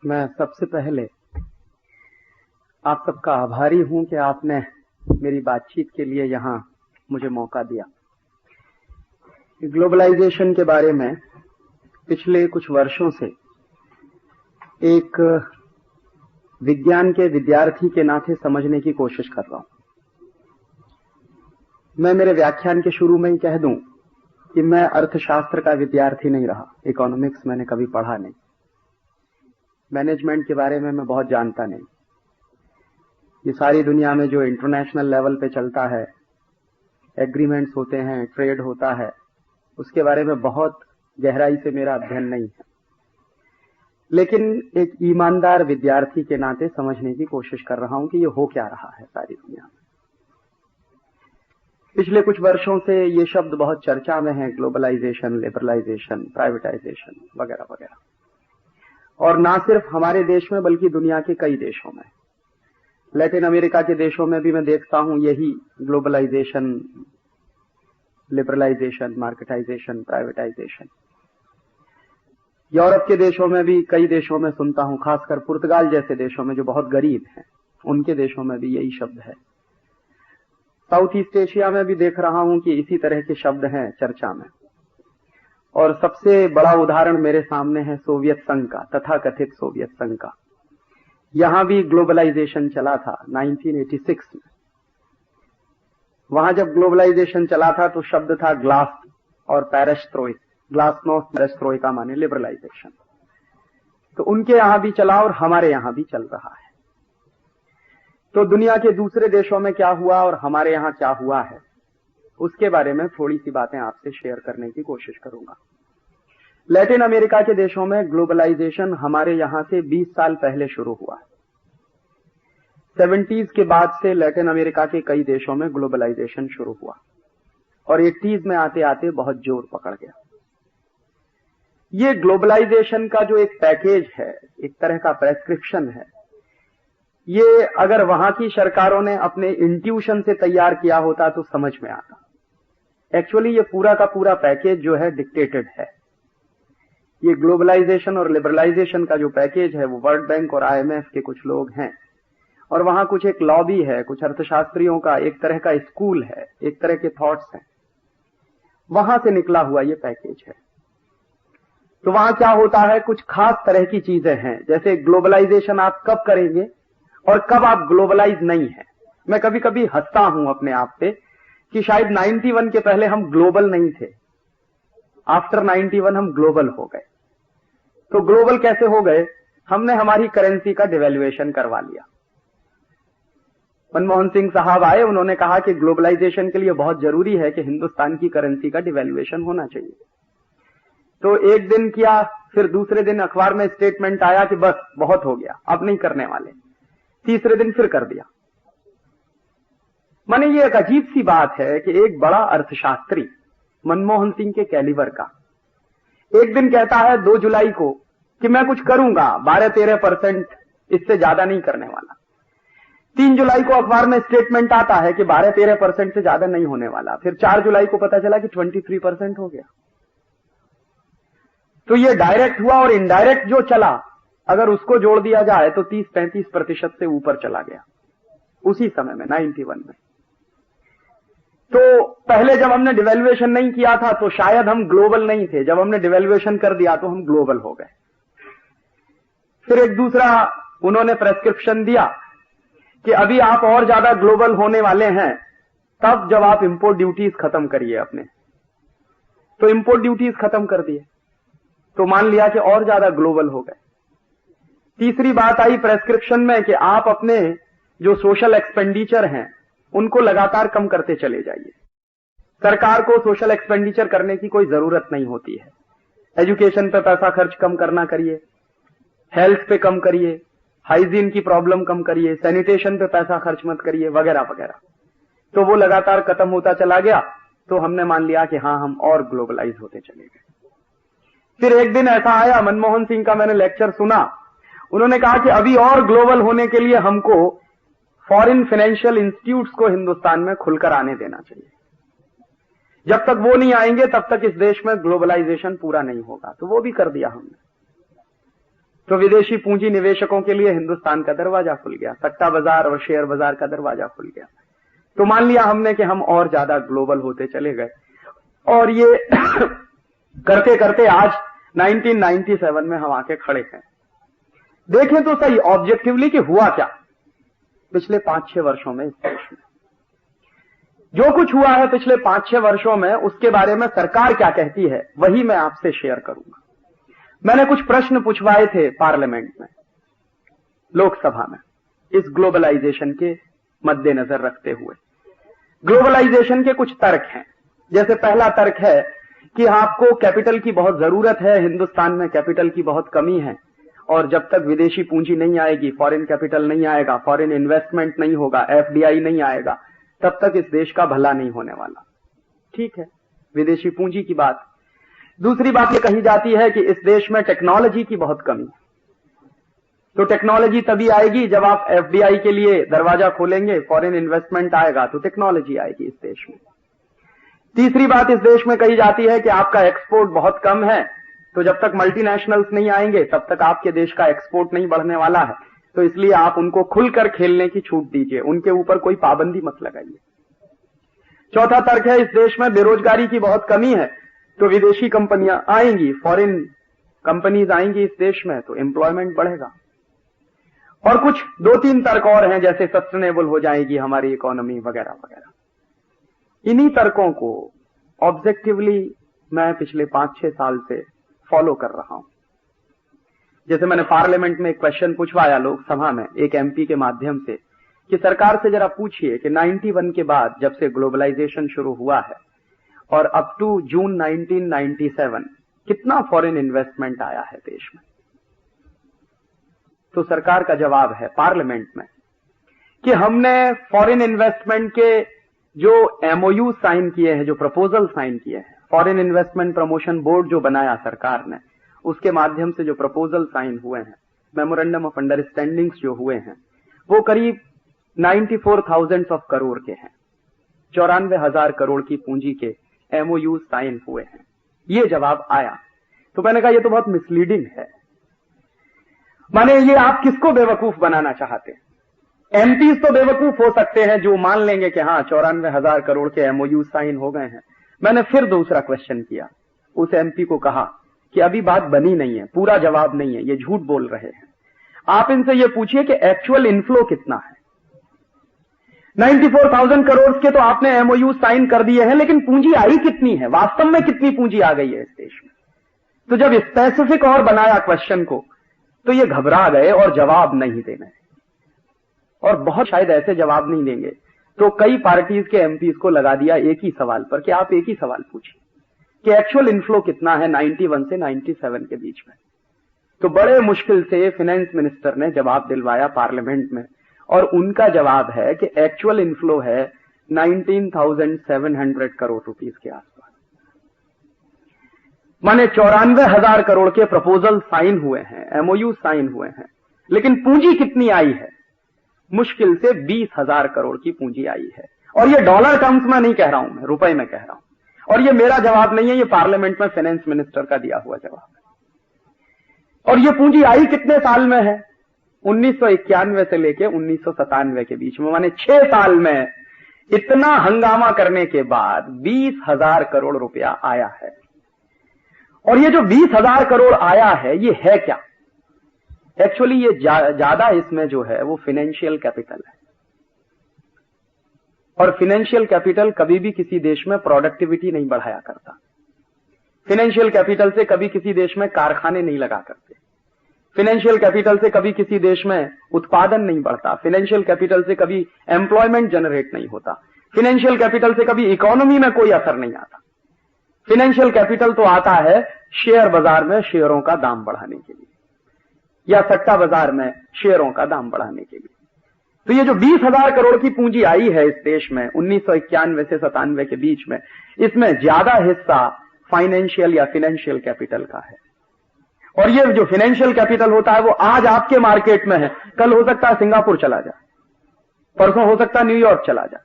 मैं सबसे पहले आप सबका आभारी हूं कि आपने मेरी बातचीत के लिए यहां मुझे मौका दिया। ग्लोबलाइजेशन के बारे में पिछले कुछ वर्षों से एक विज्ञान के विद्यार्थी के नाते समझने की कोशिश कर रहा हूं। मैं मेरे व्याख्यान के शुरू में ही कह दूं कि मैं अर्थशास्त्र का विद्यार्थी नहीं रहा। इकोनॉमिक्स मैंने कभी पढ़ा नहीं। मैनेजमेंट के बारे में मैं बहुत जानता नहीं। ये सारी दुनिया में जो इंटरनेशनल लेवल पे चलता है, एग्रीमेंट्स होते हैं, ट्रेड होता है, उसके बारे में बहुत गहराई से मेरा अध्ययन नहीं है। लेकिन एक ईमानदार विद्यार्थी के नाते समझने की कोशिश कर रहा हूं कि ये हो क्या रहा है सारी दुनिया में। पिछले कुछ वर्षों से ये शब्द बहुत चर्चा में है, ग्लोबलाइजेशन, लिबरलाइजेशन, प्राइवेटाइजेशन वगैरह वगैरह, और ना सिर्फ हमारे देश में बल्कि दुनिया के कई देशों में। लैटिन अमेरिका के देशों में भी मैं देखता हूं यही globalisation, liberalisation, marketisation, privatisation. Europe के देशों में भी, कई देशों में सुनता हूं, खासकर पुर्तगाल जैसे देशों में जो बहुत गरीब हैं, उनके देशों में भी यही शब्द है। साउथ ईस्ट एशिया में भी देख रहा हूं कि इसी तरह के शब्द हैं चर्चा में। और सबसे बड़ा उदाहरण मेरे सामने है सोवियत संघ का, तथाकथित सोवियत संघ का। यहां भी ग्लोबलाइजेशन चला था 1986 में। वहां जब ग्लोबलाइजेशन चला था तो शब्द था ग्लास और पेरेस्ट्रोइक, ग्लासनोस्ट पेरेस्ट्रोइका माने लिबरलाइजेशन। तो उनके यहां भी चला और हमारे यहां भी चल रहा है। तो दुनिया के दूसरे देशों में क्या हुआ और हमारे यहां क्या हुआ है, उसके बारे में थोड़ी सी बातें आपसे शेयर करने की कोशिश करूंगा। लैटिन अमेरिका के देशों में ग्लोबलाइजेशन हमारे यहां से 20 साल पहले शुरू हुआ। 70s के बाद से लैटिन अमेरिका के कई देशों में ग्लोबलाइजेशन शुरू हुआ और 80s में आते आते बहुत जोर पकड़ गया। ये ग्लोबलाइजेशन का जो एक पैकेज है, एक तरह का प्रेस्क्रिप्शन है, ये अगर वहां की सरकारों ने अपने इंट्यूशन से तैयार किया होता तो समझ में आता। एक्चुअली ये पूरा का पूरा पैकेज जो है डिक्टेटेड है। ये ग्लोबलाइजेशन और लिबरलाइजेशन का जो पैकेज है वो वर्ल्ड बैंक और IMF के कुछ लोग हैं, और वहां कुछ एक लॉबी है, कुछ अर्थशास्त्रियों का एक तरह का स्कूल है, एक तरह के थॉट्स हैं। वहां से निकला हुआ ये पैकेज है। तो वहां क्या होता है, कुछ खास तरह की चीजें हैं, जैसे ग्लोबलाइजेशन आप कब करेंगे और कब आप ग्लोबलाइज नहीं है। मैं कभी कभी हंसता हूं अपने आप पे कि शायद 91 के पहले हम ग्लोबल नहीं थे, आफ्टर 91 हम ग्लोबल हो गए। तो ग्लोबल कैसे हो गए? हमने हमारी करेंसी का डिवैल्यूएशन करवा लिया। मनमोहन सिंह साहब आए, उन्होंने कहा कि ग्लोबलाइजेशन के लिए बहुत जरूरी है कि हिंदुस्तान की करेंसी का डिवैल्यूएशन होना चाहिए। तो एक दिन किया, फिर दूसरे दिन अखबार में स्टेटमेंट आया कि बस बहुत हो गया, अब नहीं करने वाले। तीसरे दिन फिर कर दिया। माने ये एक अजीब सी बात है कि एक बड़ा अर्थशास्त्री मनमोहन सिंह के कैलिबर का एक दिन कहता है 2 जुलाई को कि मैं कुछ करूंगा, 12-13%, इससे ज्यादा नहीं करने वाला। 3 जुलाई को अखबार में स्टेटमेंट आता है कि 12-13% से ज्यादा नहीं होने वाला। फिर 4 जुलाई को पता चला कि 23% हो गया। तो ये डायरेक्ट हुआ, और इनडायरेक्ट जो चला अगर उसको जोड़ दिया जाए तो 30-35% से ऊपर चला गया उसी समय में, 91 में। तो पहले जब हमने डिवैल्यूएशन नहीं किया था तो शायद हम ग्लोबल नहीं थे, जब हमने डिवैल्यूएशन कर दिया तो हम ग्लोबल हो गए। फिर एक दूसरा उन्होंने प्रेस्क्रिप्शन दिया कि अभी आप और ज्यादा ग्लोबल होने वाले हैं तब जब आप इंपोर्ट ड्यूटीज खत्म करिए अपने। तो इंपोर्ट ड्यूटीज खत्म कर दिए तो मान लिया कि और ज्यादा ग्लोबल हो गए। तीसरी बात आई प्रेस्क्रिप्शन में कि आप अपने जो सोशल एक्सपेंडिचर हैं उनको लगातार कम करते चले जाइए। सरकार को सोशल एक्सपेंडिचर करने की कोई जरूरत नहीं होती है। एजुकेशन पे पैसा खर्च कम करना करिए, हेल्थ पे कम करिए, हाइजीन की प्रॉब्लम कम करिए, सैनिटेशन पे पैसा खर्च मत करिए, वगैरह वगैरह। तो वो लगातार खत्म होता चला गया। तो हमने मान लिया कि हाँ, हम और ग्लोबलाइज होते चले गए। फिर एक दिन ऐसा आया, मनमोहन सिंह का मैंने लेक्चर सुना, उन्होंने कहा कि अभी और ग्लोबल होने के लिए हमको फॉरेन फाइनेंशियल इंस्टीट्यूट्स को हिंदुस्तान में खुलकर आने देना चाहिए। जब तक वो नहीं आएंगे तब तक इस देश में ग्लोबलाइजेशन पूरा नहीं होगा। तो वो भी कर दिया हमने। तो विदेशी पूंजी निवेशकों के लिए हिंदुस्तान का दरवाजा खुल गया, सट्टा बाजार और शेयर बाजार का दरवाजा खुल गया। तो मान लिया हमने कि हम और ज्यादा ग्लोबल होते चले गए, और ये करते करते आज 1997 में हम आके खड़े हैं। देखें तो सही ऑब्जेक्टिवली कि हुआ क्या पिछले 5-6 वर्षों में इस देश में। जो कुछ हुआ है पिछले 5-6 वर्षों में, उसके बारे में सरकार क्या कहती है वही मैं आपसे शेयर करूंगा। मैंने कुछ प्रश्न पूछवाए थे पार्लियामेंट में, लोकसभा में, इस ग्लोबलाइजेशन के मद्देनजर रखते हुए। ग्लोबलाइजेशन के कुछ तर्क हैं। जैसे पहला तर्क है कि आपको कैपिटल की बहुत जरूरत है, हिंदुस्तान में कैपिटल की बहुत कमी है, और जब तक विदेशी पूंजी नहीं आएगी, फॉरेन कैपिटल नहीं आएगा, फॉरेन इन्वेस्टमेंट नहीं होगा, एफडीआई नहीं आएगा, तब तक इस देश का भला नहीं होने वाला। ठीक है, विदेशी पूंजी की बात। दूसरी बात ये कही जाती है कि इस देश में टेक्नोलॉजी की बहुत कमी है, तो टेक्नोलॉजी तभी आएगी जब आप एफडीआई के लिए दरवाजा खोलेंगे, फॉरेन इन्वेस्टमेंट आएगा तो टेक्नोलॉजी आएगी इस देश में। तीसरी बात इस देश में कही जाती है कि आपका एक्सपोर्ट बहुत कम है, तो जब तक मल्टीनेशनल्स नहीं आएंगे तब तक आपके देश का एक्सपोर्ट नहीं बढ़ने वाला है, तो इसलिए आप उनको खुलकर खेलने की छूट दीजिए, उनके ऊपर कोई पाबंदी मत लगाइए। चौथा तर्क है इस देश में बेरोजगारी की बहुत कमी है, तो विदेशी कंपनियां आएंगी, फॉरेन कंपनीज आएंगी इस देश में, तो एम्प्लॉयमेंट बढ़ेगा। और कुछ 2-3 तर्क और हैं, जैसे सस्टेनेबल हो जाएगी हमारी इकोनॉमी वगैरह वगैरह। इन्हीं तर्कों को ऑब्जेक्टिवली मैं पिछले 5-6 साल से फॉलो कर रहा हूं। जैसे मैंने पार्लियामेंट में एक क्वेश्चन पूछवाया लोकसभा में एक एमपी के माध्यम से कि सरकार से जरा पूछिए कि 91 के बाद जब से ग्लोबलाइजेशन शुरू हुआ है और अप टू जून 1997 कितना फॉरेन इन्वेस्टमेंट आया है देश में। तो सरकार का जवाब है पार्लियामेंट में कि हमने फॉरेन इन्वेस्टमेंट के जो एमओयू साइन किए हैं, जो प्रपोजल साइन किए हैं, फॉरेन इन्वेस्टमेंट प्रमोशन बोर्ड जो बनाया सरकार ने, उसके माध्यम से जो प्रपोजल साइन हुए हैं, मेमोरेंडम ऑफ अंडरस्टैंडिंग्स जो हुए हैं, वो करीब 94,000 करोड़ के हैं। 94,000 करोड़ की पूंजी के एमओयू साइन हुए हैं। ये जवाब आया। तो मैंने कहा ये तो बहुत मिसलीडिंग है। माने ये आप किसको बेवकूफ बनाना चाहते हैं? एमपीज तो बेवकूफ हो सकते हैं जो मान लेंगे कि हाँ 94,000 करोड़ के एमओयू साइन हो गए हैं। मैंने फिर दूसरा क्वेश्चन किया, उस एमपी को कहा कि अभी बात बनी नहीं है, पूरा जवाब नहीं है, ये झूठ बोल रहे हैं। आप इनसे ये पूछिए कि एक्चुअल इनफ्लो कितना है। 94,000 करोड़ के तो आपने एमओयू साइन कर दिए हैं, लेकिन पूंजी आई कितनी है, वास्तव में कितनी पूंजी आ गई है इस देश में? तो जब स्पेसिफिक और बनाया क्वेश्चन को तो ये घबरा गए और जवाब नहीं देने, और बहुत शायद ऐसे जवाब नहीं देंगे। तो कई पार्टीज के एमपीज को लगा दिया एक ही सवाल पर कि आप एक ही सवाल पूछिए कि एक्चुअल इनफ्लो कितना है 91 से 97 के बीच में। तो बड़े मुश्किल से फाइनेंस मिनिस्टर ने जवाब दिलवाया पार्लियामेंट में, और उनका जवाब है कि एक्चुअल इनफ्लो है 19,700 करोड़ रुपीस के आसपास। माने 94,000 करोड़ के प्रपोजल साइन हुए हैं, एमओयू साइन हुए हैं, लेकिन पूंजी कितनी आई है? मुश्किल से 20,000 करोड़ की पूंजी आई है। और ये डॉलर टर्म्स में नहीं कह रहा हूं, मैं रुपए में कह रहा हूं। और ये मेरा जवाब नहीं है, ये पार्लियामेंट में फाइनेंस मिनिस्टर का दिया हुआ जवाब है। और ये पूंजी आई कितने साल में है? 1991 से लेके 1997 के बीच में, माने 6 साल में इतना हंगामा करने के बाद 20,000 करोड़ रुपया आया है। और ये जो 20,000 करोड़ आया है, ये है क्या? एक्चुअली ये ज्यादा इसमें जो है वो फाइनेंशियल कैपिटल है, और फाइनेंशियल कैपिटल कभी भी किसी देश में प्रोडक्टिविटी नहीं बढ़ाया करता। फाइनेंशियल कैपिटल से कभी किसी देश में कारखाने नहीं लगा करते। फाइनेंशियल कैपिटल से कभी किसी देश में उत्पादन नहीं बढ़ता। फाइनेंशियल कैपिटल से कभी एम्प्लॉयमेंट जनरेट नहीं होता। फाइनेंशियल कैपिटल से कभी इकोनॉमी में कोई असर नहीं आता। फाइनेंशियल कैपिटल तो आता है शेयर बाजार में शेयरों का दाम बढ़ाने के लिए, या सट्टा बाजार में शेयरों का दाम बढ़ाने के लिए। तो ये जो 20,000 करोड़ की पूंजी आई है इस देश में 1991 से 97 के बीच में, इसमें ज्यादा हिस्सा फाइनेंशियल या फाइनेंशियल कैपिटल का है। और ये जो फाइनेंशियल कैपिटल होता है वो आज आपके मार्केट में है, कल हो सकता है सिंगापुर चला जाए, परसों हो सकता है न्यूयॉर्क चला जाए,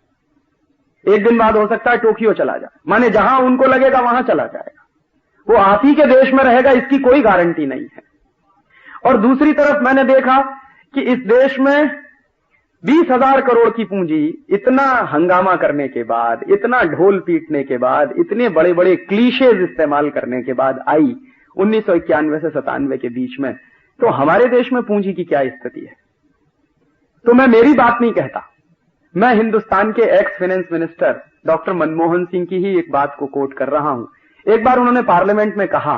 एक दिन बाद हो सकता है टोक्यो चला जाए। माने जहां उनको लगेगा वहां चला जाएगा। वो आप ही के देश में रहेगा, इसकी कोई गारंटी नहीं है। और दूसरी तरफ मैंने देखा कि इस देश में 20,000 करोड़ की पूंजी इतना हंगामा करने के बाद, इतना ढोल पीटने के बाद, इतने बड़े बड़े क्लीशेज इस्तेमाल करने के बाद आई 1991 से 97 के बीच में, तो हमारे देश में पूंजी की क्या स्थिति है? तो मैं मेरी बात नहीं कहता, मैं हिंदुस्तान के ex finance minister doctor Manmohan Singh की ही एक बात को कोट कर रहा हूं। एक बार उन्होंने पार्लियामेंट में कहा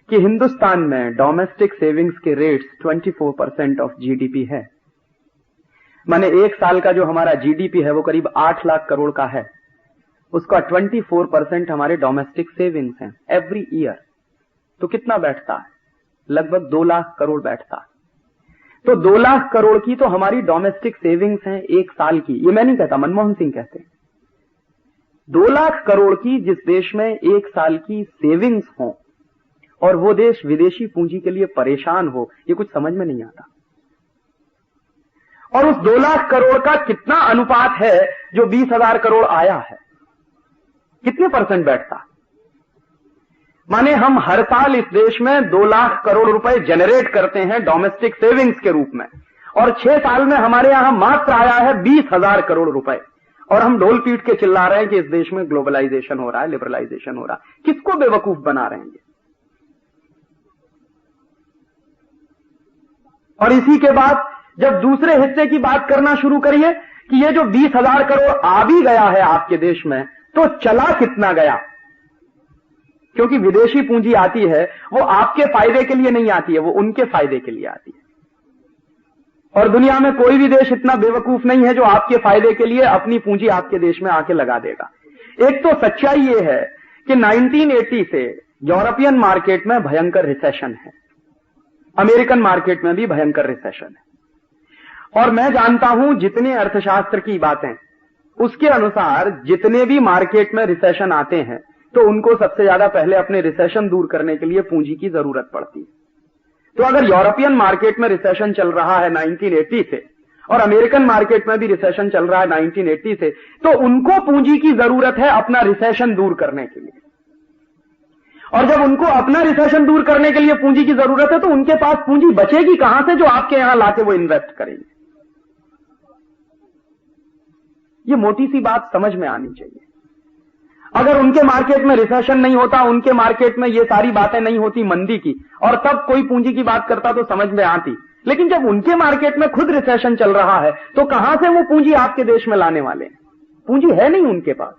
कि हिंदुस्तान में डोमेस्टिक सेविंग्स के रेट्स 24% ऑफ जीडीपी है। माने एक साल का जो हमारा जीडीपी है वो करीब 8 लाख करोड़ का है, उसका 24% हमारे डोमेस्टिक सेविंग्स हैं एवरी ईयर। तो कितना बैठता है? लगभग 2 लाख करोड़ बैठता है। तो 2 लाख करोड़ की तो हमारी डोमेस्टिक सेविंग्स हैं एक साल की। ये मैं नहीं कहता, मनमोहन सिंह कहते हैं। 2 लाख करोड़ की जिस देश में एक साल की सेविंग्स हो और वो देश विदेशी पूंजी के लिए परेशान हो, ये कुछ समझ में नहीं आता। और उस 2 लाख करोड़ का कितना अनुपात है जो 20,000 करोड़ आया है? कितने परसेंट बैठता? माने हम हर साल इस देश में 2 लाख करोड़ रुपए जनरेट करते हैं डोमेस्टिक सेविंग्स के रूप में, और 6 साल में हमारे यहां मात्र आया है 20,000 करोड़ रुपए, और हम ढोल पीट के चिल्ला रहे हैं कि इस देश में ग्लोबलाइजेशन हो रहा है, लिबरलाइजेशन हो रहा है। किसको बेवकूफ बना रहे हैं? और इसी के बाद जब दूसरे हिस्से की बात करना शुरू करिए कि ये जो 20,000 करोड़ आ भी गया है आपके देश में, तो चला कितना गया? क्योंकि विदेशी पूंजी आती है वो आपके फायदे के लिए नहीं आती है, वो उनके फायदे के लिए आती है। और दुनिया में कोई भी देश इतना बेवकूफ नहीं है जो आपके फायदे के लिए अपनी पूंजी आपके देश में आके लगा देगा। एक तो सच्चाई ये है कि 1980 से यूरोपियन मार्केट में भयंकर रिसेशन है, अमेरिकन मार्केट में भी भयंकर रिसेशन है। और मैं जानता हूं जितने अर्थशास्त्र की बातें, उसके अनुसार जितने भी मार्केट में रिसेशन आते हैं तो उनको सबसे ज्यादा पहले अपने रिसेशन दूर करने के लिए पूंजी की जरूरत पड़ती है। तो अगर यूरोपियन मार्केट में रिसेशन चल रहा है 1980 से और अमेरिकन मार्केट में भी रिसेशन चल रहा है 1980 से, तो उनको पूंजी की जरूरत है अपना रिसेशन दूर करने के लिए। और जब उनको अपना रिसेशन दूर करने के लिए पूंजी की जरूरत है तो उनके पास पूंजी बचेगी कहां से जो आपके यहां लाके वो इन्वेस्ट करेंगे? ये मोटी सी बात समझ में आनी चाहिए। अगर उनके मार्केट में रिसेशन नहीं होता, उनके मार्केट में ये सारी बातें नहीं होती मंदी की, और तब कोई पूंजी की बात करता तो समझ में आती। लेकिन जब उनके मार्केट में खुद रिसेशन चल रहा है तो कहां से वो पूंजी आपके देश में लाने वाले हैं? पूंजी है नहीं उनके पास।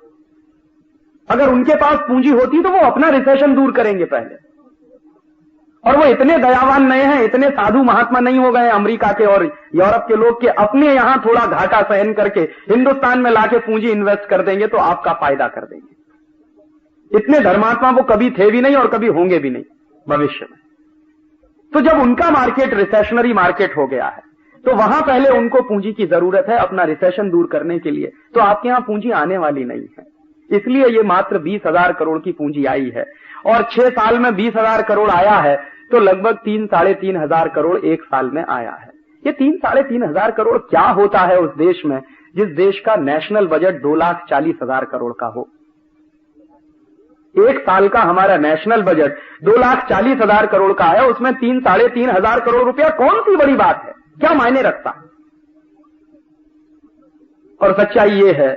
अगर उनके पास पूंजी होती तो वो अपना रिसेशन दूर करेंगे पहले। और वो इतने दयावान नहीं हैं, इतने साधु महात्मा नहीं हो गए अमेरिका के और यूरोप के लोग के अपने यहां थोड़ा घाटा सहन करके हिंदुस्तान में लाके पूंजी इन्वेस्ट कर देंगे तो आपका फायदा कर देंगे। इतने धर्मात्मा वो कभी थे भी नहीं और कभी होंगे भी नहीं भविष्य में। तो जब उनका मार्केट रिसेशनरी मार्केट हो गया है तो वहां पहले उनको पूंजी की जरूरत है अपना रिसेशन दूर करने के लिए, तो आपके यहां पूंजी आने वाली नहीं है। इसलिए ये मात्र 20,000 करोड़ की पूंजी आई है, और 6 साल में 20,000 करोड़ आया है तो लगभग 3-3.5 हजार करोड़ एक साल में आया है। ये 3-3.5 हजार करोड़ क्या होता है उस देश में जिस देश का नेशनल बजट 2,40,000 करोड़ का हो? एक साल का हमारा नेशनल बजट 2,40,000 करोड़ का है, उसमें 3-3.5 हजार करोड़ रुपया कौन सी बड़ी बात है? क्या मायने रखता है? और सच्चाई ये है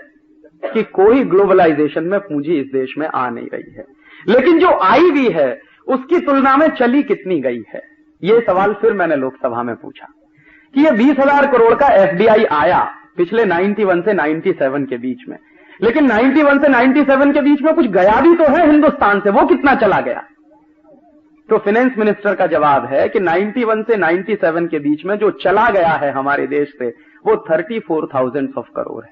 कि कोई ग्लोबलाइजेशन में पूंजी इस देश में आ नहीं रही है, लेकिन जो आई भी है उसकी तुलना में चली कितनी गई है? ये सवाल फिर मैंने लोकसभा में पूछा कि ये 20,000 करोड़ का एफडीआई आया पिछले 91 से 97 के बीच में, लेकिन 91 से 97 के बीच में कुछ गया भी तो है हिंदुस्तान से, वो कितना चला गया? तो फाइनेंस मिनिस्टर का जवाब है कि 91 से 97 के बीच में जो चला गया है हमारे देश से वो 34,000 करोड़ है।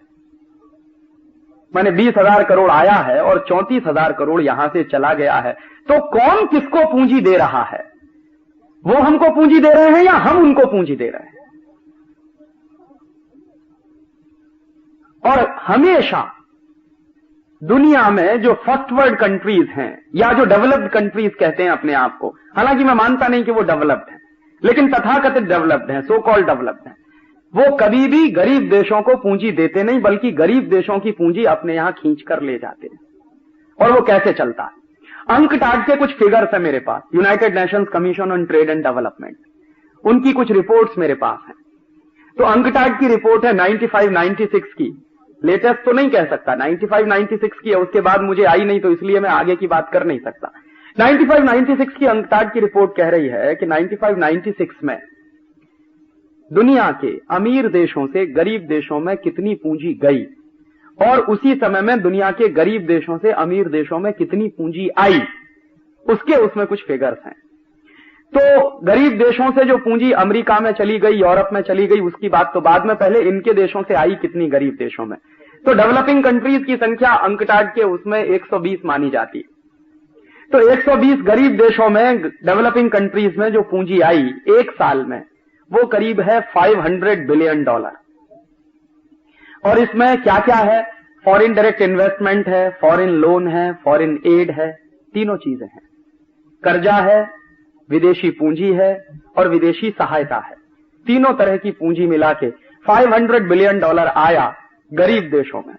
माने 20,000 करोड़ आया है और 34,000 करोड़ यहां से चला गया है। तो कौन किसको पूंजी दे रहा है? वो हमको पूंजी दे रहे हैं या हम उनको पूंजी दे रहे हैं? और हमेशा दुनिया में जो फर्स्ट वर्ल्ड कंट्रीज हैं या जो डेवलप्ड कंट्रीज कहते हैं अपने आप को, हालांकि मैं मानता नहीं कि वो डेवलप्ड हैं, लेकिन तथाकथित डेवलप्ड हैं, सो कॉल्ड डेवलप्ड हैं, वो कभी भी गरीब देशों को पूंजी देते नहीं, बल्कि गरीब देशों की पूंजी अपने यहां खींच कर ले जाते हैं। और वो कैसे चलता है? अंक टाट के कुछ फिगर्स है मेरे पास, United Nations Commission on Trade and Development. उनकी कुछ रिपोर्ट्स मेरे पास हैं। तो अंकटाड की रिपोर्ट है 95-96 की, लेटेस्ट तो नहीं कह सकता, 95-96 की है, उसके बाद मुझे आई नहीं तो इसलिए मैं आगे की बात कर नहीं सकता। 95-96 की अंकटाड की रिपोर्ट कह रही है कि 95-96 में दुनिया के अमीर देशों से गरीब देशों में कितनी पूंजी गई और उसी समय में दुनिया के गरीब देशों से अमीर देशों में कितनी पूंजी आई, उसके उसमें कुछ फिगर्स हैं। तो गरीब देशों से जो पूंजी अमेरिका में चली गई, यूरोप में चली गई, उसकी बात तो बाद में, पहले इनके देशों से आई कितनी गरीब देशों में। तो डेवलपिंग कंट्रीज की संख्या अंकटाड के उसमें 120 मानी जाती है। तो 120 गरीब देशों में, डेवलपिंग कंट्रीज में जो पूंजी आई एक साल में, वो करीब है $500 बिलियन। और इसमें क्या क्या है? फॉरेन डायरेक्ट इन्वेस्टमेंट है, फॉरेन लोन है, फॉरेन एड है, तीनों चीजें हैं। कर्जा है, विदेशी पूंजी है और विदेशी सहायता है। तीनों तरह की पूंजी मिला के $500 बिलियन आया गरीब देशों में।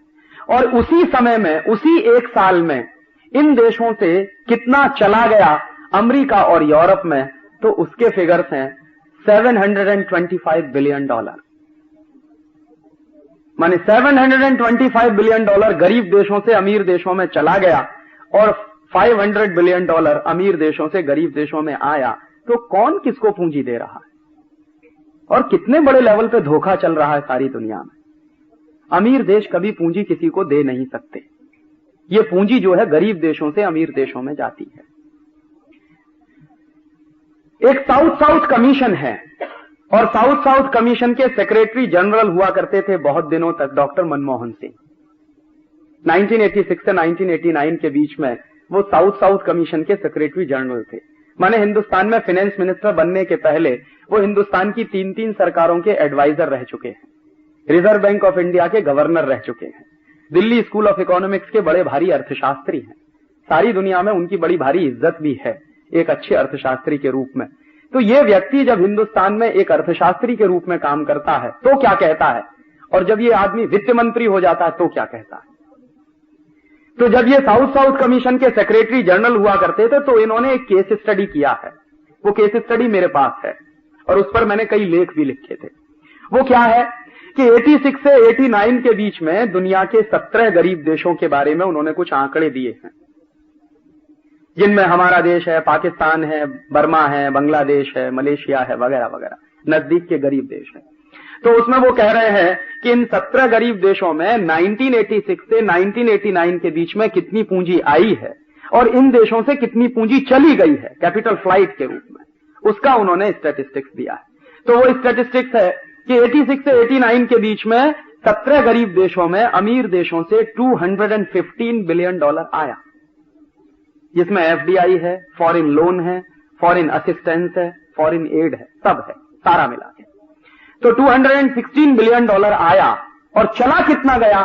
और उसी समय में, उसी एक साल में इन देशों से कितना चला गया अमेरिका और यूरोप में, तो उसके फिगर्स हैं $725 बिलियन। माने $725 बिलियन गरीब देशों से अमीर देशों में चला गया और $500 बिलियन अमीर देशों से गरीब देशों में आया। तो कौन किसको पूंजी दे रहा है और कितने बड़े लेवल पे धोखा चल रहा है सारी दुनिया में। अमीर देश कभी पूंजी किसी को दे नहीं सकते। ये पूंजी जो है गरीब देशों से अमीर देशों में जाती है। एक साउथ साउथ कमीशन है और साउथ साउथ कमीशन के सेक्रेटरी जनरल हुआ करते थे बहुत दिनों तक डॉक्टर मनमोहन सिंह। 1986 से 1989 के बीच में वो साउथ साउथ कमीशन के सेक्रेटरी जनरल थे। माने हिंदुस्तान में फाइनेंस मिनिस्टर बनने के पहले वो हिंदुस्तान की 3-3 सरकारों के एडवाइजर रह चुके हैं, रिजर्व बैंक ऑफ इंडिया के गवर्नर रह चुके हैं, दिल्ली स्कूल ऑफ इकोनॉमिक्स के बड़े भारी अर्थशास्त्री हैं। सारी दुनिया में उनकी बड़ी भारी इज्जत भी है एक अच्छे अर्थशास्त्री के रूप में। तो ये व्यक्ति जब हिंदुस्तान में एक अर्थशास्त्री के रूप में काम करता है तो क्या कहता है, और जब ये आदमी वित्त मंत्री हो जाता है तो क्या कहता है। तो जब ये साउथ साउथ कमीशन के सेक्रेटरी जनरल हुआ करते थे तो इन्होंने एक केस स्टडी किया है। वो केस स्टडी मेरे पास है और उस पर मैंने कई लेख भी लिखे थे। वो क्या है कि 86 से 89 के बीच में दुनिया के 17 गरीब देशों के बारे में उन्होंने कुछ आंकड़े दिए हैं, जिनमें हमारा देश है, पाकिस्तान है, बर्मा है, बांग्लादेश है, मलेशिया है, वगैरह वगैरह, नजदीक के गरीब देश हैं। तो उसमें वो कह रहे हैं कि इन 17 गरीब देशों में 1986 से 1989 के बीच में कितनी पूंजी आई है और इन देशों से कितनी पूंजी चली गई है कैपिटल फ्लाइट के रूप में, उसका उन्होंने स्टैटिस्टिक्स दिया है। तो वो स्टैटिस्टिक्स है कि 86 से 89 के बीच में 17 गरीब देशों में अमीर देशों से $215 बिलियन आया, जिसमें एफडीआई है, फॉरेन लोन है, फॉरेन असिस्टेंस है, फॉरेन एड है, सब है, सारा मिला के। तो $216 बिलियन आया और चला कितना गया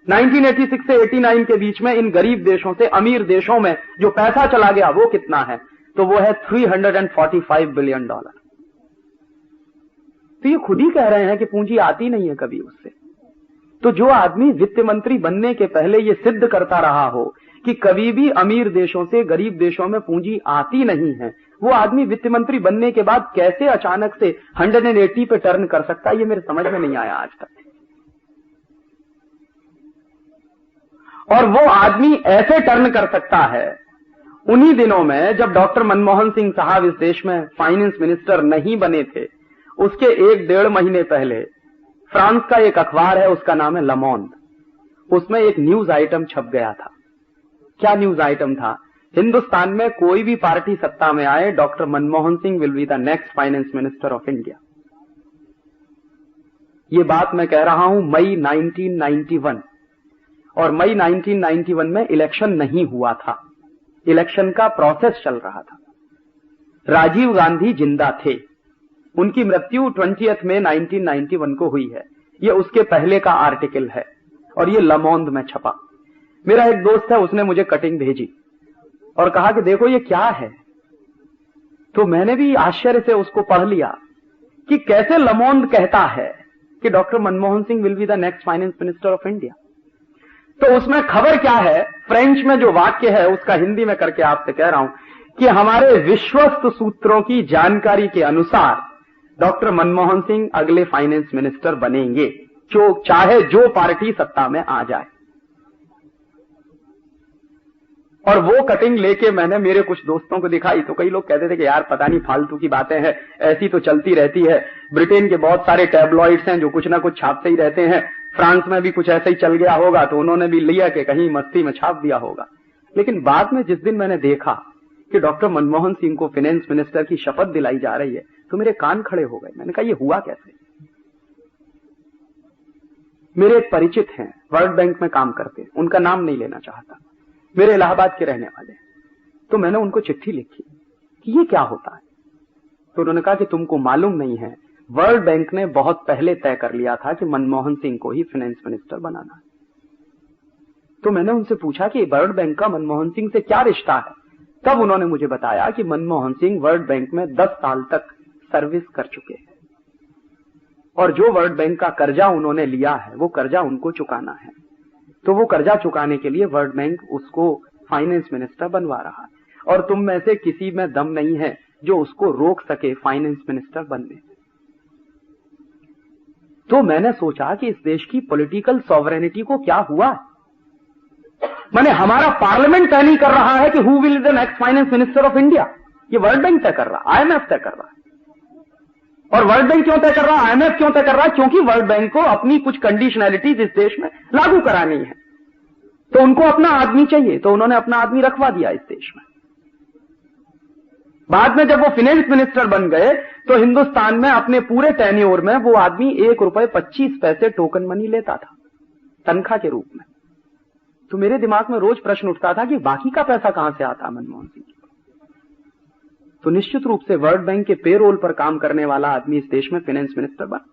1986 से 89 के बीच में इन गरीब देशों से अमीर देशों में जो पैसा चला गया वो कितना है, तो वो है $345 बिलियन। तो ये खुद ही कह रहे हैं कि पूंजी आती नहीं है कभी उससे। तो जो आदमी वित्त मंत्री बनने के पहले ये सिद्ध करता रहा हो कि कभी भी अमीर देशों से गरीब देशों में पूंजी आती नहीं है, वो आदमी वित्त मंत्री बनने के बाद कैसे अचानक से 180 पे टर्न कर सकता है, ये मेरे समझ में नहीं आया आज तक। और वो आदमी ऐसे टर्न कर सकता है उन्हीं दिनों में जब डॉक्टर मनमोहन सिंह साहब इस देश में फाइनेंस मिनिस्टर नहीं बने थे, उसके 1-1.5 महीने पहले फ्रांस का एक अखबार है, उसका नाम है ला मोंड, उसमें एक न्यूज आइटम छप गया था। क्या न्यूज आइटम था? हिंदुस्तान में कोई भी पार्टी सत्ता में आए, doctor Manmohan Singh will be the next finance minister of India. ये बात मैं कह रहा हूं मई 1991, और मई 1991 में इलेक्शन नहीं हुआ था, इलेक्शन का प्रोसेस चल रहा था। राजीव गांधी जिंदा थे, उनकी मृत्यु 20 मई 1991 को हुई है। ये उसके पहले का आर्टिकल है और ये ला मोंड में छपा। मेरा एक दोस्त है, उसने मुझे कटिंग भेजी और कहा कि देखो ये क्या है। तो मैंने भी आश्चर्य से उसको पढ़ लिया कि कैसे ला मोंड कहता है कि doctor Manmohan Singh will be the next finance minister of India. तो उसमें खबर क्या है, फ्रेंच में जो वाक्य है उसका हिंदी में करके आपसे कह रहा हूं कि हमारे विश्वस्त सूत्रों की जानकारी के अनुसार डॉक्टर मनमोहन सिंह अगले फाइनेंस मिनिस्टर बनेंगे, चाहे जो पार्टी सत्ता में आ जाए। और वो कटिंग लेके मैंने मेरे कुछ दोस्तों को दिखाई तो कई लोग कहते थे कि यार पता नहीं फालतू की बातें हैं, ऐसी तो चलती रहती है। ब्रिटेन के बहुत सारे टैबलॉइड्स हैं जो कुछ ना कुछ छापते ही रहते हैं, फ्रांस में भी कुछ ऐसा ही चल गया होगा तो उन्होंने भी लिया कि कहीं मस्ती में छाप दिया होगा। लेकिन बाद में जिस दिन मैंने देखा कि डॉक्टर मनमोहन सिंह को फाइनेंस मिनिस्टर की शपथ दिलाई जा रही है तो मेरे कान खड़े हो गए। मैंने कहा ये हुआ कैसे? मेरे एक परिचित हैं, वर्ल्ड बैंक में काम करते हैं, उनका नाम नहीं लेना चाहता, मेरे इलाहाबाद के रहने वाले। तो मैंने उनको चिट्ठी लिखी कि ये क्या होता है। तो उन्होंने कहा कि तुमको मालूम नहीं है, वर्ल्ड बैंक ने बहुत पहले तय कर लिया था कि मनमोहन सिंह को ही फाइनेंस मिनिस्टर बनाना है। तो मैंने उनसे पूछा कि वर्ल्ड बैंक का मनमोहन सिंह से क्या रिश्ता है। तब उन्होंने मुझे बताया कि मनमोहन सिंह वर्ल्ड बैंक में 10 साल तक सर्विस कर चुके हैं और जो वर्ल्ड बैंक का कर्जा उन्होंने लिया है वो कर्जा उनको चुकाना है। तो वो कर्जा चुकाने के लिए वर्ल्ड बैंक उसको फाइनेंस मिनिस्टर बनवा रहा है और तुम में से किसी में दम नहीं है जो उसको रोक सके फाइनेंस मिनिस्टर बनने से। तो मैंने सोचा कि इस देश की पॉलिटिकल सॉवरेनिटी को क्या हुआ। माने हमारा पार्लियामेंट तय नहीं कर रहा है कि who will the next finance minister of India, ये वर्ल्ड बैंक तय कर रहा है, आईएमएफ तय कर रहा है। और वर्ल्ड बैंक क्यों तय कर रहा है, आईएमएफ क्यों तय कर रहा है? क्योंकि वर्ल्ड बैंक को अपनी कुछ कंडीशनैलिटीज इस देश में लागू करानी है, तो उनको अपना आदमी चाहिए, तो उन्होंने अपना आदमी रखवा दिया इस देश में। बाद में जब वो फाइनेंस मिनिस्टर बन गए तो हिंदुस्तान में अपने पूरे टेन्योर में वो आदमी ₹1.25 टोकन मनी लेता था तनख्वाह के रूप में। तो मेरे दिमाग में रोज प्रश्न उठता था कि बाकी का पैसा कहां से आता मनमोहन सिंह। तो निश्चित रूप से वर्ल्ड बैंक के पेरोल पर काम करने वाला आदमी इस देश में फाइनेंस मिनिस्टर बना,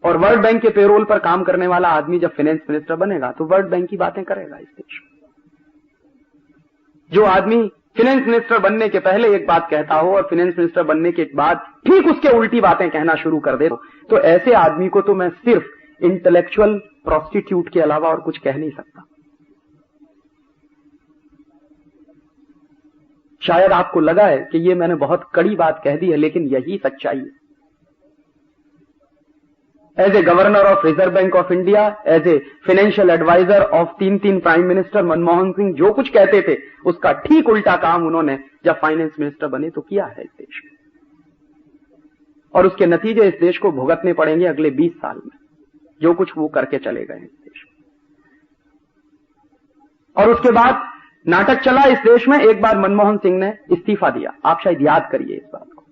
और वर्ल्ड बैंक के पेरोल पर काम करने वाला आदमी जब फाइनेंस मिनिस्टर बनेगा तो वर्ल्ड बैंक की बातें करेगा इस देश में। जो आदमी फाइनेंस मिनिस्टर बनने के पहले एक बात कहता हो और फाइनेंस मिनिस्टर बनने के बाद ठीक उसके उल्टी बातें कहना शुरू कर दे, तो ऐसे आदमी को तो मैं सिर्फ इंटेलेक्चुअल प्रोस्टिट्यूट के अलावा और कुछ कह नहीं सकता। शायद आपको लगा है कि ये मैंने बहुत कड़ी बात कह दी है, लेकिन यही सच्चाई है। As a governor of reserve bank of India, as a financial adviser of 3 prime minister, Manmohan Singh जो कुछ कहते थे उसका ठीक उल्टा काम उन्होंने जब फाइनेंस मिनिस्टर बने तो किया है इस देश में, और उसके नतीजे इस देश को भुगतने पड़ेंगे अगले 20 साल में, जो कुछ वो करके चले गए इस देश में। और उसके बाद नाटक चला इस देश में। एक बार मनमोहन सिंह ने इस्तीफा दिया, आप शायद याद करिए इस बात को।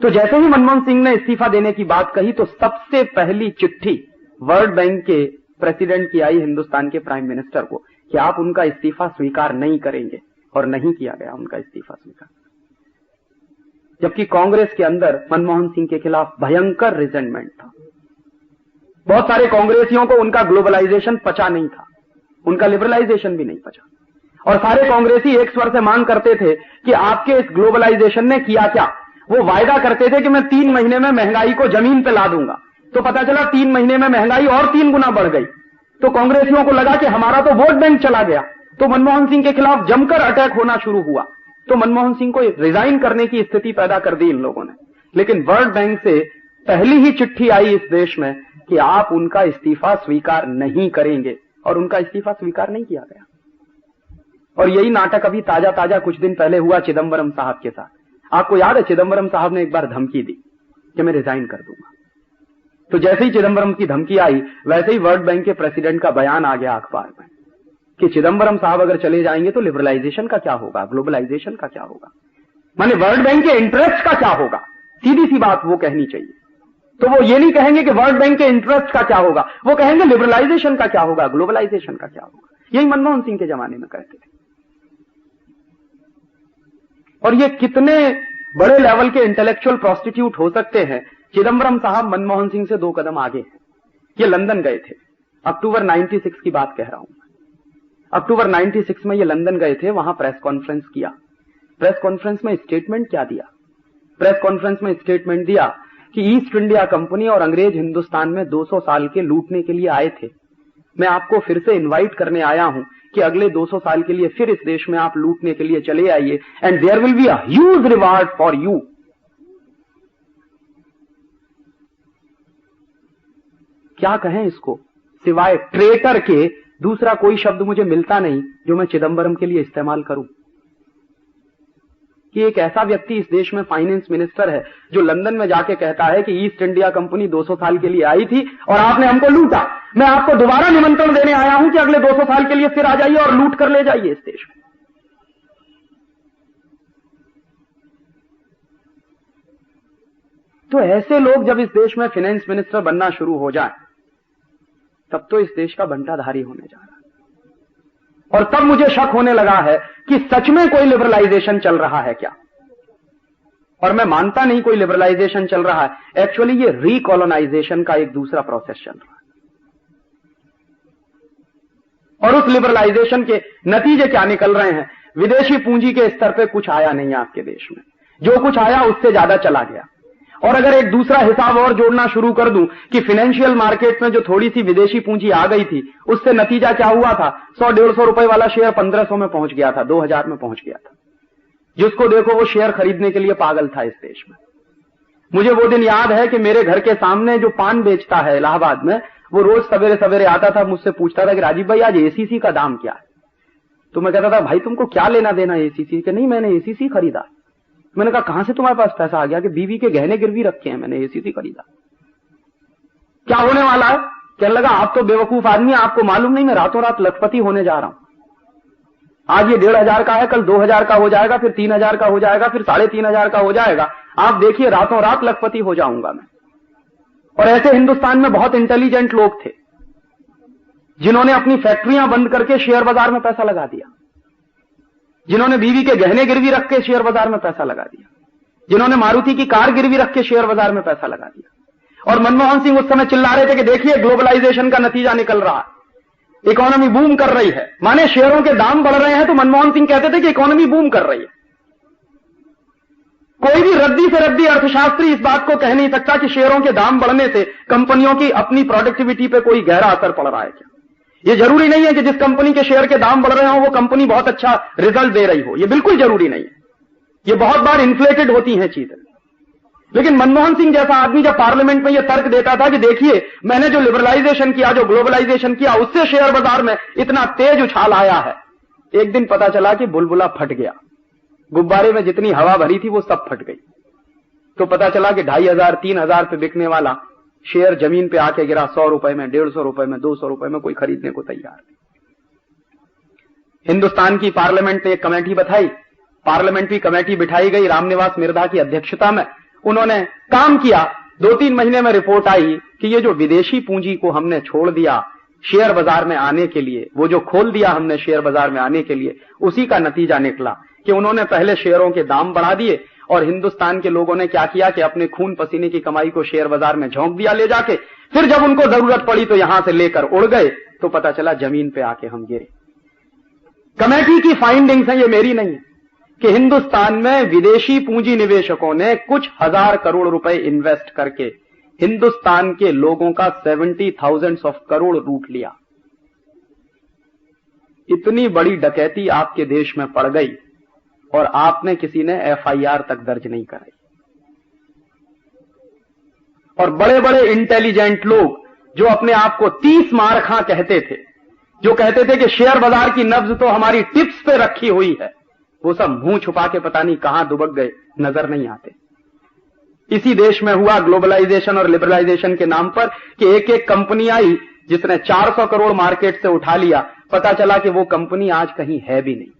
तो जैसे ही मनमोहन सिंह ने इस्तीफा देने की बात कही तो सबसे पहली चिट्ठी वर्ल्ड बैंक के प्रेसिडेंट की आई हिंदुस्तान के प्राइम मिनिस्टर को कि आप उनका इस्तीफा स्वीकार नहीं करेंगे, और नहीं किया गया उनका इस्तीफा स्वीकार। जबकि कांग्रेस के अंदर मनमोहन सिंह के खिलाफ भयंकर रिजेंटमेंट था। बहुत सारे कांग्रेसियों को उनका ग्लोबलाइजेशन पचा नहीं था, उनका लिबरलाइजेशन भी नहीं पचा, और सारे कांग्रेसी एक स्वर से मांग करते थे कि आपके इस ग्लोबलाइजेशन ने किया क्या। वो वायदा करते थे कि मैं 3 महीने में महंगाई को जमीन पे ला दूंगा, तो पता चला 3 महीने में महंगाई और 3 गुना बढ़ गई। तो कांग्रेसियों को लगा कि हमारा तो वोट बैंक चला गया, तो मनमोहन सिंह के खिलाफ जमकर अटैक होना शुरू हुआ। तो मनमोहन सिंह को रिजाइन करने की स्थिति पैदा कर दी इन लोगों ने। लेकिन वर्ल्ड बैंक से पहली ही चिट्ठी आई इस देश में कि आप उनका इस्तीफा स्वीकार नहीं करेंगे, और उनका इस्तीफा स्वीकार नहीं किया गया। और यही नाटक अभी ताजा ताजा कुछ दिन पहले हुआ चिदंबरम साहब के साथ। आपको याद है चिदंबरम साहब ने एक बार धमकी दी कि मैं रिजाइन कर दूंगा। तो जैसे ही चिदंबरम की धमकी आई वैसे ही वर्ल्ड बैंक के प्रेसिडेंट का बयान आ गया अखबार में कि चिदंबरम साहब अगर चले जाएंगे तो लिबरलाइजेशन का क्या होगा, ग्लोबलाइजेशन का क्या होगा, माने वर्ल्ड बैंक के इंटरेस्ट का क्या होगा। सीधी सी बात वो कहनी चाहिए। तो वो ये नहीं कहेंगे कि वर्ल्ड बैंक के इंटरेस्ट का क्या होगा, वो कहेंगे लिबरलाइजेशन का क्या होगा, ग्लोबलाइजेशन का क्या होगा। यही मनमोहन सिंह के जमाने में कहते थे। और ये कितने बड़े लेवल के इंटेलेक्चुअल प्रोस्टिट्यूट हो सकते हैं। चिदंबरम साहब मनमोहन सिंह से 2 कदम आगे हैं। ये लंदन गए थे, अक्टूबर 96 की बात कह रहा हूं। अक्टूबर 96 में ये लंदन गए थे, वहां प्रेस कॉन्फ्रेंस किया। प्रेस कॉन्फ्रेंस में स्टेटमेंट क्या दिया? प्रेस कॉन्फ्रेंस में स्टेटमेंट दिया कि ईस्ट इंडिया कंपनी और अंग्रेज हिंदुस्तान में 200 साल के लूटने के लिए आए थे। मैं आपको फिर से इनवाइट करने आया हूं कि अगले 200 साल के लिए फिर इस देश में आप लूटने के लिए चले आइए, and there will be a huge reward for you क्या कहें इसको, सिवाय ट्रेटर के दूसरा कोई शब्द मुझे मिलता नहीं जो मैं चिदंबरम के लिए इस्तेमाल करूं। कि एक ऐसा व्यक्ति इस देश में फाइनेंस मिनिस्टर है जो लंदन में जाके कहता है कि ईस्ट इंडिया कंपनी 200 साल के लिए आई थी और आपने हमको लूटा, मैं आपको दोबारा निमंत्रण देने आया हूं कि अगले 200 साल के लिए फिर आ जाइए और लूट कर ले जाइए इस देश में। तो ऐसे लोग जब इस देश में फाइनेंस मिनिस्टर बनना शुरू हो जाए तब तो इस देश का बंटाधारी होने जा रहा है। और तब मुझे शक होने लगा है कि सच में कोई लिबरलाइजेशन चल रहा है क्या। और मैं मानता नहीं कोई लिबरलाइजेशन चल रहा है, एक्चुअली ये रिकॉलोनाइजेशन का एक दूसरा प्रोसेस चल रहा है। और उस लिबरलाइजेशन के नतीजे क्या निकल रहे हैं, विदेशी पूंजी के स्तर पे कुछ आया नहीं आपके देश में, जो कुछ आया उससे ज्यादा चला गया। और अगर एक दूसरा हिसाब और जोड़ना शुरू कर दूं कि फाइनेंशियल मार्केट में जो थोड़ी सी विदेशी पूंजी आ गई थी उससे नतीजा क्या हुआ था, 100-150 रुपए वाला शेयर 1500 में पहुंच गया था, 2000 में पहुंच गया था। जिसको देखो वो शेयर खरीदने के लिए पागल था इस देश में। मुझे वो दिन याद है कि मेरे घर के सामने जो पान बेचता है इलाहाबाद में, वो रोज सवेरे सवेरे आता था, मुझसे पूछता था कि राजीव भाई आज एसीसी का दाम क्या है। तो मैं कहता था भाई तुमको क्या लेना देना एसीसी के। नहीं मैंने एसीसी खरीदा। मैंने कहा कहां से तुम्हारे पास पैसा आ गया? कि बीवी के गहने गिरवी रखे हैं, मैंने एसीसी खरीदा। क्या होने वाला है? कहने लगा आप तो बेवकूफ आदमी, आपको मालूम नहीं मैं रातों रात लखपति होने जा रहा हूं। आज ये 1500 का है, कल 2000 का हो जाएगा, फिर 3000 का हो जाएगा, फिर 3500 का हो जाएगा। आप देखिए रातों रात लखपति हो जाऊंगा मैं। और ऐसे हिंदुस्तान में बहुत इंटेलिजेंट लोग थे जिन्होंने अपनी फैक्ट्रियां बंद करके शेयर बाजार में पैसा लगा दिया, जिन्होंने बीवी के गहने गिरवी रख के शेयर बाजार में पैसा लगा दिया, जिन्होंने मारुति की कार गिरवी रख के शेयर बाजार में पैसा लगा दिया। और मनमोहन सिंह उस समय चिल्ला रहे थे कि देखिए ग्लोबलाइजेशन का नतीजा निकल रहा है, इकोनॉमी बूम कर रही है, माने शेयरों के दाम बढ़ रहे हैं। तो मनमोहन सिंह कहते थे कि इकोनॉमी बूम कर रही है। कोई भी रद्दी से रद्दी अर्थशास्त्री इस बात को कह नहीं सकता कि शेयरों के दाम बढ़ने से कंपनियों की अपनी प्रोडक्टिविटी पे कोई गहरा असर पड़ रहा है क्या। ये जरूरी नहीं है कि जिस कंपनी के शेयर के दाम बढ़ रहे हो वो कंपनी बहुत अच्छा रिजल्ट दे रही हो, ये बिल्कुल जरूरी नहीं है। ये बहुत बार इन्फ्लेटेड होती हैं चीजें। लेकिन मनमोहन सिंह जैसा आदमी जब पार्लियामेंट में यह तर्क देता था कि देखिए मैंने जो लिबरलाइजेशन किया, जो ग्लोबलाइजेशन किया, उससे शेयर बाजार में इतना तेज उछाल आया है, एक दिन पता चला कि बुलबुला फट गया। गुब्बारे में जितनी हवा भरी थी वो सब फट गई। तो पता चला कि 2500-3000 पे बिकने वाला शेयर जमीन पे आके गिरा 100 रुपए में, 150 रुपए में, 200 रुपए में, कोई खरीदने को तैयार नहीं। हिंदुस्तान की पार्लियामेंट ने एक कमेटी बताई, पार्लियामेंट्री कमेटी बिठाई गई रामनिवास मिर्धा की अध्यक्षता में। उन्होंने काम किया, 2-3 महीने में रिपोर्ट आई कि ये जो विदेशी पूंजी को हमने छोड़ दिया शेयर बाजार में आने के लिए, वो जो खोल दिया हमने शेयर बाजार में आने के लिए, उसी का नतीजा निकला कि उन्होंने पहले शेयरों के दाम बढ़ा दिए और हिंदुस्तान के लोगों ने क्या किया कि अपने खून पसीने की कमाई को शेयर बाजार में झोंक दिया ले जाके। फिर जब उनको जरूरत पड़ी तो यहां से लेकर उड़ गए, तो पता चला जमीन पे आके हम गिरे। कमेटी की फाइंडिंग्स है, ये मेरी नहीं है, कि हिंदुस्तान में विदेशी पूंजी निवेशकों ने कुछ 1000 करोड़ रुपए इन्वेस्ट करके हिंदुस्तान के लोगों का 70,000 करोड़ लूट लिया। इतनी बड़ी डकैती आपके देश में पड़ गई और आपने किसी ने एफआईआर तक दर्ज नहीं कराई। और बड़े बड़े इंटेलिजेंट लोग जो अपने आप को 30 मारखा कहते थे, जो कहते थे कि शेयर बाजार की नब्ज तो हमारी टिप्स पे रखी हुई है, वो सब मुंह छुपा के पता नहीं कहां दुबक गए, नजर नहीं आते। इसी देश में हुआ ग्लोबलाइजेशन और लिबरलाइजेशन के नाम पर कि एक एक कंपनी आई जिसने 400 करोड़ मार्केट से उठा लिया, पता चला कि वो कंपनी आज कहीं है भी नहीं।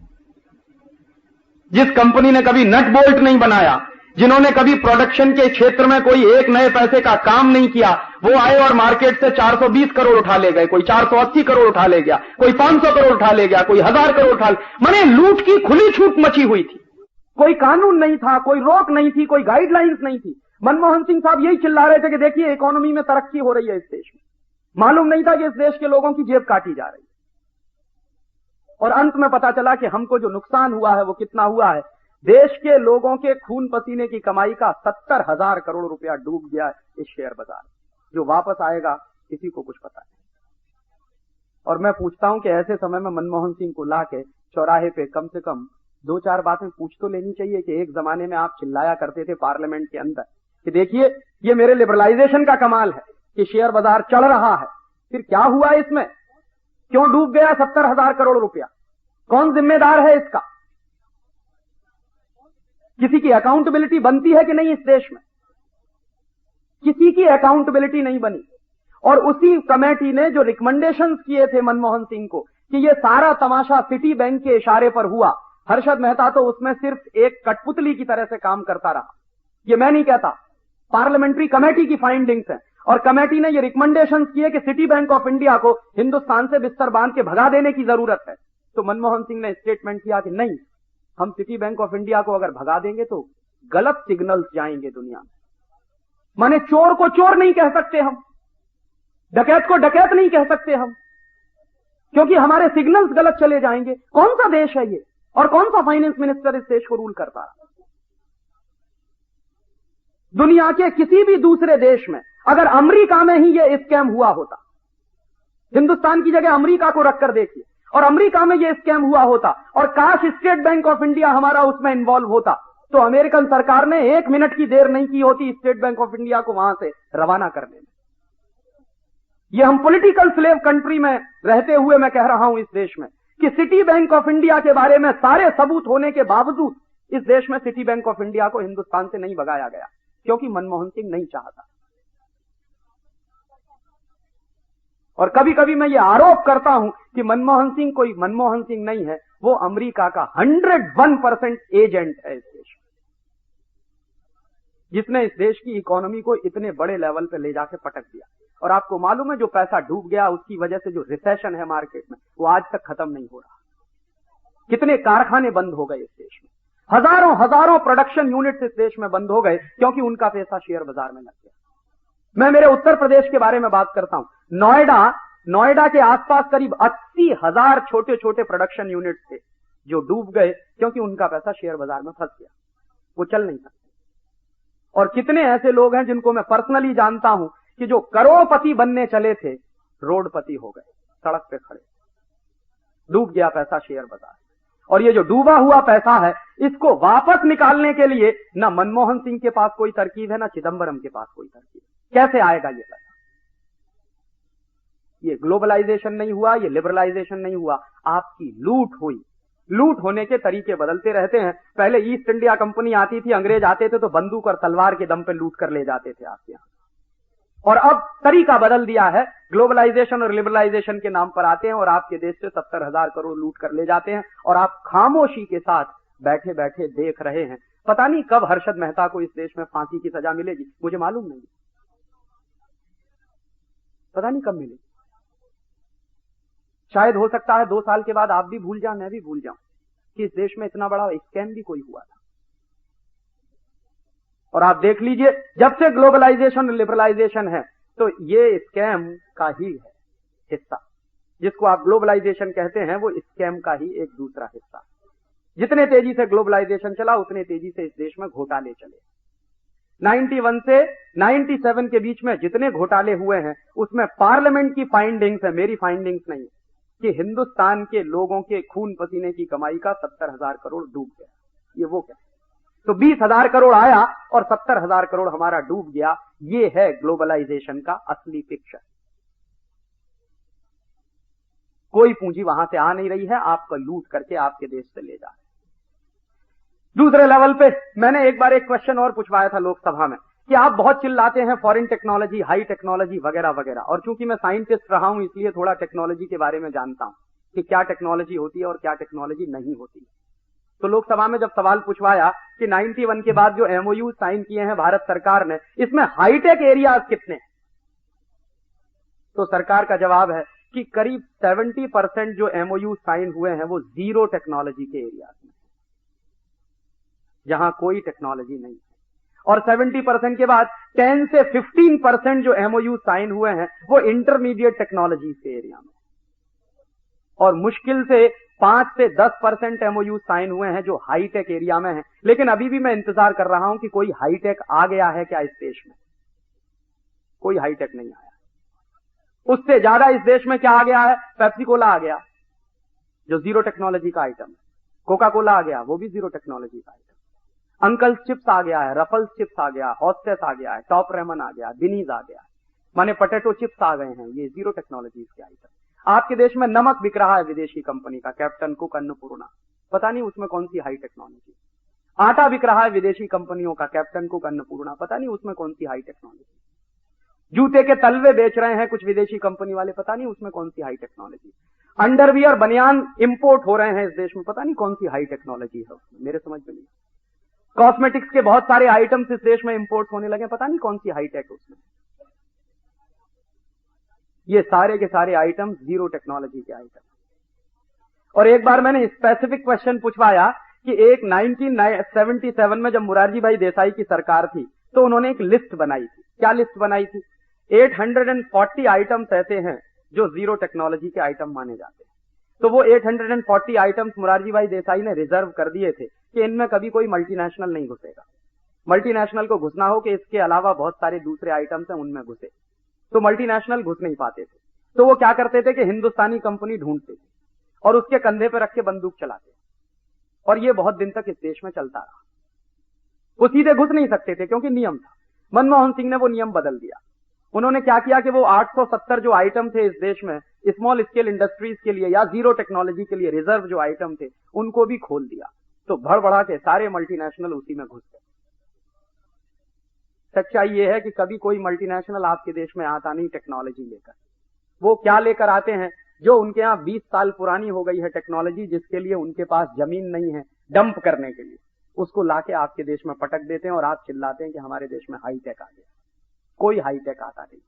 जिस कंपनी ने कभी नट बोल्ट नहीं बनाया, जिन्होंने कभी प्रोडक्शन के क्षेत्र में कोई एक नए पैसे का काम नहीं किया, वो आए और मार्केट से 420 करोड़ उठा ले गए, कोई 480 करोड़ उठा ले गया, कोई 500 करोड़ उठा ले गया, कोई 1000 करोड़ उठा ले। माने लूट की खुली छूट मची हुई थी, कोई कानून नहीं था, कोई रोक नहीं थी, कोई गाइडलाइंस नहीं थी। मनमोहन सिंह साहब यही चिल्ला रहे थे कि देखिए इकोनॉमी में तरक्की हो रही है इस देश में। मालूम नहीं था कि इस देश के लोगों की जेब काटी जा रही है। और अंत में पता चला कि हमको जो नुकसान हुआ है वो कितना हुआ है। देश के लोगों के खून पसीने की कमाई का 70,000 करोड़ रुपया डूब गया इस शेयर बाजार, जो वापस आएगा किसी को कुछ पता नहीं। और मैं पूछता हूं कि ऐसे समय में मनमोहन सिंह को लाके चौराहे पे कम से कम 2-4 बातें पूछ तो लेनी चाहिए कि एक जमाने में आप चिल्लाया करते थे पार्लियामेंट के अंदर कि देखिए ये मेरे लिबरलाइजेशन का कमाल है, कि शेयर बाजार चढ़ रहा है, फिर क्या हुआ इसमें, क्यों डूब गया 70,000 करोड़ रुपया, कौन जिम्मेदार है इसका? किसी की अकाउंटेबिलिटी बनती है कि नहीं इस देश में? किसी की अकाउंटेबिलिटी नहीं बनी। और उसी कमेटी ने जो रिकमेंडेशंस किए थे मनमोहन सिंह को कि ये सारा तमाशा सिटी बैंक के इशारे पर हुआ, हर्षद मेहता तो उसमें सिर्फ एक कठपुतली की तरह से काम करता रहा। ये मैं नहीं कहता, पार्लियामेंट्री कमेटी की फाइंडिंग्स है। और कमेटी ने ये रिकमेंडेशंस किए कि सिटी बैंक ऑफ इंडिया को हिंदुस्तान से बिस्तर बांध के भगा देने की जरूरत है। तो मनमोहन सिंह ने स्टेटमेंट किया कि नहीं, हम सिटी बैंक ऑफ इंडिया को अगर भगा देंगे तो गलत सिग्नल्स जाएंगे दुनिया में। माने चोर को चोर नहीं कह सकते हम, डकैत को डकैत नहीं कह सकते हम, क्योंकि हमारे सिग्नल्स गलत चले जाएंगे। कौन सा देश है ये, और कौन सा फाइनेंस मिनिस्टर इस देश को रूल करता है? दुनिया के किसी भी दूसरे देश में अगर अमेरिका में ही ये स्कैम हुआ होता, हिंदुस्तान की जगह अमेरिका को रखकर देखिए, और अमेरिका में ये स्कैम हुआ होता और काश स्टेट बैंक ऑफ इंडिया हमारा उसमें इन्वॉल्व होता, तो अमेरिकन सरकार ने 1 मिनट की देर नहीं की होती स्टेट बैंक ऑफ इंडिया को वहां से रवाना करने में। ये हम पॉलिटिकल स्लेव कंट्री में रहते हुए मैं कह रहा हूं इस देश में कि सिटी बैंक ऑफ इंडिया के बारे में सारे सबूत होने के बावजूद इस देश में सिटी बैंक ऑफ इंडिया को हिंदुस्तान से नहीं भगाया गया, क्योंकि मनमोहन सिंह नहीं चाहता। और कभी कभी मैं ये आरोप करता हूं कि मनमोहन सिंह कोई मनमोहन सिंह नहीं है, वो अमेरिका का 101% एजेंट है इस देश, जिसने इस देश की इकोनॉमी को इतने बड़े लेवल पे ले जाके पटक दिया। और आपको मालूम है जो पैसा डूब गया उसकी वजह से जो रिसेशन है मार्केट में, वो आज तक खत्म नहीं हो रहा। कितने कारखाने बंद हो गए इस देश में, हजारों प्रोडक्शन यूनिट्स इस देश में बंद हो गए क्योंकि उनका पैसा शेयर बाजार में लग गया। मैं मेरे उत्तर प्रदेश के बारे में बात करता हूं। नोएडा के आसपास करीब 80,000 छोटे छोटे प्रोडक्शन यूनिट थे जो डूब गए क्योंकि उनका पैसा शेयर बाजार में फंस गया, वो चल नहीं सकते। और कितने ऐसे लोग हैं जिनको मैं पर्सनली जानता हूं कि जो करोड़पति बनने चले थे, रोडपति हो गए, सड़क पे खड़े, डूब गया पैसा शेयर बाजार। और ये जो डूबा हुआ पैसा है, इसको वापस निकालने के लिए ना मनमोहन सिंह के पास कोई तरकीब है, ना चिदंबरम के पास कोई तरकीब। कैसे आएगा ये पैसा? ये ग्लोबलाइजेशन नहीं हुआ, ये लिबरलाइजेशन नहीं हुआ, आपकी लूट हुई। लूट होने के तरीके बदलते रहते हैं। पहले ईस्ट इंडिया कंपनी आती थी, अंग्रेज आते थे तो बंदूक और तलवार के दम पे लूट कर ले जाते थे आपके यहां, और अब तरीका बदल दिया है, ग्लोबलाइजेशन और लिबरलाइजेशन के नाम पर आते हैं और आपके देश से 70,000 करोड़ लूट कर ले जाते हैं, और आप खामोशी के साथ बैठे बैठे देख रहे हैं। पता नहीं कब हर्षद मेहता को इस देश में फांसी की सजा मिलेगी, मुझे मालूम नहीं, पता नहीं कब मिलेगी। शायद हो सकता है 2 साल के बाद आप भी भूल जाएं, मैं भी भूल जाऊं कि इस देश में इतना बड़ा स्कैम भी कोई हुआ था। और आप देख लीजिए, जब से ग्लोबलाइजेशन और लिबरलाइजेशन है तो ये स्कैम का ही है हिस्सा। जिसको आप ग्लोबलाइजेशन कहते हैं वो स्कैम का ही एक दूसरा हिस्सा। जितने तेजी से ग्लोबलाइजेशन चला उतने तेजी से इस देश में घोटाले चले। 91 से 97 के बीच में जितने घोटाले हुए हैं उसमें पार्लियामेंट की फाइंडिंग्स है, मेरी फाइंडिंग्स नहीं, कि हिंदुस्तान के लोगों के खून पसीने की कमाई का 70,000 करोड़ डूब गया। ये वो क्या, तो 20,000 करोड़ आया और 70,000 करोड़ हमारा डूब गया। ये है ग्लोबलाइजेशन का असली पिक्चर। कोई पूंजी वहां से आ नहीं रही है, आपको लूट करके आपके देश से ले जा रहे हैं। दूसरे लेवल पे मैंने एक बार एक क्वेश्चन और पूछवाया था लोकसभा में कि आप बहुत चिल्लाते हैं फॉरेन टेक्नोलॉजी, हाई टेक्नोलॉजी वगैरह वगैरह, और चूंकि मैं साइंटिस्ट रहा हूं इसलिए थोड़ा टेक्नोलॉजी के बारे में जानता हूं कि क्या टेक्नोलॉजी होती है और क्या टेक्नोलॉजी नहीं होती है। तो लोकसभा में जब सवाल पूछवाया कि 91 के बाद जो एमओयू साइन किए हैं भारत सरकार ने, इसमें हाईटेक एरियाज कितने हैं, तो सरकार का जवाब है कि करीब 70% जो एमओयू साइन हुए हैं वो जीरो टेक्नोलॉजी के एरियाज में, जहां कोई टेक्नोलॉजी नहीं है। और 70% के बाद 10 से 15% जो एमओयू साइन हुए हैं वो इंटरमीडिएट टेक्नोलॉजी के एरिया में, और मुश्किल से 5 से 10% एमओयू साइन हुए हैं जो हाईटेक एरिया में है। लेकिन अभी भी मैं इंतजार कर रहा हूं कि कोई हाईटेक आ गया है क्या इस देश में। कोई हाईटेक नहीं आया। उससे ज्यादा इस देश में क्या आ गया है, पेप्सी कोला आ गया जो जीरो टेक्नोलॉजी का आइटम है, कोका कोला आ गया वो भी जीरो टेक्नोलॉजी का आइटम, अंकल चिप्स आ गया है, रफल्स चिप्स आ गया, हॉस्टेस आ गया है, टॉप रेमन आ गया, बिनीज आ गया है। माने पोटैटो चिप्स आ गए हैं, ये जीरो टेक्नोलॉजीज के आइटम। आपके देश में नमक बिक रहा है विदेशी कंपनी का, कैप्टन कुक, अन्नपूर्णा, पता नहीं उसमें कौन सी हाई टेक्नोलॉजी। आटा बिक रहा है विदेशी कंपनियों का, कैप्टन कुक, अन्नपूर्णा, पता नहीं उसमें कौन सी हाई टेक्नोलॉजी। जूते के तलवे बेच रहे हैं कुछ विदेशी कंपनी वाले, पता नहीं उसमें कौन सी हाई टेक्नोलॉजी। अंडरवियर बनियान इंपोर्ट हो रहे हैं इस देश में, पता नहीं कौन सी हाई टेक्नोलॉजी है उसमें, मेरे समझ में नहीं। कॉस्मेटिक्स के बहुत सारे आइटम्स इस देश में इंपोर्ट होने लगे, पता नहीं कौन सी हाईटेक उसमें। ये सारे के सारे आइटम जीरो टेक्नोलॉजी के आइटम। और एक बार मैंने स्पेसिफिक क्वेश्चन पूछवाया कि एक 1977 में जब मुरारजी भाई देसाई की सरकार थी तो उन्होंने एक लिस्ट बनाई थी। क्या लिस्ट बनाई थी? 840 आइटम्स ऐसे हैं जो जीरो टेक्नोलॉजी के आइटम माने जाते हैं। तो वो 840 आइटम्स मुरारजी भाई देसाई ने रिजर्व कर दिए थे कि इनमें कभी कोई मल्टीनेशनल नहीं घुसेगा। मल्टीनेशनल को घुसना हो कि इसके अलावा बहुत सारे दूसरे आइटम्स हैं उनमें घुसे, तो मल्टीनेशनल घुस नहीं पाते थे। तो वो क्या करते थे कि हिंदुस्तानी कंपनी ढूंढते थे और उसके कंधे पर रख के बंदूक चलाते, और ये बहुत दिन तक इस देश में चलता रहा। वो सीधे घुस नहीं सकते थे क्योंकि नियम था। मनमोहन सिंह ने वो नियम बदल दिया। उन्होंने क्या किया कि वो 870 जो आइटम थे इस देश में स्मॉल स्केल इंडस्ट्रीज के लिए या जीरो टेक्नोलॉजी के लिए रिजर्व जो आइटम थे उनको भी खोल दिया। तो भड़ बढ़ा के सारे मल्टीनेशनल उसी में घुस गए। सच्चाई ये है कि कभी कोई मल्टीनेशनल आपके देश में आता नहीं टेक्नोलॉजी लेकर। वो क्या लेकर आते हैं? जो उनके यहाँ 20 साल पुरानी हो गई है टेक्नोलॉजी, जिसके लिए उनके पास जमीन नहीं है डंप करने के लिए, उसको लाके आपके देश में पटक देते हैं और आप चिल्लाते हैं कि हमारे देश में हाईटेक आ गया। कोई हाईटेक आता नहीं।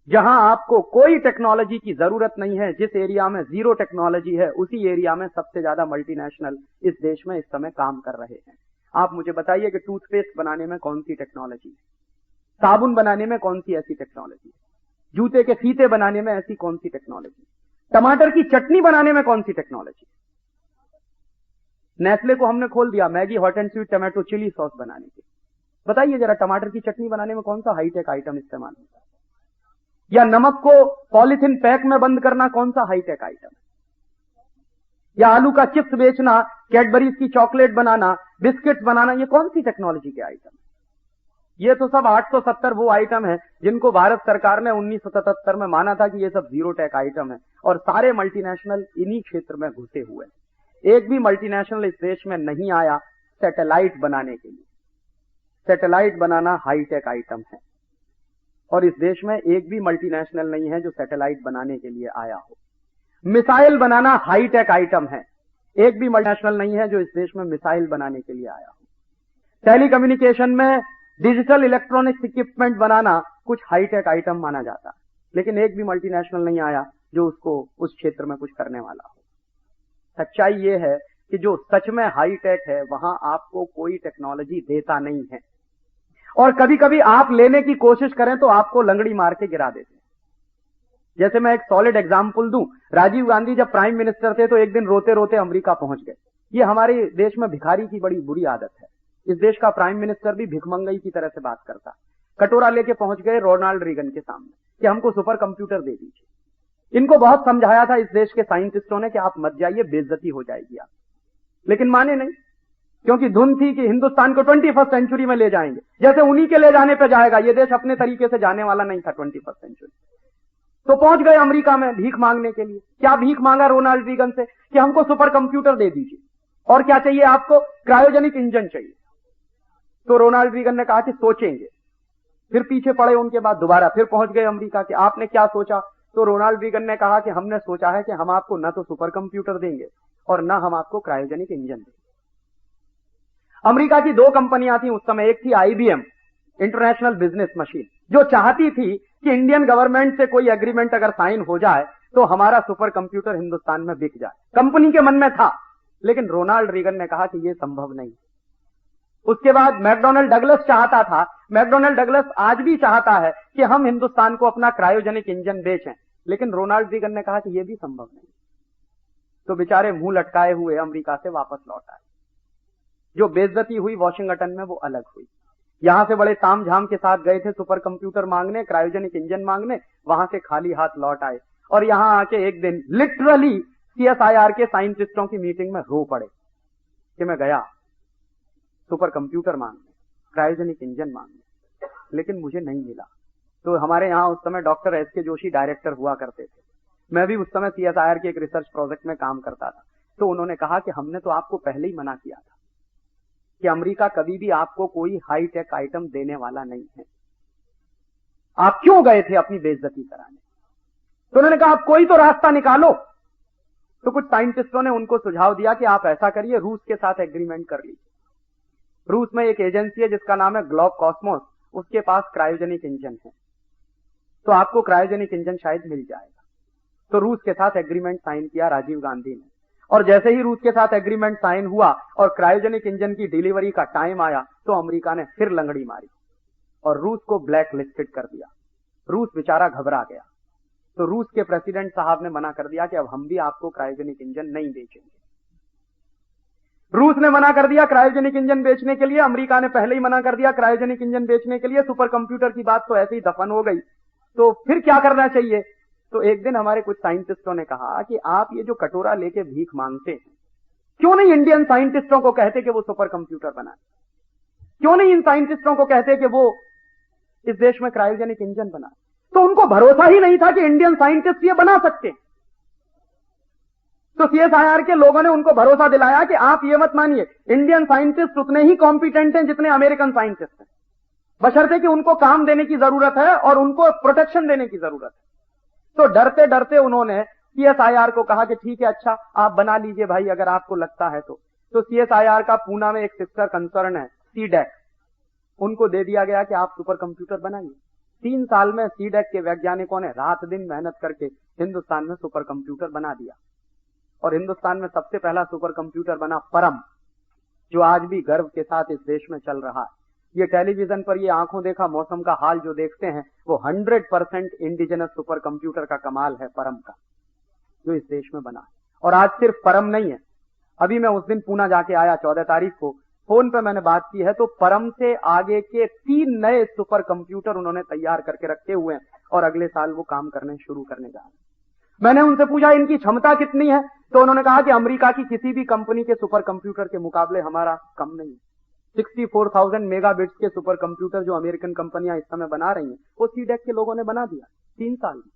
जहां आपको कोई टेक्नोलॉजी की जरूरत नहीं है, जिस एरिया में जीरो टेक्नोलॉजी है, उसी एरिया में सबसे ज्यादा मल्टीनेशनल इस देश में इस समय काम कर रहे हैं। आप मुझे बताइए कि टूथपेस्ट बनाने में कौन सी टेक्नोलॉजी है, साबुन बनाने में कौन सी ऐसी टेक्नोलॉजी है, जूते के फीते बनाने में ऐसी कौन सी टेक्नोलॉजी, टमाटर की चटनी बनाने में कौन सी टेक्नोलॉजी। नेस्ले को हमने खोल दिया Maggi hot and sweet tomato chilli sauce बनाने के। बताइए जरा टमाटर की चटनी बनाने में कौन सा हाईटेक आइटम इस्तेमाल होता है? या नमक को पॉलिथीन पैक में बंद करना कौन सा हाईटेक आइटम है? या आलू का चिप्स बेचना, कैडबरीज की चॉकलेट बनाना, बिस्किट्स बनाना, ये कौन सी टेक्नोलॉजी के आइटम है? ये तो सब 870 वो आइटम है जिनको भारत सरकार ने 1977 में माना था कि ये सब जीरो टेक आइटम है, और सारे मल्टीनेशनल इन्हीं क्षेत्र में घुसे हुए हैं। एक भी मल्टीनेशनल इस देश में नहीं आया सैटेलाइट बनाने के लिए। सैटेलाइट बनाना हाईटेक आइटम है, और इस देश में एक भी मल्टीनेशनल नहीं है जो सैटेलाइट बनाने के लिए आया हो। मिसाइल बनाना हाईटेक आइटम है, एक भी मल्टीनेशनल नहीं है जो इस देश में मिसाइल बनाने के लिए आया हो। टेलीकम्युनिकेशन में डिजिटल इलेक्ट्रॉनिक्स इक्विपमेंट बनाना कुछ हाईटेक आइटम माना जाता, लेकिन एक भी मल्टीनेशनल नहीं आया जो उसको उस क्षेत्र में कुछ करने वाला हो। सच्चाई ये है कि जो सच में हाईटेक है वहां आपको कोई टेक्नोलॉजी देता नहीं है, और कभी कभी आप लेने की कोशिश करें तो आपको लंगड़ी मार के गिरा देते हैं। जैसे मैं एक सॉलिड एग्जांपल दूं, राजीव गांधी जब प्राइम मिनिस्टर थे तो एक दिन रोते रोते अमेरिका पहुंच गए। ये हमारे देश में भिखारी की बड़ी बुरी आदत है। इस देश का प्राइम मिनिस्टर भी भिखमंगई की तरह से बात करता। कटोरा लेके पहुंच गए रोनाल्ड रीगन के सामने कि हमको सुपर कंप्यूटर दे दीजिए। इनको बहुत समझाया था इस देश के साइंटिस्टों ने कि आप मत जाइए, बेइज्जती हो जाएगी आप, लेकिन माने नहीं, क्योंकि धुन थी कि हिंदुस्तान को 21st सेंचुरी में ले जाएंगे। जैसे उन्हीं के ले जाने पे जाएगा, ये देश अपने तरीके से जाने वाला नहीं था 21st सेंचुरी। तो पहुंच गए अमेरिका में भीख मांगने के लिए। क्या भीख मांगा रोनाल्ड रीगन से? कि हमको सुपर कंप्यूटर दे दीजिए, और क्या चाहिए आपको? क्रायोजेनिक इंजन चाहिए। तो रोनाल्ड रीगन ने कहा कि सोचेंगे। फिर पीछे पड़े उनके बाद दोबारा फिर पहुंच गए अमेरिका के, आपने क्या सोचा? तो रोनाल्ड रीगन ने कहा कि हमने सोचा है कि हम आपको न तो सुपर कंप्यूटर देंगे और न हम आपको क्रायोजेनिक इंजन देंगे। अमेरिका की दो कंपनियां थी उस समय, एक थी IBM इंटरनेशनल बिजनेस मशीन, जो चाहती थी कि इंडियन गवर्नमेंट से कोई एग्रीमेंट अगर साइन हो जाए तो हमारा सुपर कंप्यूटर हिंदुस्तान में बिक जाए। कंपनी के मन में था, लेकिन रोनाल्ड रीगन ने कहा कि यह संभव नहीं। उसके बाद मैकडॉनल्ड डगलस चाहता था, मैकडॉनल्ड डगलस आज भी चाहता है कि हम हिंदुस्तान को अपना क्रायोजेनिक इंजन बेचें, लेकिन रोनाल्ड रीगन ने कहा कि यह भी संभव नहीं। तो बेचारे मुंह लटकाए हुए अमेरिका से वापस लौट आए। जो बेइज्जती हुई वॉशिंगटन में वो अलग हुई। यहां से बड़े तामझाम के साथ गए थे सुपर कंप्यूटर मांगने, क्रायोजेनिक इंजन मांगने, वहां से खाली हाथ लौट आए, और यहां आके एक दिन लिटरली CSIR के साइंटिस्टों की मीटिंग में रो पड़े कि मैं गया सुपर कंप्यूटर मांगने, क्रायोजेनिक इंजन मांगने, लेकिन मुझे नहीं मिला। तो हमारे यहाँ उस समय डॉक्टर एस के जोशी डायरेक्टर हुआ करते थे। मैं भी उस समय CSIR के एक रिसर्च प्रोजेक्ट में काम करता था। तो उन्होंने कहा कि हमने तो आपको पहले ही मना किया था कि अमेरिका कभी भी आपको कोई हाई टेक आइटम देने वाला नहीं है, आप क्यों गए थे अपनी बेइज्जती कराने। तो उन्होंने कहा आप कोई तो रास्ता निकालो। तो कुछ साइंटिस्टों ने उनको सुझाव दिया कि आप ऐसा करिए, रूस के साथ एग्रीमेंट कर लीजिए। रूस में एक एजेंसी है जिसका नाम है ग्लोब कॉस्मोस, उसके पास क्रायोजेनिक इंजन है, तो आपको क्रायोजेनिक इंजन शायद मिल जाएगा। तो रूस के साथ एग्रीमेंट साइन किया राजीव गांधी ने, और जैसे ही रूस के साथ एग्रीमेंट साइन हुआ और क्रायोजेनिक इंजन की डिलीवरी का टाइम आया तो अमेरिका ने फिर लंगड़ी मारी और रूस को ब्लैक लिस्टेड कर दिया। रूस बेचारा घबरा गया। तो रूस के प्रेसिडेंट साहब ने मना कर दिया कि अब हम भी आपको क्रायोजेनिक इंजन नहीं बेचेंगे। रूस ने मना कर दिया क्रायोजेनिक इंजन बेचने के लिए, अमेरिका ने पहले ही मना कर दिया क्रायोजेनिक इंजन बेचने के लिए। सुपर कंप्यूटर की बात तो ऐसे ही दफन हो गई। तो फिर क्या करना चाहिए। तो एक दिन हमारे कुछ साइंटिस्टों ने कहा कि आप ये जो कटोरा लेके भीख मांगते हैं, क्यों नहीं इंडियन साइंटिस्टों को कहते कि वो सुपर कंप्यूटर बनाए, क्यों नहीं इन साइंटिस्टों को कहते कि वो इस देश में क्रायोजेनिक इंजन बनाए। तो उनको भरोसा ही नहीं था कि इंडियन साइंटिस्ट ये बना सकते हैं। तो CSIR के लोगों ने उनको भरोसा दिलाया कि आप ये मत मानिए, इंडियन साइंटिस्ट उतने ही कॉम्पिटेंट हैं जितने अमेरिकन साइंटिस्ट हैं, बशर्ते कि उनको काम देने की जरूरत है और उनको प्रोटेक्शन देने की जरूरत है। तो डरते डरते उन्होंने CSIR को कहा कि ठीक है, अच्छा आप बना लीजिए भाई, अगर आपको लगता है तो CSIR का पूना में एक सिस्टर कंसर्न है CDAC, उनको दे दिया गया कि आप सुपर कंप्यूटर बनाइए। 3 साल में CDAC के वैज्ञानिकों ने रात दिन मेहनत करके हिंदुस्तान में सुपर कंप्यूटर बना दिया। और हिंदुस्तान में सबसे पहला सुपर कंप्यूटर बना परम, जो आज भी गर्व के साथ इस देश में चल रहा है। ये टेलीविजन पर ये आंखों देखा मौसम का हाल जो देखते हैं, वो 100% इंडिजिनस सुपर कंप्यूटर का कमाल है परम का, जो इस देश में बना है। और आज सिर्फ परम नहीं है, अभी मैं उस दिन पूना जाके आया 14 तारीख को, फोन पे मैंने बात की है, तो परम से आगे के 3 नए सुपर कंप्यूटर उन्होंने तैयार करके रखे हुए हैं और अगले साल वो काम करने शुरू करने जा रहे हैं। मैंने उनसे पूछा इनकी क्षमता कितनी है, तो उन्होंने कहा कि अमेरिका की किसी भी कंपनी के सुपर कंप्यूटर के मुकाबले हमारा कम नहीं है। 64,000 मेगाबिट्स के सुपर कंप्यूटर जो अमेरिकन कंपनियां इस समय बना रही हैं, वो CDAC के लोगों ने बना दिया 3 साल में।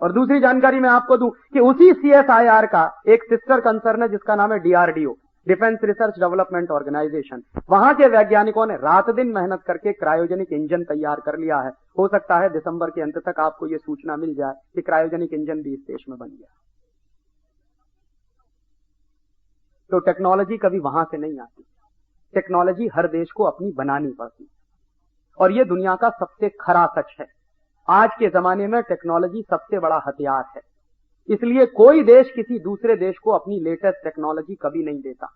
और दूसरी जानकारी मैं आपको दूं कि उसी CSIR का एक सिस्टर कंसर्न है जिसका नाम है DRDO, defence research development organisation. वहां के वैज्ञानिकों ने रात दिन मेहनत करके क्रायोजेनिक इंजन तैयार कर लिया है। हो सकता है दिसंबर के अंत तक आपको यह सूचना मिल जाए कि क्रायोजेनिक इंजन भी इस देश में बन गया। तो टेक्नोलॉजी कभी वहां से नहीं आती, टेक्नोलॉजी हर देश को अपनी बनानी पड़ती, और यह दुनिया का सबसे खरा सच है। आज के जमाने में टेक्नोलॉजी सबसे बड़ा हथियार है, इसलिए कोई देश किसी दूसरे देश को अपनी लेटेस्ट टेक्नोलॉजी कभी नहीं देता।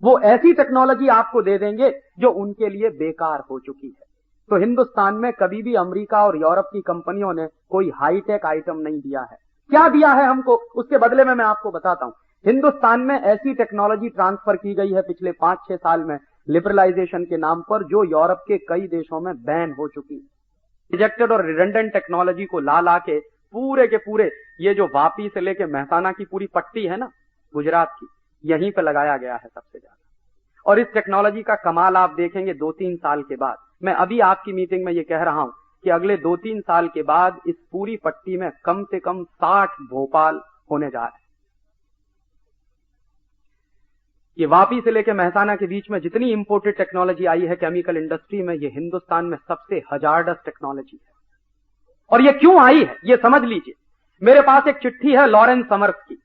वो ऐसी टेक्नोलॉजी आपको दे देंगे जो उनके लिए बेकार हो चुकी है। तो हिंदुस्तान में कभी भी अमेरिका और यूरोप की कंपनियों ने कोई हाईटेक आइटम नहीं दिया है। क्या दिया है हमको, उसके बदले में मैं आपको बताता हूं। हिंदुस्तान में ऐसी टेक्नोलॉजी ट्रांसफर की गई है पिछले 5-6 साल में लिबरलाइजेशन के नाम पर, जो यूरोप के कई देशों में बैन हो चुकी है। रिजेक्टेड और रिडंडेंट टेक्नोलॉजी को ला के पूरे के पूरे ये जो वापी से लेके मेहसाना की पूरी पट्टी है ना गुजरात की, यहीं पे लगाया गया है सबसे ज्यादा। और इस टेक्नोलॉजी का कमाल आप देखेंगे 2-3 साल के बाद। मैं अभी आपकी मीटिंग में ये कह रहा हूं कि अगले 2-3 साल के बाद इस पूरी पट्टी में कम से कम 60 भोपाल होने जा रहे हैं। ये वापी से लेकर मेहसाना के बीच में जितनी इंपोर्टेड टेक्नोलॉजी आई है केमिकल इंडस्ट्री में, ये हिंदुस्तान में सबसे हजार्डस टेक्नोलॉजी है। और ये क्यों आई है ये समझ लीजिए। मेरे पास एक चिट्ठी है लॉरेंस समर्स की।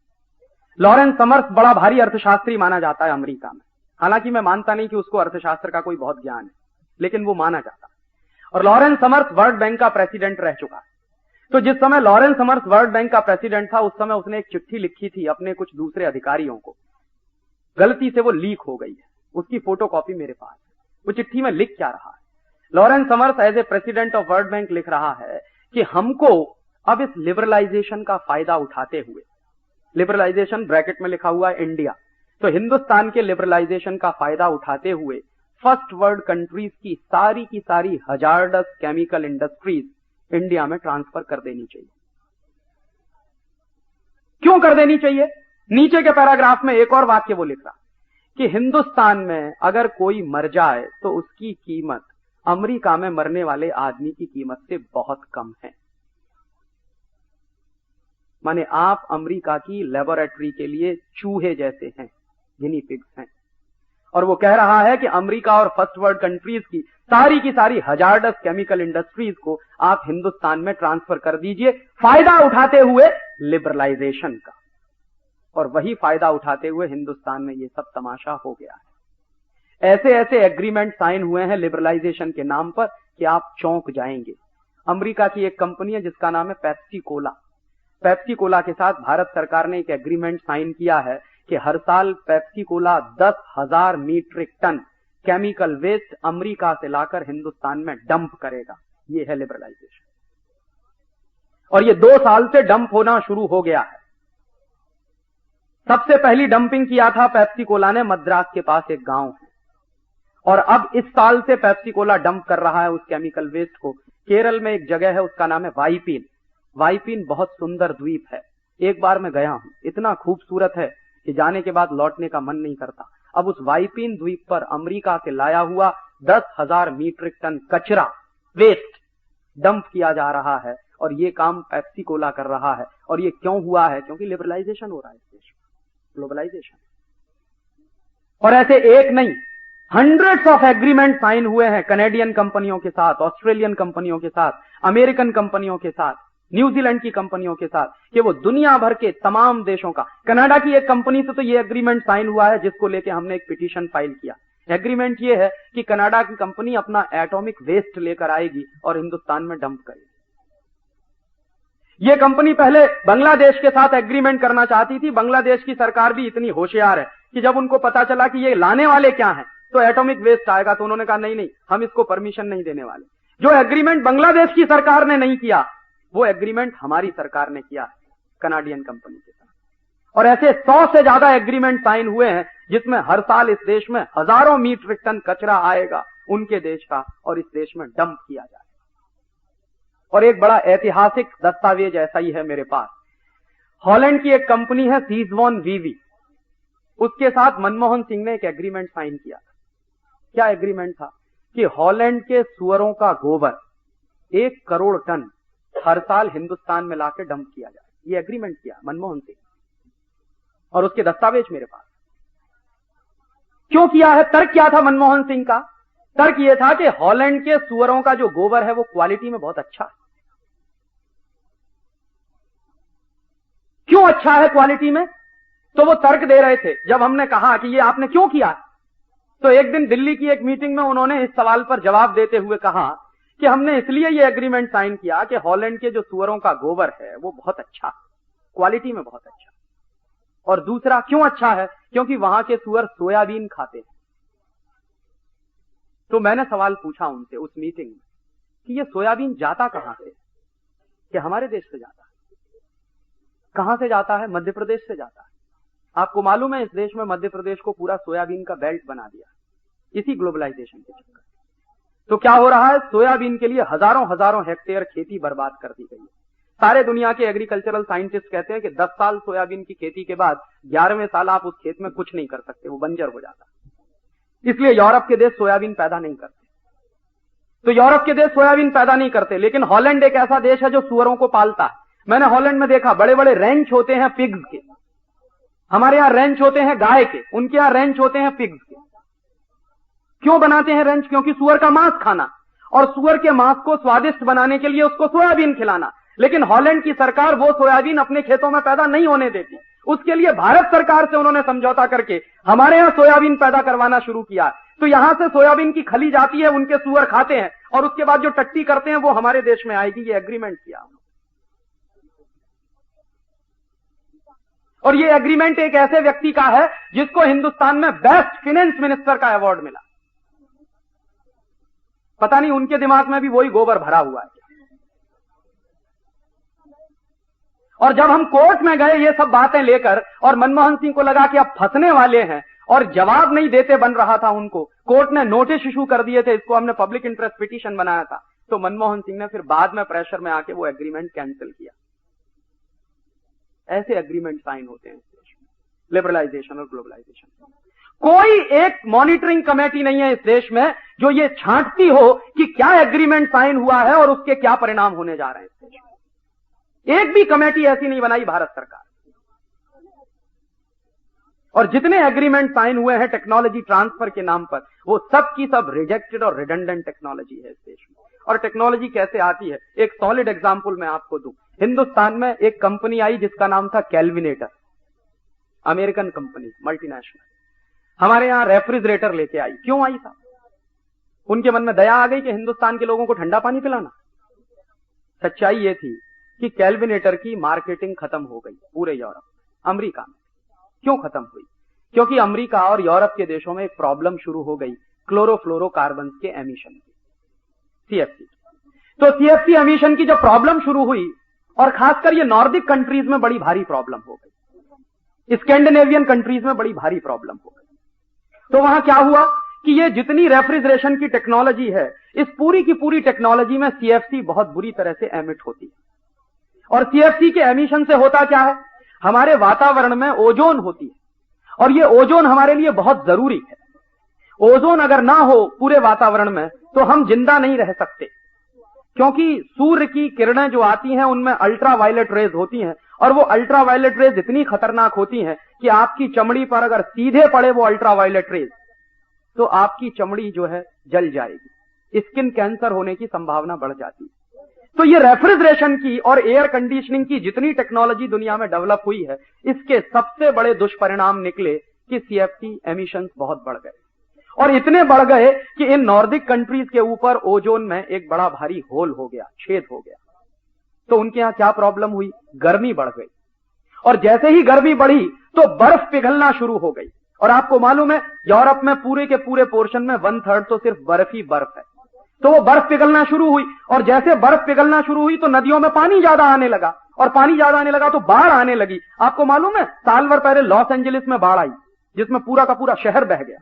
लॉरेंस समर्स बड़ा भारी अर्थशास्त्री माना जाता है अमेरिका में। हालांकि मैं मानता नहीं कि उसको अर्थशास्त्र का कोई बहुत ज्ञान है, लेकिन वो माना जाता है। और लॉरेंस समर्स वर्ल्ड बैंक का प्रेसिडेंट रह चुका है। तो जिस समय लॉरेंस समर्स वर्ल्ड बैंक का प्रेसिडेंट था, उस समय उसने एक चिट्ठी लिखी थी अपने कुछ दूसरे अधिकारियों को। गलती से वो लीक हो गई है, उसकी फोटोकॉपी मेरे पास है। वो चिट्ठी में लिख क्या रहा है, Lawrence Summers as a president of world bank लिख रहा है कि हमको अब इस लिबरलाइजेशन का फायदा उठाते हुए, लिबरलाइजेशन ब्रैकेट में लिखा हुआ है इंडिया, तो हिंदुस्तान के लिबरलाइजेशन का फायदा उठाते हुए फर्स्ट वर्ल्ड कंट्रीज की सारी हजार्डस केमिकल इंडस्ट्रीज इंडिया में ट्रांसफर कर देनी चाहिए। क्यों कर देनी चाहिए? नीचे के पैराग्राफ में एक और वाक्य वो लिख रहा कि हिंदुस्तान में अगर कोई मर जाए तो उसकी कीमत अमेरिका में मरने वाले आदमी की कीमत से बहुत कम है। माने आप अमेरिका की लेबोरेटरी के लिए चूहे जैसे हैं, गिनी पिग्स हैं। और वो कह रहा है कि अमेरिका और फर्स्ट वर्ल्ड कंट्रीज की सारी हजार्डस केमिकल इंडस्ट्रीज को आप हिंदुस्तान में ट्रांसफर कर दीजिए, फायदा उठाते हुए लिबरलाइजेशन का। और वही फायदा उठाते हुए हिंदुस्तान में ये सब तमाशा हो गया है। ऐसे ऐसे एग्रीमेंट साइन हुए हैं लिबरलाइजेशन के नाम पर कि आप चौंक जाएंगे। अमेरिका की एक कंपनी है जिसका नाम है पेप्सी कोला। पेप्सी कोला के साथ भारत सरकार ने एक एग्रीमेंट साइन किया है कि हर साल Pepsi cola 10,000 metric ton chemical waste America से लाकर हिंदुस्तान में डंप करेगा। ये है लिबरलाइजेशन। और ये 2 साल से डंप होना शुरू हो गया है। सबसे पहली डंपिंग किया था पेप्सी कोला ने मद्रास के पास एक गांव है, और अब इस साल से पेप्सी कोला डंप कर रहा है उस केमिकल वेस्ट को। केरल में एक जगह है, उसका नाम है वाइपीन। वाइपीन बहुत सुंदर द्वीप है। एक बार मैं गया हूं, इतना खूबसूरत है कि जाने के बाद लौटने का मन नहीं करता। अब उस वाइपीन द्वीप पर अमेरिका से लाया हुआ 10,000 मीट्रिक टन कचरा वेस्ट डंप किया जा रहा है, और ये काम पेप्सी कोला कर रहा है। और ये क्यों हुआ है? क्योंकि लिबरलाइजेशन हो रहा है इस देश में, ग्लोबलाइजेशन। और ऐसे एक नहीं, हंड्रेड्स ऑफ एग्रीमेंट साइन हुए हैं कनेडियन कंपनियों के साथ, ऑस्ट्रेलियन कंपनियों के साथ, अमेरिकन कंपनियों के साथ, न्यूजीलैंड की कंपनियों के साथ, कि वो दुनिया भर के तमाम देशों का। कनाडा की एक कंपनी से तो ये एग्रीमेंट साइन हुआ है जिसको लेके हमने एक पिटीशन फाइल किया। एग्रीमेंट ये है कि कनाडा की कंपनी अपना एटॉमिक वेस्ट लेकर आएगी और हिंदुस्तान में डंप करेगी। ये कंपनी पहले बांग्लादेश के साथ एग्रीमेंट करना चाहती थी। बांग्लादेश की सरकार भी इतनी होशियार है कि जब उनको पता चला कि ये लाने वाले क्या हैं, तो एटॉमिक वेस्ट आएगा, तो उन्होंने कहा नहीं नहीं, हम इसको परमिशन नहीं देने वाले। जो एग्रीमेंट बांग्लादेश की सरकार ने नहीं किया, वो एग्रीमेंट हमारी सरकार ने किया कनाडियन कंपनी के साथ। और ऐसे 100 से ज्यादा एग्रीमेंट साइन हुए हैं जिसमें हर साल इस देश में हजारों मीट्रिक टन कचरा आएगा उनके देश का, और इस देश में डंप किया जाएगा। और एक बड़ा ऐतिहासिक दस्तावेज ऐसा ही है मेरे पास। हॉलैंड की एक कंपनी है सीजवॉन वीवी, उसके साथ मनमोहन सिंह ने एक एग्रीमेंट साइन किया था। क्या एग्रीमेंट था? कि हॉलैंड के सुअरों का गोबर 1 करोड़ टन हर साल हिंदुस्तान में लाकर डंप किया जाए। ये एग्रीमेंट किया मनमोहन सिंह, और उसके दस्तावेज मेरे पास। क्यों किया है? तर्क क्या था मनमोहन सिंह का? तर्क यह था कि हॉलैंड के सुअरों का जो गोबर है वो क्वालिटी में बहुत अच्छा है। क्यों अच्छा है क्वालिटी में? तो वो तर्क दे रहे थे। जब हमने कहा कि ये आपने क्यों किया, तो एक दिन दिल्ली की एक मीटिंग में उन्होंने इस सवाल पर जवाब देते हुए कहा कि हमने इसलिए ये एग्रीमेंट साइन किया कि हॉलैंड के जो सुअरों का गोबर है वो बहुत अच्छा, क्वालिटी में बहुत अच्छा। और दूसरा क्यों अच्छा है? क्योंकि वहां के सुअर सोयाबीन खाते हैं। तो मैंने सवाल पूछा उनसे उस मीटिंग में कि ये सोयाबीन जाता कहां से? कि हमारे देश से जाता है। कहां से जाता है? मध्य प्रदेश से जाता है। आपको मालूम है इस देश में मध्य प्रदेश को पूरा सोयाबीन का बेल्ट बना दिया इसी ग्लोबलाइजेशन के चक्कर। तो क्या हो रहा है? सोयाबीन के लिए हजारों हजारों हेक्टेयर खेती बर्बाद कर दी गई है। सारे दुनिया के एग्रीकल्चरल साइंटिस्ट कहते हैं कि 10 साल सोयाबीन की खेती के बाद 11वें साल आप उस खेत में कुछ नहीं कर सकते, वो बंजर हो जाता है। इसलिए यूरोप के देश सोयाबीन पैदा नहीं करते। तो यूरोप के देश सोयाबीन पैदा नहीं करते, लेकिन हॉलैंड एक ऐसा देश है जो सुअरों को पालता है। मैंने हॉलैंड में देखा बड़े बड़े रेंच होते हैं पिग्स के। हमारे यहां रेंच होते हैं गाय के, उनके यहां रेंच होते हैं पिग्स के। क्यों बनाते हैं रेंच? क्योंकि सुअर का मांस खाना, और सुअर के मांस को स्वादिष्ट बनाने के लिए उसको सोयाबीन खिलाना। लेकिन हॉलैंड की सरकार वो सोयाबीन अपने खेतों में पैदा नहीं होने देती। उसके लिए भारत सरकार से उन्होंने समझौता करके हमारे यहां सोयाबीन पैदा करवाना शुरू किया। तो यहां से सोयाबीन की खली जाती है, उनके सुअर खाते हैं, और उसके बाद जो टट्टी करते हैं वो हमारे देश में आएगी। ये एग्रीमेंट किया। और ये एग्रीमेंट एक ऐसे व्यक्ति का है जिसको हिंदुस्तान में बेस्ट फाइनेंस मिनिस्टर का अवार्ड मिला। पता नहीं उनके दिमाग में भी वही गोबर भरा हुआ है। और जब हम कोर्ट में गए ये सब बातें लेकर, और मनमोहन सिंह को लगा कि अब फंसने वाले हैं, और जवाब नहीं देते बन रहा था उनको, कोर्ट ने नोटिस इशू कर दिए थे, इसको हमने पब्लिक इंटरेस्ट पिटीशन बनाया था। तो मनमोहन सिंह ने फिर बाद में प्रेशर में आके वो एग्रीमेंट कैंसिल किया। ऐसे एग्रीमेंट साइन होते हैं लिबरलाइजेशन और ग्लोबलाइजेशन। कोई एक मॉनिटरिंग कमेटी नहीं है इस देश में जो ये छांटती हो कि क्या एग्रीमेंट साइन हुआ है और उसके क्या परिणाम होने जा रहे हैं इस देश में। एक भी कमेटी ऐसी नहीं बनाई भारत सरकार। और जितने एग्रीमेंट साइन हुए हैं टेक्नोलॉजी ट्रांसफर के नाम पर, वो सब की सब रिजेक्टेड और रिडंडेंट टेक्नोलॉजी है इस देश में। और टेक्नोलॉजी कैसे आती है, एक सॉलिड एग्जांपल मैं आपको दूं। हिंदुस्तान में एक कंपनी आई जिसका नाम था कैलविनेटर, अमेरिकन कंपनी, मल्टीनेशनल। हमारे यहां रेफ्रिजरेटर लेके आई। क्यों आई साहब? उनके मन में दया आ गई कि हिंदुस्तान के लोगों को ठंडा पानी पिलाना। सच्चाई ये थी कि कैलविनेटर की मार्केटिंग खत्म हो गई पूरे यूरोप, अमेरिका में। क्यों खत्म हुई? क्योंकि अमेरिका और यूरोप के देशों में एक प्रॉब्लम शुरू हो गई क्लोरोफ्लोरोकार्बन के एमिशन की, सीएफसी। तो सीएफसी एमिशन की जब प्रॉब्लम शुरू हुई, और खासकर ये नॉर्डिक कंट्रीज में बड़ी भारी प्रॉब्लम हो गई, स्कैंडिनेवियन कंट्रीज में बड़ी भारी प्रॉब्लम हो गई, तो वहां क्या हुआ कि ये जितनी रेफ्रिजरेशन की टेक्नोलॉजी है, इस पूरी की पूरी टेक्नोलॉजी में सीएफसी बहुत बुरी तरह से एमिट होती है। और सीएफसी के एमिशन से होता क्या है, हमारे वातावरण में ओजोन होती है, और ये ओजोन हमारे लिए बहुत जरूरी है। ओजोन अगर ना हो पूरे वातावरण में तो हम जिंदा नहीं रह सकते, क्योंकि सूर्य की किरणें जो आती हैं उनमें अल्ट्रावायलेट रेज होती हैं, और वो अल्ट्रावायलेट रेज इतनी खतरनाक होती हैं कि आपकी चमड़ी पर अगर सीधे पड़े वो अल्ट्रावायलेट रेज, तो आपकी चमड़ी जो है जल जाएगी, स्किन कैंसर होने की संभावना बढ़ जाती है। तो ये रेफ्रिजरेशन की और एयर कंडीशनिंग की जितनी टेक्नोलॉजी दुनिया में डेवलप हुई है, इसके सबसे बड़े दुष्परिणाम निकले कि सीएफसी एमिशंस बहुत बढ़ गए, और इतने बढ़ गए कि इन नॉर्डिक कंट्रीज के ऊपर ओजोन में एक बड़ा भारी होल हो गया, छेद हो गया। तो उनके यहां क्या प्रॉब्लम हुई, गर्मी बढ़ गई, और जैसे ही गर्मी बढ़ी तो बर्फ पिघलना शुरू हो गई। और आपको मालूम है यूरोप में पूरे के पूरे पोर्शन में 1/3 तो सिर्फ बर्फ ही बर्फ है। तो वो बर्फ पिघलना शुरू हुई, और जैसे बर्फ पिघलना शुरू हुई तो नदियों में पानी ज्यादा आने लगा, और पानी ज्यादा आने लगा तो बाढ़ आने लगी। आपको मालूम है साल भर पहले लॉस एंजलिस में बाढ़ आई, जिसमें पूरा का पूरा शहर बह गया।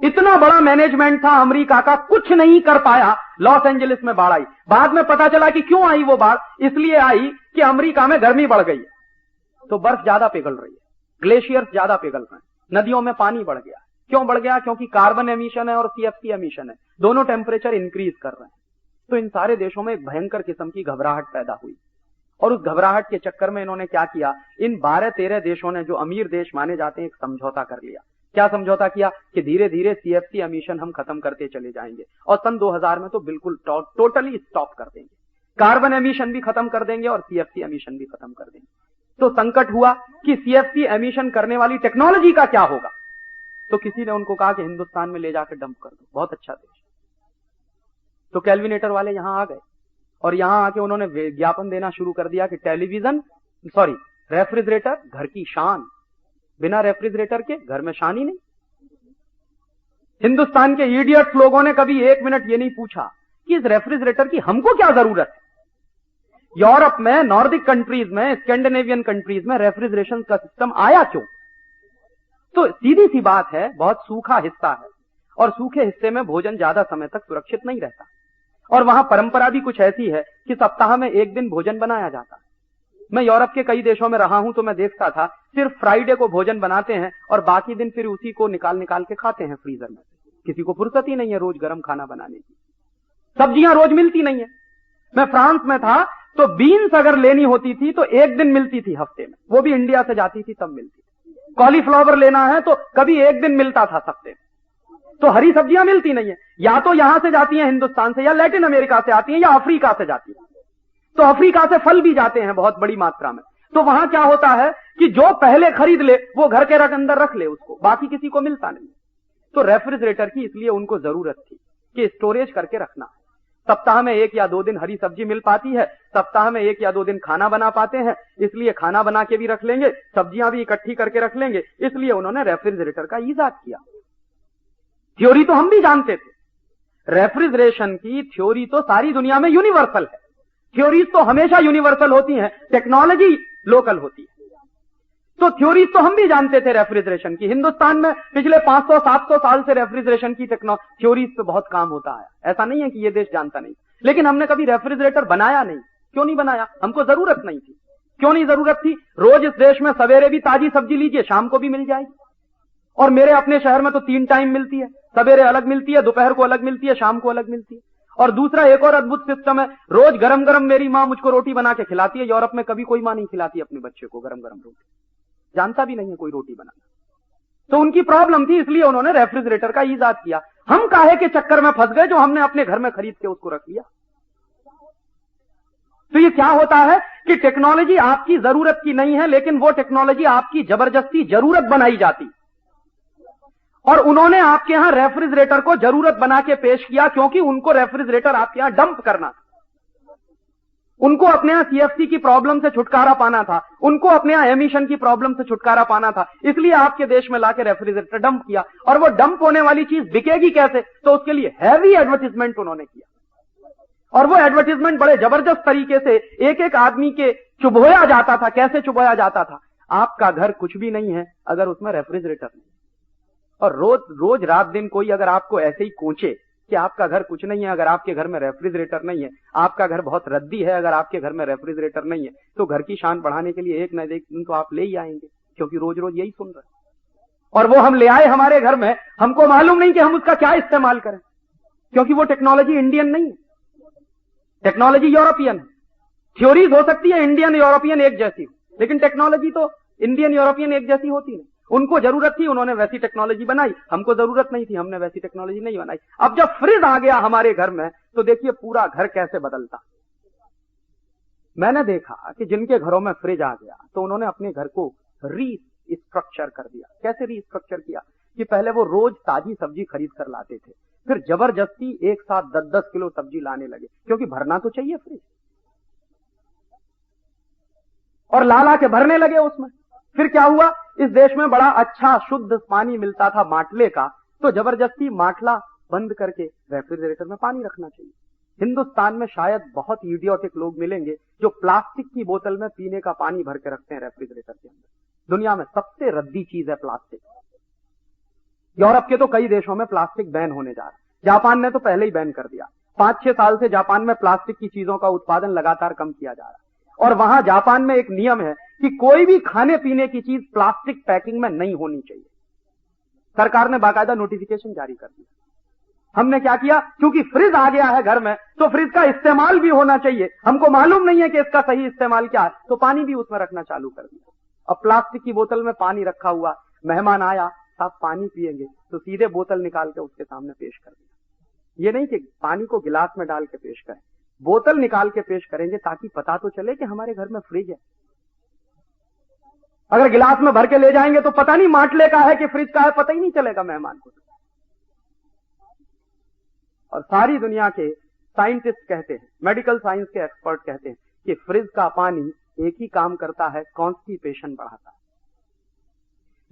इतना बड़ा मैनेजमेंट था अमेरिका का, कुछ नहीं कर पाया, लॉस एंजलिस में बाढ़ आई। बाद में पता चला कि क्यों आई वो बाढ़, इसलिए आई कि अमेरिका में गर्मी बढ़ गई है, तो बर्फ ज्यादा पिघल रही है, ग्लेशियर्स ज्यादा पिघल रहे हैं, नदियों में पानी बढ़ गया। क्यों बढ़ गया? क्योंकि कार्बन एमिशन है और सीएफसी एमिशन है, दोनों टेम्परेचर इंक्रीज कर रहे हैं। तो इन सारे देशों में एक भयंकर किस्म की घबराहट पैदा हुई, और उस घबराहट के चक्कर में इन्होंने क्या किया, इन 12-13 देशों ने, जो अमीर देश माने जाते हैं, एक समझौता कर लिया। क्या समझौता किया कि धीरे धीरे सीएफसी एमिशन हम खत्म करते चले जाएंगे, और सन 2000 में तो बिल्कुल टोटली स्टॉप कर देंगे, कार्बन एमिशन भी खत्म कर देंगे और सीएफसी एमिशन भी खत्म कर देंगे। तो संकट हुआ कि सीएफसी एमिशन करने वाली टेक्नोलॉजी का क्या होगा। तो किसी ने उनको कहा कि हिंदुस्तान में ले जाकर डंप कर दो, बहुत अच्छा देश। तो कैलविनेटर वाले यहां आ गए, और यहां आके उन्होंने विज्ञापन देना शुरू कर दिया कि रेफ्रिजरेटर घर की शान, बिना रेफ्रिजरेटर के घर में शान ही नहीं। हिंदुस्तान के इडियट्स लोगों ने कभी एक मिनट ये नहीं पूछा कि इस रेफ्रिजरेटर की हमको क्या जरूरत है। यूरोप में, नॉर्डिक कंट्रीज में, स्कैंडिनेवियन कंट्रीज में रेफ्रिजरेशन का सिस्टम आया क्यों? तो सीधी सी बात है, बहुत सूखा हिस्सा है, और सूखे हिस्से में भोजन ज्यादा समय तक सुरक्षित नहीं रहता, और वहां परंपरा भी कुछ ऐसी है कि सप्ताह में एक दिन भोजन बनाया जाता है। मैं यूरोप के कई देशों में रहा हूं, तो मैं देखता था सिर्फ फ्राइडे को भोजन बनाते हैं और बाकी दिन फिर उसी को निकाल के खाते हैं फ्रीजर में। किसी को फुर्सत ही नहीं है रोज गर्म खाना बनाने की, सब्जियां रोज मिलती नहीं है। मैं फ्रांस में था तो बीन्स अगर लेनी होती थी तो एक दिन मिलती थी हफ्ते में, वो भी इंडिया से जाती थी तब मिलती थी। कॉलीफ्लावर लेना है तो कभी एक दिन मिलता था हफ्ते में। तो हरी सब्जियां मिलती नहीं है, या तो यहां से जाती हैं हिंदुस्तान से, या लैटिन अमेरिका से आती हैं, या अफ्रीका से जाती है। तो अफ्रीका से फल भी जाते हैं बहुत बड़ी मात्रा में। तो वहां क्या होता है कि जो पहले खरीद ले वो घर के अंदर रख ले उसको, बाकी किसी को मिलता नहीं। तो रेफ्रिजरेटर की इसलिए उनको जरूरत थी कि स्टोरेज करके रखना। सप्ताह में 1 या 2 दिन हरी सब्जी मिल पाती है, सप्ताह में 1 या 2 दिन खाना बना पाते हैं, इसलिए खाना बना के भी रख लेंगे, सब्जियां भी इकट्ठी करके रख लेंगे, इसलिए उन्होंने रेफ्रिजरेटर का ईजाद किया। थ्योरी तो हम भी जानते थे, रेफ्रिजरेशन की थ्योरी तो सारी दुनिया में यूनिवर्सल है। थ्योरीज तो हमेशा यूनिवर्सल होती हैं, टेक्नोलॉजी लोकल होती है। तो थ्योरीज तो हम भी जानते थे रेफ्रिजरेशन की। हिंदुस्तान में पिछले 500-700 साल से रेफ्रिजरेशन की थ्योरीज पे बहुत काम होता है, ऐसा नहीं है कि ये देश जानता नहीं। लेकिन हमने कभी रेफ्रिजरेटर बनाया नहीं। क्यों नहीं बनाया? हमको जरूरत नहीं थी। क्यों नहीं जरूरत थी? रोज इस देश में सवेरे भी ताजी सब्जी लीजिए, शाम को भी मिल जाएगी। और मेरे अपने शहर में तो 3 टाइम मिलती है, सवेरे अलग मिलती है, दोपहर को अलग मिलती है, शाम को अलग मिलती है। और दूसरा एक और अद्भुत सिस्टम है, रोज गरम गरम मेरी मां मुझको रोटी बना के खिलाती है। यूरोप में कभी कोई मां नहीं खिलाती अपने बच्चे को गरम गरम रोटी, जानता भी नहीं है कोई रोटी बनाना। तो उनकी प्रॉब्लम थी, इसलिए उन्होंने रेफ्रिजरेटर का ईजाद किया। हम काहे के चक्कर में फंस गए जो हमने अपने घर में खरीद के उसको रख लिया। तो ये क्या होता है कि टेक्नोलॉजी आपकी जरूरत की नहीं है, लेकिन वो टेक्नोलॉजी आपकी जबरदस्ती जरूरत बनाई जाती। और उन्होंने आपके यहां रेफ्रिजरेटर को जरूरत बना के पेश किया, क्योंकि उनको रेफ्रिजरेटर आपके यहां डंप करना था। उनको अपने यहां सीएफसी की प्रॉब्लम से छुटकारा पाना था, उनको अपने यहां एमिशन की प्रॉब्लम से छुटकारा पाना था, इसलिए आपके देश में लाके रेफ्रिजरेटर डंप किया। और वो डंप होने वाली चीज बिकेगी कैसे, तो उसके लिए हैवी एडवर्टीजमेंट उन्होंने किया। और वो एडवर्टीजमेंट बड़े जबरदस्त तरीके से एक एक आदमी के चुभोया जाता था। कैसे चुभोया जाता था, आपका घर कुछ भी नहीं है अगर उसमें रेफ्रिजरेटर नहीं। और रोज रोज रात दिन कोई अगर आपको ऐसे ही कोचे कि आपका घर कुछ नहीं है अगर आपके घर में रेफ्रिजरेटर नहीं है, आपका घर बहुत रद्दी है अगर आपके घर में रेफ्रिजरेटर नहीं है, तो घर की शान बढ़ाने के लिए एक न एक दिन तो आप ले ही आएंगे, क्योंकि रोज रोज यही सुन रहे। और वो हम ले आए हमारे घर में, हमको मालूम नहीं कि हम उसका क्या इस्तेमाल करें, क्योंकि वो टेक्नोलॉजी इंडियन नहीं है, टेक्नोलॉजी यूरोपियन है। थ्योरीज हो सकती है इंडियन यूरोपियन एक जैसी, लेकिन टेक्नोलॉजी तो इंडियन यूरोपियन एक जैसी होती नहीं। उनको जरूरत थी, उन्होंने वैसी टेक्नोलॉजी बनाई, हमको जरूरत नहीं थी, हमने वैसी टेक्नोलॉजी नहीं बनाई। अब जब फ्रिज आ गया हमारे घर में, तो देखिए पूरा घर कैसे बदलता। मैंने देखा कि जिनके घरों में फ्रिज आ गया तो उन्होंने अपने घर को रीस्ट्रक्चर कर दिया। कैसे रीस्ट्रक्चर किया कि पहले वो रोज ताजी सब्जी खरीद कर लाते थे, फिर जबरदस्ती एक साथ 10-10 किलो सब्जी लाने लगे, क्योंकि भरना तो चाहिए फ्रिज, और ला के भरने लगे उसमें। फिर क्या हुआ, इस देश में बड़ा अच्छा शुद्ध पानी मिलता था माटले का, तो जबरदस्ती माटला बंद करके रेफ्रिजरेटर में पानी रखना चाहिए। हिंदुस्तान में शायद बहुत इडियोटिक लोग मिलेंगे जो प्लास्टिक की बोतल में पीने का पानी भर के रखते हैं रेफ्रिजरेटर के अंदर। दुनिया में सबसे रद्दी चीज है प्लास्टिक। यूरोप के तो कई देशों में प्लास्टिक बैन होने जा रहा है, जापान ने तो पहले ही बैन कर दिया। 5-6 साल से जापान में प्लास्टिक की चीजों का उत्पादन लगातार कम किया जा रहा है। और वहां जापान में एक नियम है कि कोई भी खाने पीने की चीज प्लास्टिक पैकिंग में नहीं होनी चाहिए। सरकार ने बाकायदा नोटिफिकेशन जारी कर दिया। हमने क्या किया, क्योंकि फ्रिज आ गया है घर में, तो फ्रिज का इस्तेमाल भी होना चाहिए। हमको मालूम नहीं है कि इसका सही इस्तेमाल क्या है, तो पानी भी उसमें रखना चालू कर दिया। अब प्लास्टिक की बोतल में पानी रखा हुआ, मेहमान आया, साहब पानी पिएंगे, तो सीधे बोतल निकाल के उसके सामने पेश कर दिया। ये नहीं कि पानी को गिलास में डाल के पेश करें, बोतल निकाल के पेश करेंगे, ताकि पता तो चले कि हमारे घर में फ्रिज है। अगर गिलास में भर के ले जाएंगे तो पता नहीं माटले का है कि फ्रिज का है, पता ही नहीं चलेगा मेहमान को। और सारी दुनिया के साइंटिस्ट कहते हैं, मेडिकल साइंस के एक्सपर्ट कहते हैं कि फ्रिज का पानी एक ही काम करता है, कॉन्स्टिपेशन बढ़ाता है।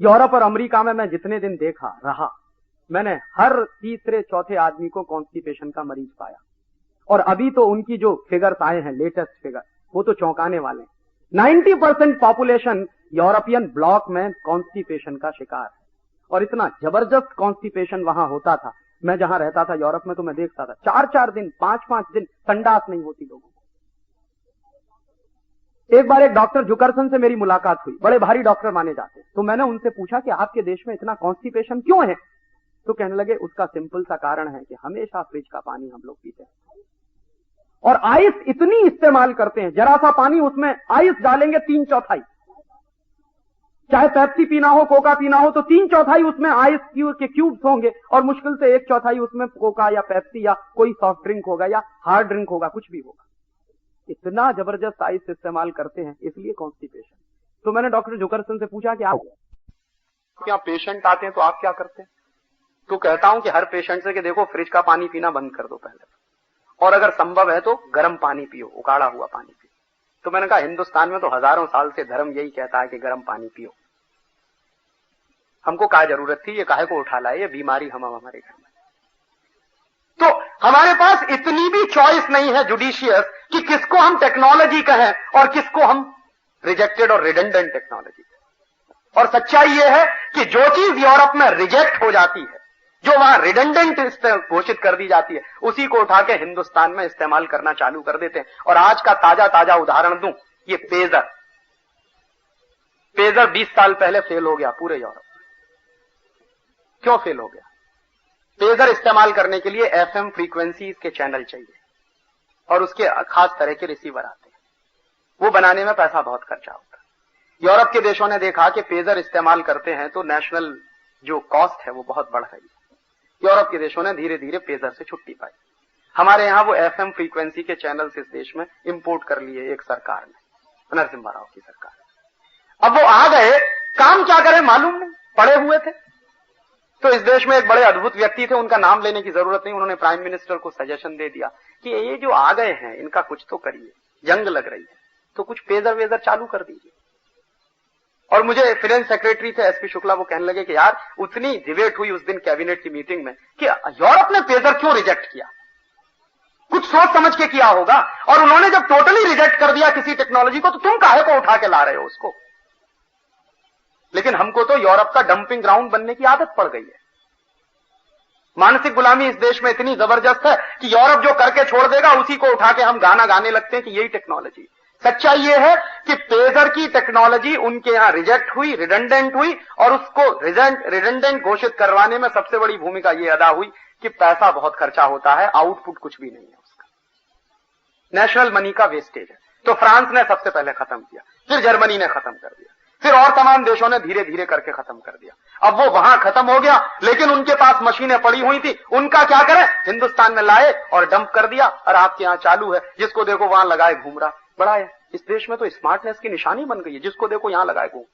यूरोप और अमेरिका में मैं जितने दिन देखा रहा, मैंने हर तीसरे चौथे आदमी को कॉन्स्टिपेशन का मरीज पाया। और अभी तो उनकी जो फिगर्स आए हैं, लेटेस्ट फिगर, वो तो चौंकाने वाले हैं। 90% पॉपुलेशन यूरोपियन ब्लॉक में कॉन्स्टिपेशन का शिकार है। और इतना जबरदस्त कॉन्स्टिपेशन वहां होता था। मैं जहां रहता था यूरोप में, तो मैं देखता था 4-4 दिन 5-5 दिन संडास नहीं होती लोगों को। एक बार एक डॉक्टर जुकरसन से मेरी मुलाकात हुई, बड़े भारी डॉक्टर माने जाते। तो मैंने उनसे पूछा कि आपके देश में इतना कॉन्स्टिपेशन क्यों है? तो कहने लगे उसका सिंपल सा कारण है कि हमेशा फ्रिज का पानी हम लोग पीते हैं और आइस इतनी इस्तेमाल करते हैं। जरा सा पानी, उसमें आइस डालेंगे 3/4। चाहे पेप्सी पीना हो, कोका पीना हो, तो 3/4 उसमें आइस के क्यूब्स होंगे और मुश्किल से 1/4 उसमें कोका या पेप्सी या कोई सॉफ्ट ड्रिंक होगा या हार्ड ड्रिंक होगा, कुछ भी होगा। इतना जबरदस्त आइस इस्तेमाल करते हैं, इसलिए कॉन्स्टिपेशन। तो मैंने डॉक्टर जुकरसन से पूछा कि आप क्या पेशेंट आते हैं तो आप क्या करते हैं? तो कहता हूं कि हर पेशेंट से कि देखो फ्रिज का पानी पीना बंद कर दो पहले, और अगर संभव है तो गर्म पानी पियो, उकाड़ा हुआ पानी पियो। तो मैंने कहा हिंदुस्तान में तो हजारों साल से धर्म यही कहता है कि गर्म पानी पियो, हमको क्या जरूरत थी, ये काहे को उठा लाए, ये बीमारी हम हमारे घर में। तो हमारे पास इतनी भी चॉइस नहीं है जुडिशियस कि किसको हम टेक्नोलॉजी कहें और किसको हम रिजेक्टेड और रिडंडेंट टेक्नोलॉजी कहें। और सच्चाई यह है कि जो चीज यूरोप में रिजेक्ट हो जाती है, जो वहां रिडंडेंट घोषित कर दी जाती है, उसी को उठा के हिंदुस्तान में इस्तेमाल करना चालू कर देते हैं। और आज का ताजा उदाहरण दूं, ये पेजर 20 साल पहले फेल हो गया पूरे यूरोप। क्यों फेल हो गया? पेजर इस्तेमाल करने के लिए एफएम फ्रीक्वेंसीज के चैनल चाहिए और उसके खास तरह के रिसीवर आते हैं, वो बनाने में पैसा बहुत खर्चा होता है। यूरोप के देशों ने देखा कि पेजर इस्तेमाल करते हैं तो नेशनल जो कॉस्ट है वो बहुत बढ़ रही है। यूरोप के देशों ने धीरे धीरे पेजर से छुट्टी पाई। हमारे यहां वो एफएम फ्रीक्वेंसी के चैनल्स इस देश में इंपोर्ट कर लिए एक सरकार ने, नरसिम्हा राव की सरकार। अब वो आ गए, काम क्या करें मालूम नहीं, पड़े हुए थे। तो इस देश में एक बड़े अद्भुत व्यक्ति थे, उनका नाम लेने की जरूरत नहीं, उन्होंने प्राइम मिनिस्टर को सजेशन दे दिया कि ये जो आ गए हैं इनका कुछ तो करिए, जंग लग रही है, तो कुछ पेजर वेजर चालू कर दीजिए। और मुझे फिनेंस सेक्रेटरी थे एसपी शुक्ला, वो कहने लगे कि यार उतनी डिबेट हुई उस दिन कैबिनेट की मीटिंग में कि यूरोप ने पेजर क्यों रिजेक्ट किया, कुछ सोच समझ के किया होगा। और उन्होंने जब टोटली रिजेक्ट कर दिया किसी टेक्नोलॉजी को, तो तुम काहे को उठा के ला रहे हो उसको? लेकिन हमको तो यूरोप का डंपिंग ग्राउंड बनने की आदत पड़ गई है। मानसिक गुलामी इस देश में इतनी जबरदस्त है कि यूरोप जो करके छोड़ देगा उसी को उठा के हम गाना गाने लगते हैं कि यही टेक्नोलॉजी। सच्चाई यह है कि पेजर की टेक्नोलॉजी उनके यहां रिजेक्ट हुई, रिडंडेंट हुई, और उसको रिडंडेंट घोषित करवाने में सबसे बड़ी भूमिका यह अदा हुई कि पैसा बहुत खर्चा होता है, आउटपुट कुछ भी नहीं है उसका, नेशनल मनी का वेस्टेज है। तो फ्रांस ने सबसे पहले खत्म किया, फिर जर्मनी ने खत्म कर दिया, फिर और तमाम देशों ने धीरे धीरे करके खत्म कर दिया। अब वो वहां खत्म हो गया, लेकिन उनके पास मशीनें पड़ी हुई थी, उनका क्या करें, हिंदुस्तान में लाए और डंप कर दिया, और आपके यहां चालू है, जिसको देखो वहां लगाए घूम रहा। बड़ा है, इस देश में तो स्मार्टनेस की निशानी बन गई है, जिसको देखो यहां लगाए घूम।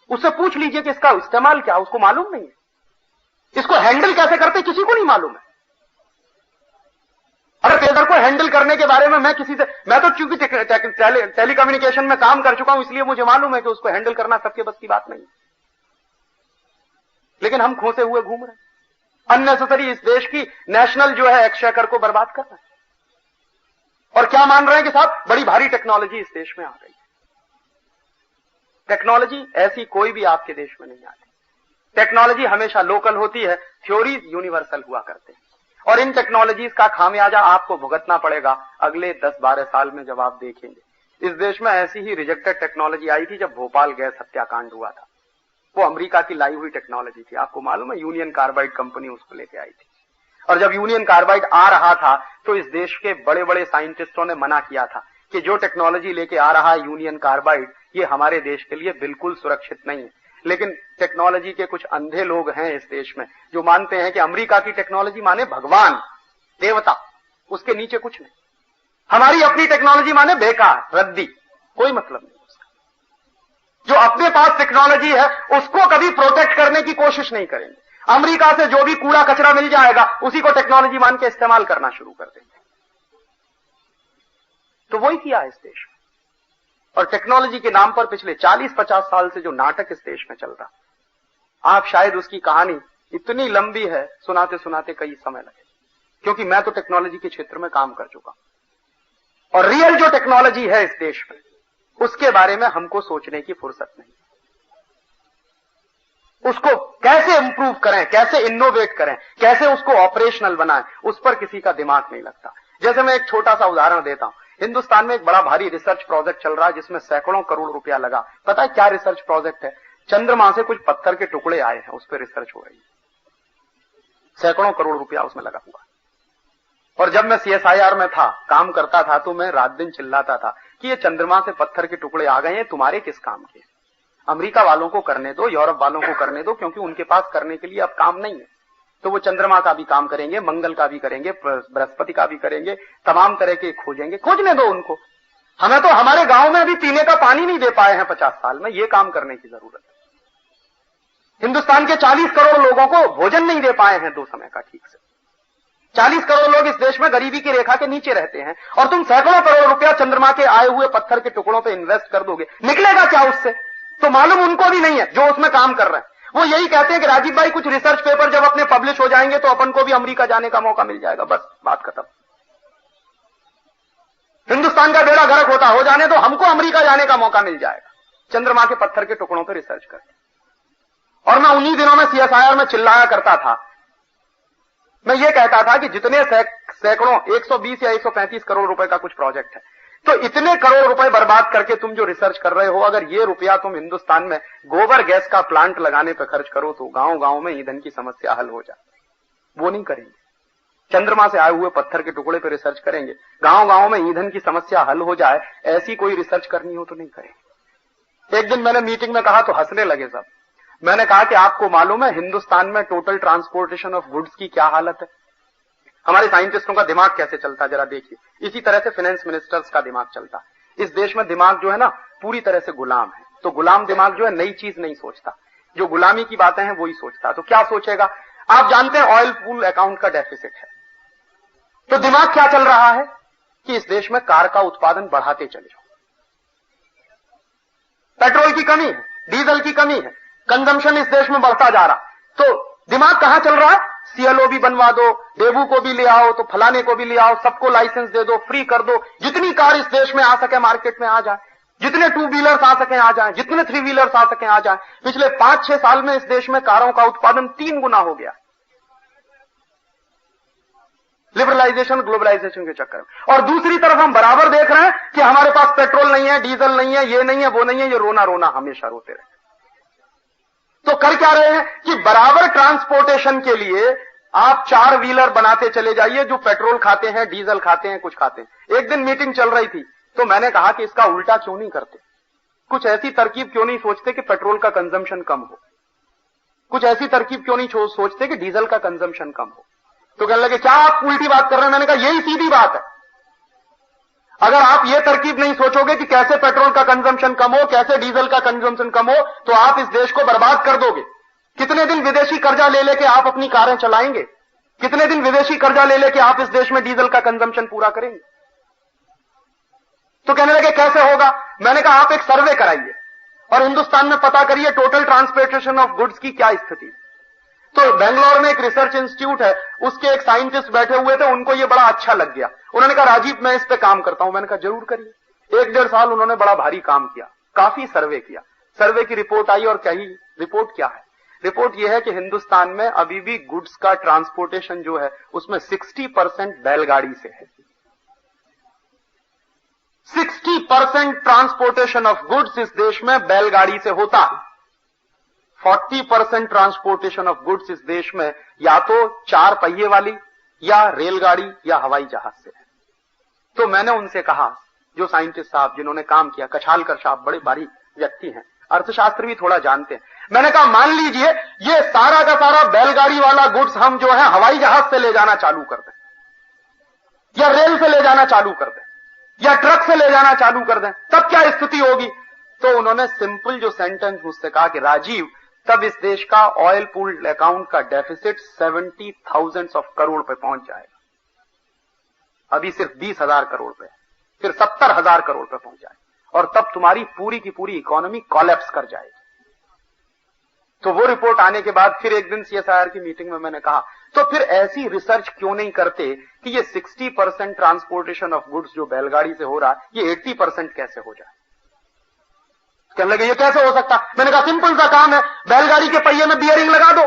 उससे पूछ लीजिए कि इसका इस्तेमाल क्या, उसको मालूम नहीं है, इसको हैंडल कैसे करते किसी को नहीं मालूम है। अरे पेजर को हैंडल करने के बारे में मैं तो चूंकि टेलीकम्युनिकेशन में काम कर चुका हूं, इसलिए मुझे मालूम है कि उसको हैंडल करना सबके बस की बात नहीं। लेकिन हम खोसे हुए घूम रहे हैं, अननेसेसरी इस देश की नेशनल जो है एक्सचेकर को बर्बाद कर रहे हैं, और क्या मान रहे हैं कि साहब बड़ी भारी टेक्नोलॉजी इस देश में आ गई। टेक्नोलॉजी ऐसी कोई भी आपके देश में नहीं आती। टेक्नोलॉजी हमेशा लोकल होती है, थ्योरीज यूनिवर्सल हुआ करते हैं, और इन टेक्नोलॉजीज का खामियाजा आपको भुगतना पड़ेगा अगले 10-12 साल में। जब आप देखेंगे इस देश में ऐसी ही रिजेक्टेड टेक्नोलॉजी आई थी जब भोपाल गैस हत्याकांड हुआ था, वो अमेरिका की लाई हुई टेक्नोलॉजी थी। आपको मालूम है, यूनियन कार्बाइड कंपनी उसको लेके आई थी, और जब यूनियन कार्बाइड आ रहा था तो इस देश के बड़े बड़े साइंटिस्टों ने मना किया था कि जो टेक्नोलॉजी लेके आ रहा है यूनियन कार्बाइड, ये हमारे देश के लिए बिल्कुल सुरक्षित नहीं है। लेकिन टेक्नोलॉजी के कुछ अंधे लोग हैं इस देश में जो मानते हैं कि अमेरिका की टेक्नोलॉजी माने भगवान, देवता, उसके नीचे कुछ नहीं। हमारी अपनी टेक्नोलॉजी माने बेकार, रद्दी, कोई मतलब नहीं उसका। जो अपने पास टेक्नोलॉजी है उसको कभी प्रोटेक्ट करने की कोशिश नहीं करेंगे। अमेरिका से जो भी कूड़ा कचरा मिल जाएगा उसी को टेक्नोलॉजी मान के इस्तेमाल करना शुरू कर देंगे। तो वही किया इस देश में। और टेक्नोलॉजी के नाम पर पिछले 40-50 साल से जो नाटक इस देश में चल रहा, आप शायद उसकी कहानी इतनी लंबी है, सुनाते सुनाते कई समय लगे, क्योंकि मैं तो टेक्नोलॉजी के क्षेत्र में काम कर चुका हूं, और रियल जो टेक्नोलॉजी है इस देश में उसके बारे में हमको सोचने की फुर्सत नहीं। उसको कैसे इंप्रूव करें, कैसे इनोवेट करें, कैसे उसको ऑपरेशनल बनाएं, उस पर किसी का दिमाग नहीं लगता। जैसे मैं एक छोटा सा उदाहरण देता हूं, हिंदुस्तान में एक बड़ा भारी रिसर्च प्रोजेक्ट चल रहा है जिसमें सैकड़ों करोड़ रुपया लगा। पता है क्या रिसर्च प्रोजेक्ट है? चंद्रमा से कुछ पत्थर के टुकड़े आए हैं, उस पर रिसर्च हो रही है, सैकड़ों करोड़ रुपया उसमें लगा हुआ। और जब मैं CSIR में था, काम करता था, तो मैं रात दिन चिल्लाता था कि ये चंद्रमा से पत्थर के टुकड़े आ गए हैं, तुम्हारे किस काम के? अमेरिका वालों को करने दो, यूरोप वालों को करने दो, क्योंकि उनके पास करने के लिए अब काम नहीं है। तो वो चंद्रमा का भी काम करेंगे, मंगल का भी करेंगे, बृहस्पति का भी करेंगे, तमाम तरह के खोजेंगे, खोजने दो उनको। हमें तो हमारे गांव में अभी पीने का पानी नहीं दे पाए हैं 50 साल में, ये काम करने की जरूरत है। हिंदुस्तान के 40 करोड़ लोगों को भोजन नहीं दे पाए हैं 2 समय का ठीक से। 40 करोड़ लोग इस देश में गरीबी की रेखा के नीचे रहते हैं, और तुम सैकड़ों करोड़ रुपया चंद्रमा के आए हुए पत्थर के टुकड़ों पर इन्वेस्ट कर दोगे, निकलेगा क्या उससे? तो मालूम उनको भी नहीं है जो उसमें काम कर रहे हैं। वो यही कहते हैं कि राजीव भाई कुछ रिसर्च पेपर जब अपने पब्लिश हो जाएंगे तो अपन को भी अमेरिका जाने का मौका मिल जाएगा, बस बात खत्म। हिंदुस्तान का बेड़ा गर्क होता हो जाने तो हमको अमेरिका जाने का मौका मिल जाएगा, चंद्रमा के पत्थर के टुकड़ों पर रिसर्च करके। और मैं उन्हीं दिनों में CSIR में चिल्लाया करता था, मैं ये कहता था कि जितने सैकड़ों 120 या 135 करोड़ रुपए का कुछ प्रोजेक्ट है, तो इतने करोड़ रुपए बर्बाद करके तुम जो रिसर्च कर रहे हो, अगर ये रुपया तुम हिंदुस्तान में गोबर गैस का प्लांट लगाने पर खर्च करो तो गांव गांव में ईंधन की समस्या हल हो जाए। वो नहीं करेंगे। चंद्रमा से आए हुए पत्थर के टुकड़े पर रिसर्च करेंगे, गांव गांव में ईंधन की समस्या हल हो जाए, ऐसी कोई रिसर्च करनी हो तो नहीं करेंगे। एक दिन मैंने मीटिंग में कहा तो हंसने लगे सब। मैंने कहा कि आपको मालूम है हिंदुस्तान में टोटल ट्रांसपोर्टेशन ऑफ गुड्स की क्या हालत है? हमारे साइंटिस्टों का दिमाग कैसे चलता है जरा देखिए। इसी तरह से फाइनेंस मिनिस्टर्स का दिमाग चलता। इस देश में दिमाग जो है ना पूरी तरह से गुलाम है। तो गुलाम दिमाग जो है नई चीज नहीं सोचता, जो गुलामी की बातें हैं वही सोचता। तो क्या सोचेगा? आप जानते हैं ऑयल पूल अकाउंट का डेफिसिट है, तो दिमाग क्या चल रहा है कि इस देश में कार का उत्पादन बढ़ाते चले जाओ। पेट्रोल की कमी है, डीजल की कमी है, कंजम्पशन इस देश में बढ़ता जा रहा, तो दिमाग कहां चल रहा है? सीएलओ भी बनवा दो, डेबू को भी ले आओ, तो फलाने को भी ले आओ, सबको लाइसेंस दे दो, फ्री कर दो, जितनी कार इस देश में आ सके मार्केट में आ जाए, जितने 2 व्हीलर्स आ सके आ जाए, जितने 3 व्हीलर्स आ सके आ जाए। पिछले 5-6 साल में इस देश में कारों का उत्पादन 3 गुना हो गया, लिबरलाइजेशन ग्लोबलाइजेशन के चक्कर में। और दूसरी तरफ हम बराबर देख रहे हैं कि हमारे पास पेट्रोल नहीं है, डीजल नहीं है, ये नहीं है, वो नहीं है, ये रोना रोना हमेशा रोते रहे। तो कर क्या रहे हैं कि बराबर ट्रांसपोर्टेशन के लिए आप 4 व्हीलर बनाते चले जाइए जो पेट्रोल खाते हैं, डीजल खाते हैं, कुछ खाते हैं। एक दिन मीटिंग चल रही थी तो मैंने कहा कि इसका उल्टा क्यों नहीं करते, कुछ ऐसी तरकीब क्यों नहीं सोचते कि पेट्रोल का कंजम्पशन कम हो, कुछ ऐसी तरकीब क्यों नहीं सोचते कि डीजल का कंजम्पशन कम हो। तो कहने लगे क्या आप उल्टी बात कर रहे हैं? मैंने कहा यही सीधी बात है। अगर आप ये तरकीब नहीं सोचोगे कि कैसे पेट्रोल का कंजम्पशन कम हो, कैसे डीजल का कंजम्पशन कम हो, तो आप इस देश को बर्बाद कर दोगे। कितने दिन विदेशी कर्जा ले लेके आप अपनी कारें चलाएंगे? कितने दिन विदेशी कर्जा ले लेके आप इस देश में डीजल का कंजम्पशन पूरा करेंगे? तो कहने लगे कैसे होगा? मैंने कहा आप एक सर्वे कराइए और हिंदुस्तान में पता करिए टोटल ट्रांसपोर्टेशन ऑफ गुड्स की क्या स्थिति। तो बेंगलोर में एक रिसर्च इंस्टीट्यूट है, उसके एक साइंटिस्ट बैठे हुए थे, उनको ये बड़ा अच्छा लग गया। उन्होंने कहा राजीव मैं इस पे काम करता हूं। मैंने कहा जरूर करिए। 1-1.5 साल उन्होंने बड़ा भारी काम किया, काफी सर्वे किया। सर्वे की रिपोर्ट आई और कही रिपोर्ट क्या है? रिपोर्ट यह है कि हिंदुस्तान में अभी भी गुड्स का ट्रांसपोर्टेशन जो है उसमें 60% बैलगाड़ी से है। 60% ट्रांसपोर्टेशन ऑफ गुड्स इस देश में बैलगाड़ी से होता है। 40% ट्रांसपोर्टेशन ऑफ गुड्स इस देश में या तो 4 पहिए वाली या रेलगाड़ी या हवाई जहाज से है। तो मैंने उनसे कहा, जो साइंटिस्ट साहब जिन्होंने काम किया, कछालकर साहब बड़े बारीक व्यक्ति हैं, अर्थशास्त्र भी थोड़ा जानते हैं, मैंने कहा मान लीजिए ये सारा का सारा बैलगाड़ी वाला गुड्स हम जो है हवाई जहाज से ले जाना चालू कर दें, या रेल से ले जाना चालू कर दें, या ट्रक से ले जाना चालू कर दें, तब क्या स्थिति होगी? तो उन्होंने सिंपल जो सेंटेंस मुझसे कहा कि राजीव तब इस देश का ऑयल पूल अकाउंट का डेफिसिट 70,000 करोड़ पे पहुंच जाएगा। अभी सिर्फ 20,000 करोड़ पे, फिर 70,000 करोड़ पे पहुंच जाए, और तब तुम्हारी पूरी की पूरी इकोनॉमी कोलैप्स कर जाएगी। तो वो रिपोर्ट आने के बाद फिर एक दिन सीएसआईआर की मीटिंग में मैंने कहा तो फिर ऐसी रिसर्च क्यों नहीं करते कि ये 60% ट्रांसपोर्टेशन ऑफ गुड्स जो बैलगाड़ी से हो रहा है ये 80% कैसे हो जाए? कहने लगे ये कैसे हो सकता? मैंने कहा सिंपल सा काम है, बैलगाड़ी के पहिए में बियरिंग लगा दो।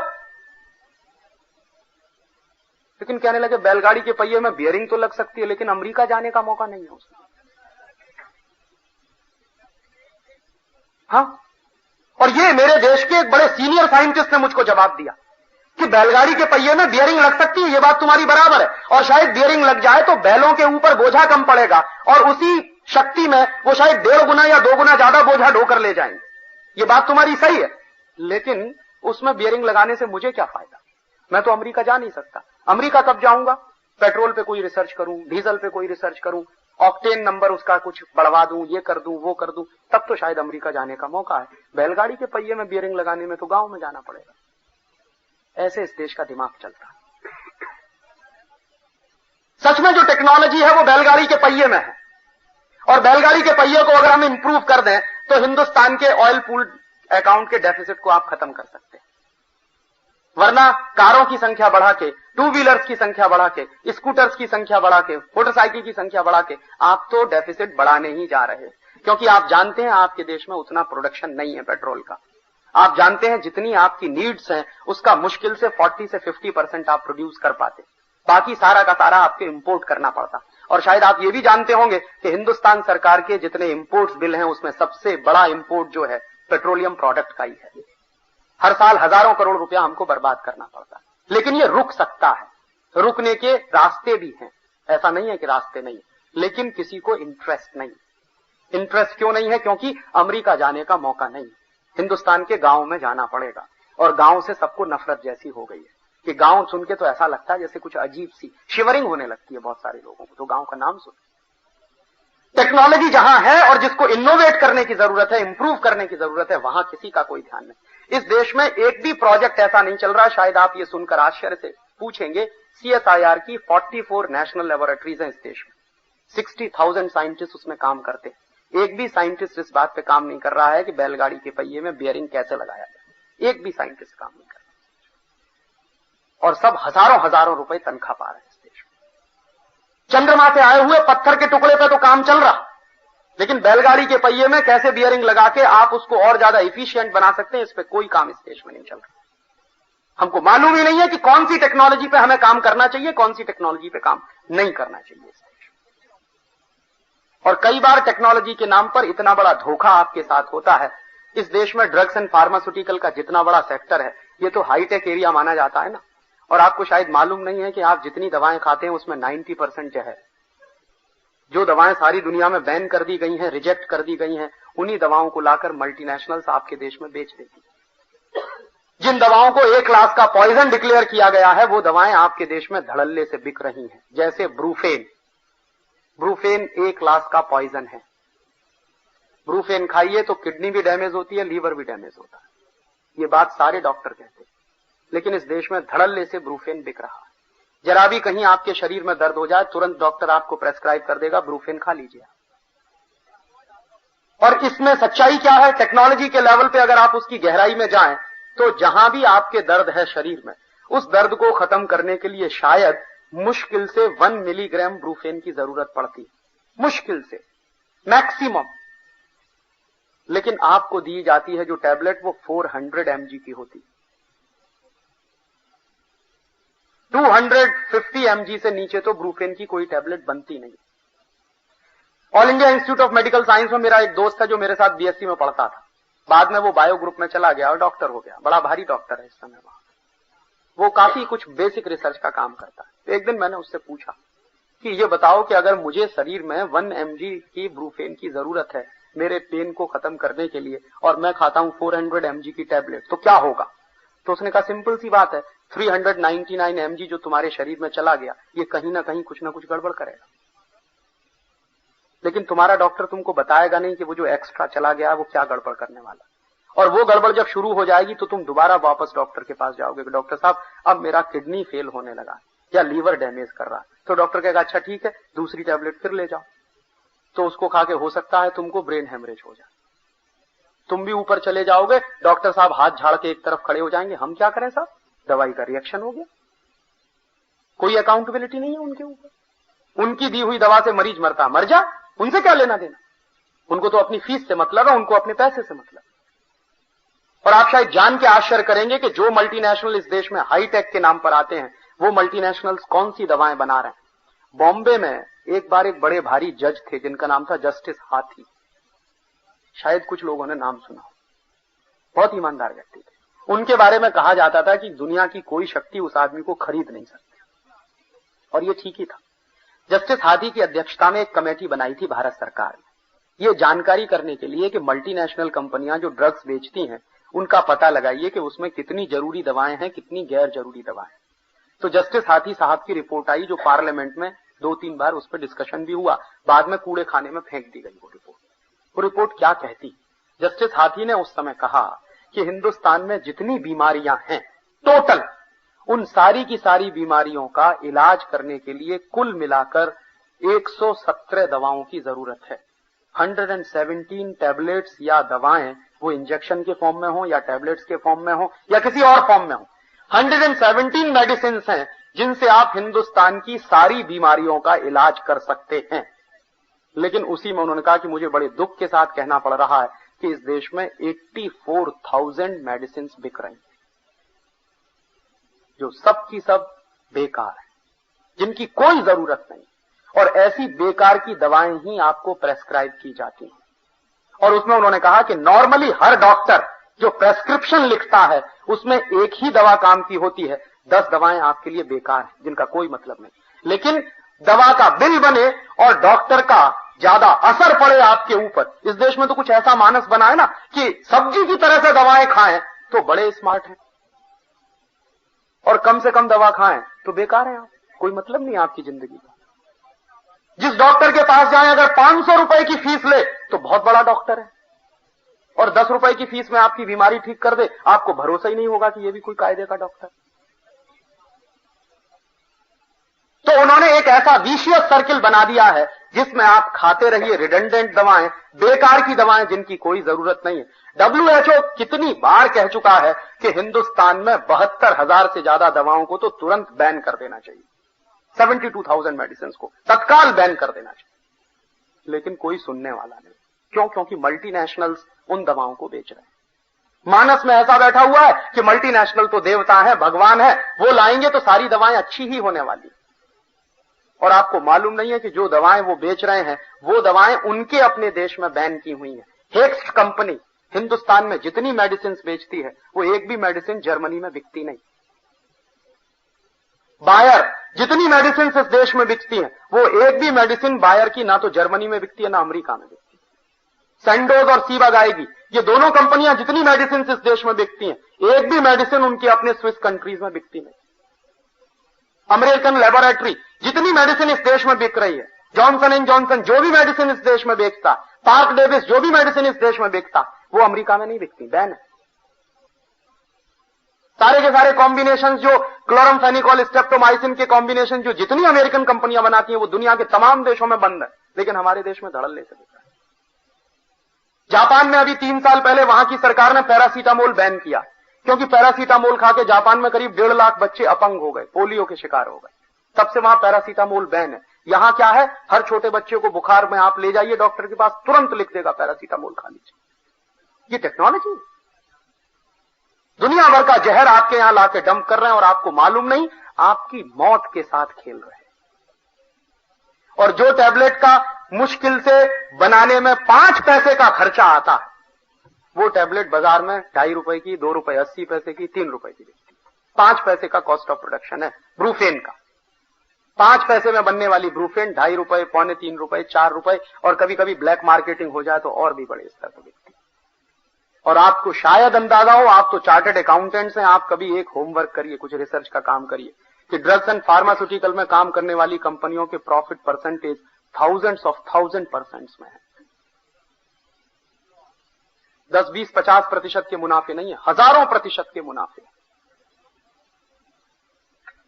लेकिन कहने लगे बैलगाड़ी के पहिए में बियरिंग तो लग सकती है लेकिन अमेरिका जाने का मौका नहीं है उसमें। हाँ, और ये मेरे देश के एक बड़े सीनियर साइंटिस्ट ने मुझको जवाब दिया कि बैलगाड़ी के पहिए में बियरिंग लग सकती है, ये बात तुम्हारी बराबर है, और शायद बियरिंग लग जाए तो बैलों के ऊपर बोझा कम पड़ेगा और उसी शक्ति में वो शायद 1.5 गुना या 2 गुना ज्यादा बोझा ढोकर ले जाएंगे। ये बात तुम्हारी सही है, लेकिन उसमें बियरिंग लगाने से मुझे क्या फायदा? मैं तो अमेरिका जा नहीं सकता। अमेरिका कब जाऊंगा? पेट्रोल पे कोई रिसर्च करूं, डीजल पे कोई रिसर्च करूं, ऑक्टेन नंबर उसका कुछ बढ़वा दूं, ये कर दूं, वो कर दूं, तब तो शायद अमेरिका जाने का मौका है। बैलगाड़ी के पहिए में बियरिंग लगाने में तो गांव में जाना पड़ेगा। ऐसे इस देश का दिमाग चलता है। सच में जो टेक्नोलॉजी है वो बैलगाड़ी के पहिए में है, और बैलगाड़ी के पहिए को अगर हम इंप्रूव कर दें तो हिंदुस्तान के ऑयल पूल अकाउंट के डेफिसिट को आप खत्म कर सकते हैं। वरना कारों की संख्या बढ़ा के, 2 व्हीलर्स की संख्या बढ़ा के, स्कूटर्स की संख्या बढ़ा के, मोटरसाइकिल की संख्या बढ़ा के आप तो डेफिसिट बढ़ाने ही जा रहे हैं। क्योंकि आप जानते हैं आपके देश में उतना प्रोडक्शन नहीं है पेट्रोल का। आप जानते हैं जितनी आपकी नीड्स हैं उसका मुश्किल से 40 से 50% आप प्रोड्यूस कर पाते, बाकी सारा का सारा आपको इंपोर्ट करना पड़ता। और शायद आप ये भी जानते होंगे कि हिंदुस्तान सरकार के जितने इंपोर्ट्स बिल हैं उसमें सबसे बड़ा इंपोर्ट जो है पेट्रोलियम प्रोडक्ट का ही है। हर साल हजारों करोड़ रुपया हमको बर्बाद करना पड़ता है, लेकिन ये रुक सकता है, रुकने के रास्ते भी हैं, ऐसा नहीं है कि रास्ते नहीं, लेकिन किसी को इंटरेस्ट नहीं। इंटरेस्ट क्यों नहीं है? क्योंकि अमेरिका जाने का मौका नहीं, हिंदुस्तान के गांव में जाना पड़ेगा, और गांव से सबको नफरत जैसी हो गई है कि गांव सुन के तो ऐसा लगता है जैसे कुछ अजीब सी शिवरिंग होने लगती है बहुत सारे लोगों को, तो गांव का नाम सुन। टेक्नोलॉजी जहां है और जिसको इनोवेट करने की जरूरत है, इंप्रूव करने की जरूरत है, वहां किसी का कोई ध्यान नहीं। इस देश में एक भी प्रोजेक्ट ऐसा नहीं चल रहा, शायद आप ये सुनकर आश्चर्य से पूछेंगे, CSIR की 44 नेशनल लेबोरेटरीज हैं इस देश में, 60,000 साइंटिस्ट उसमें काम करते हैं। एक भी साइंटिस्ट इस बात पे काम नहीं कर रहा है कि बैलगाड़ी के पहिए में बियरिंग कैसे लगाया जाए, एक भी साइंटिस्ट काम नहीं कर रहा, और सब हजारों हजारों रुपए तनख्वाह पा रहे हैं इस देश में। चंद्रमा से आए हुए पत्थर के टुकड़े पे तो काम चल रहा, लेकिन बैलगाड़ी के पहिए में कैसे बियरिंग लगा के आप उसको और ज्यादा इफिशिएंट बना सकते हैं, इस पे कोई काम इस देश में नहीं चल रहा। हमको मालूम ही नहीं है कि कौन सी टेक्नोलॉजी पे हमें काम करना चाहिए, कौन सी टेक्नोलॉजी पे काम नहीं करना चाहिए इस देश में। और कई बार टेक्नोलॉजी के नाम पर इतना बड़ा धोखा आपके साथ होता है। इस देश में ड्रग्स एंड फार्मास्यूटिकल का जितना बड़ा सेक्टर है, ये तो हाईटेक एरिया माना जाता है ना, और आपको शायद मालूम नहीं है कि आप जितनी दवाएं खाते हैं उसमें 90% जो है, जो दवाएं सारी दुनिया में बैन कर दी गई हैं, रिजेक्ट कर दी गई हैं, उन्हीं दवाओं को लाकर मल्टीनेशनल्स आपके देश में बेच देती। जिन दवाओं को A क्लास का पॉइजन डिक्लेयर किया गया है, वो दवाएं आपके देश में धड़ल्ले से बिक रही हैं, जैसे ब्रूफेन। ब्रूफेन A क्लास का पॉइजन है, ब्रूफेन खाइए तो किडनी भी डैमेज होती है, लीवर भी डैमेज होता है, ये बात सारे डॉक्टर कहते हैं, लेकिन इस देश में धड़ल्ले से ब्रूफेन बिक रहा है। जरा भी कहीं आपके शरीर में दर्द हो जाए, तुरंत डॉक्टर आपको प्रेस्क्राइब कर देगा, ब्रूफेन खा लीजिए। और इसमें सच्चाई क्या है? टेक्नोलॉजी के लेवल पे अगर आप उसकी गहराई में जाएं, तो जहां भी आपके दर्द है शरीर में, उस दर्द को खत्म करने के लिए शायद मुश्किल से 1 मिलीग्राम ब्रूफेन की जरूरत पड़ती, मुश्किल से, मैक्सिमम। लेकिन आपको दी जाती है जो टैबलेट, वो 400 mg की होती, 250 mg से नीचे तो ब्रूफेन की कोई टैबलेट बनती नहीं। All India institute of medical science में मेरा एक दोस्त था जो मेरे साथ BSc में पढ़ता था, बाद में वो बायो ग्रुप में चला गया और डॉक्टर हो गया, बड़ा भारी डॉक्टर है इस समय वहां। वो काफी कुछ बेसिक रिसर्च का काम करता है। तो एक दिन मैंने उससे पूछा कि ये बताओ कि अगर मुझे शरीर में 1 mg की ब्रूफेन की जरूरत है मेरे पेन को खत्म करने के लिए, और मैं खाता हूं 400 mg की टैबलेट, तो क्या होगा? तो उसने कहा सिंपल सी बात है, 399 mg जो तुम्हारे शरीर में चला गया, ये कहीं ना कहीं कुछ ना कुछ गड़बड़ करेगा, लेकिन तुम्हारा डॉक्टर तुमको बताएगा नहीं कि वो जो एक्स्ट्रा चला गया वो क्या गड़बड़ करने वाला। और वो गड़बड़ जब शुरू हो जाएगी तो तुम दोबारा वापस डॉक्टर के पास जाओगे कि डॉक्टर साहब अब मेरा किडनी फेल होने लगा या लीवर डैमेज कर रहा है, तो डॉक्टर कहेगा अच्छा ठीक है, दूसरी टैबलेट फिर ले जाओ। तो उसको खा के हो सकता है तुमको ब्रेन हेमरेज हो जाए, तुम भी ऊपर चले जाओगे, डॉक्टर साहब हाथ झाड़ के एक तरफ खड़े हो जाएंगे, हम क्या करें साहब, दवाई का रिएक्शन हो गया। कोई अकाउंटेबिलिटी नहीं है उनके ऊपर, उनकी दी हुई दवा से मरीज मरता, मर जा, उनसे क्या लेना देना, उनको तो अपनी फीस से मतलब है, उनको अपने पैसे से मतलब। और आप शायद जान के आश्चर्य करेंगे कि जो मल्टीनेशनल इस देश में हाईटेक के नाम पर आते हैं, वो मल्टीनेशनल्स कौन सी दवाएं बना रहे हैं। बॉम्बे में एक बार एक बड़े भारी जज थे जिनका नाम था जस्टिस हाथी, शायद कुछ लोगों ने नाम सुना, बहुत ईमानदार व्यक्ति थे। उनके बारे में कहा जाता था कि दुनिया की कोई शक्ति उस आदमी को खरीद नहीं सकती, और ये ठीक ही था। जस्टिस हाथी की अध्यक्षता में एक कमेटी बनाई थी भारत सरकार ने, ये जानकारी करने के लिए कि मल्टीनेशनल कंपनियां जो ड्रग्स बेचती हैं उनका पता लगाइए कि उसमें कितनी जरूरी दवाएं हैं, कितनी गैर जरूरी दवाएं। तो जस्टिस हाथी साहब की रिपोर्ट आई, जो पार्लियामेंट में 2-3 बार उस पर डिस्कशन भी हुआ, बाद में कूड़े खाने में फेंक दी गई वो रिपोर्ट। वो रिपोर्ट क्या कहती? जस्टिस हाथी ने उस समय कहा कि हिंदुस्तान में जितनी बीमारियां हैं टोटल, उन सारी की सारी बीमारियों का इलाज करने के लिए कुल मिलाकर 117 दवाओं की जरूरत है। 117 टैबलेट्स या दवाएं, वो इंजेक्शन के फॉर्म में हो या टैबलेट्स के फॉर्म में हो या किसी और फॉर्म में हो, 117 मेडिसिन हैं जिनसे आप हिंदुस्तान की सारी बीमारियों का इलाज कर सकते हैं। लेकिन उसी में उन्होंने कहा कि मुझे बड़े दुख के साथ कहना पड़ रहा है कि इस देश में 84,000 मेडिसिन बिक रही हैं, जो सब की सब बेकार है, जिनकी कोई जरूरत नहीं। और ऐसी बेकार की दवाएं ही आपको प्रेस्क्राइब की जाती हैं। और उसमें उन्होंने कहा कि नॉर्मली हर डॉक्टर जो प्रेस्क्रिप्शन लिखता है उसमें एक ही दवा काम की होती है, 10 दवाएं आपके लिए बेकार हैं जिनका कोई मतलब नहीं। लेकिन दवा का बिल बने और डॉक्टर का ज्यादा असर पड़े आपके ऊपर। इस देश में तो कुछ ऐसा मानस बना है ना कि सब्जी की तरह से दवाएं खाएं तो बड़े स्मार्ट हैं, और कम से कम दवा खाएं तो बेकार है आप, कोई मतलब नहीं आपकी जिंदगी का। जिस डॉक्टर के पास जाएं अगर 500 रुपए की फीस ले तो बहुत बड़ा डॉक्टर है, और 10 रुपए की फीस में आपकी बीमारी ठीक कर दे, आपको भरोसा ही नहीं होगा कि ये भी कोई कायदे का डॉक्टर। तो उन्होंने एक ऐसा विशियस सर्किल बना दिया है जिसमें आप खाते रहिए रिडंडेंट दवाएं, बेकार की दवाएं जिनकी कोई जरूरत नहीं है। WHO कितनी बार कह चुका है कि हिंदुस्तान में 72,000 से ज्यादा दवाओं को तो तुरंत बैन कर देना चाहिए, 72,000 मेडिसिन को तत्काल बैन कर देना चाहिए, लेकिन कोई सुनने वाला नहीं। क्यों? क्योंकि मल्टीनेशनल्स उन दवाओं को बेच रहे हैं। मानस में ऐसा बैठा हुआ है कि मल्टीनेशनल तो देवता है, भगवान है, वो लाएंगे तो सारी दवाएं अच्छी ही होने वाली। और आपको मालूम नहीं है कि जो दवाएं वो बेच रहे हैं वो दवाएं उनके अपने देश में बैन की हुई हैं। हेक्स कंपनी हिंदुस्तान में जितनी मेडिसिन बेचती है वो एक भी मेडिसिन जर्मनी में बिकती नहीं। बायर जितनी मेडिसिन इस देश में बिकती है वो एक भी मेडिसिन बायर की ना तो जर्मनी में बिकती है ना अमेरिका में बिकती है। सैंडोज और सीवागाई ये दोनों कंपनियां जितनी मेडिसिन इस देश में बिकती हैं, एक भी मेडिसिन उनके अपने स्विस कंट्रीज में बिकती नहीं। अमेरिकन लेबोरेटरी जितनी मेडिसिन इस देश में बिक रही है, जॉनसन एंड जॉनसन जो भी मेडिसिन इस देश में बेचता, पार्क डेविस जो भी मेडिसिन इस देश में बेचता, वो अमेरिका में नहीं बिकती, बैन है। सारे के सारे कॉम्बिनेशन जो क्लोरमफेनिकोल स्ट्रेप्टोमाइसिन के कॉम्बिनेशन जो जितनी अमेरिकन कंपनियां बनाती हैं वो दुनिया के तमाम देशों में बंद है, लेकिन हमारे देश में धड़ल्ले से बिक रहा है। जापान में अभी 3 साल पहले वहां की सरकार ने पैरासीटामोल बैन किया, क्योंकि पैरासीटामोल खा के जापान में करीब 1.5 लाख बच्चे अपंग हो गए, पोलियो के शिकार हो गए। तब से वहां पैरासीटामोल बैन है। यहां क्या है, हर छोटे बच्चे को बुखार में आप ले जाइए डॉक्टर के पास, तुरंत लिख देगा पैरासीटामोल खा लीजिए। ये टेक्नोलॉजी, दुनिया भर का जहर आपके यहां लाके डंप कर रहे हैं और आपको मालूम नहीं, आपकी मौत के साथ खेल रहे हैं। और जो टैबलेट का मुश्किल से बनाने में 5 पैसे का खर्चा आता है, वो टैबलेट बाजार में 2.5 रुपए की, 2 रुपए 80 पैसे की, 3 रुपए की बिकती है। 5 पैसे का कॉस्ट ऑफ प्रोडक्शन है ब्रूफेन का। 5 पैसे में बनने वाली ब्रूफेन 2.5 रुपए, 2.25 रुपए, 4 रुपए, और कभी कभी ब्लैक मार्केटिंग हो जाए तो और भी बड़े स्तर पर बिकती है। और आपको शायद अंदाजा हो, आप तो चार्टर्ड अकाउंटेंट्स हैं, आप कभी एक होमवर्क करिए, कुछ रिसर्च का काम करिए कि ड्रग्स एंड फार्मास्यूटिकल में काम करने वाली कंपनियों के प्रॉफिट परसेंटेज थाउजेंड्स ऑफ 1000% में है। 10, 20, 50% के मुनाफे नहीं है, हजारों प्रतिशत के मुनाफे।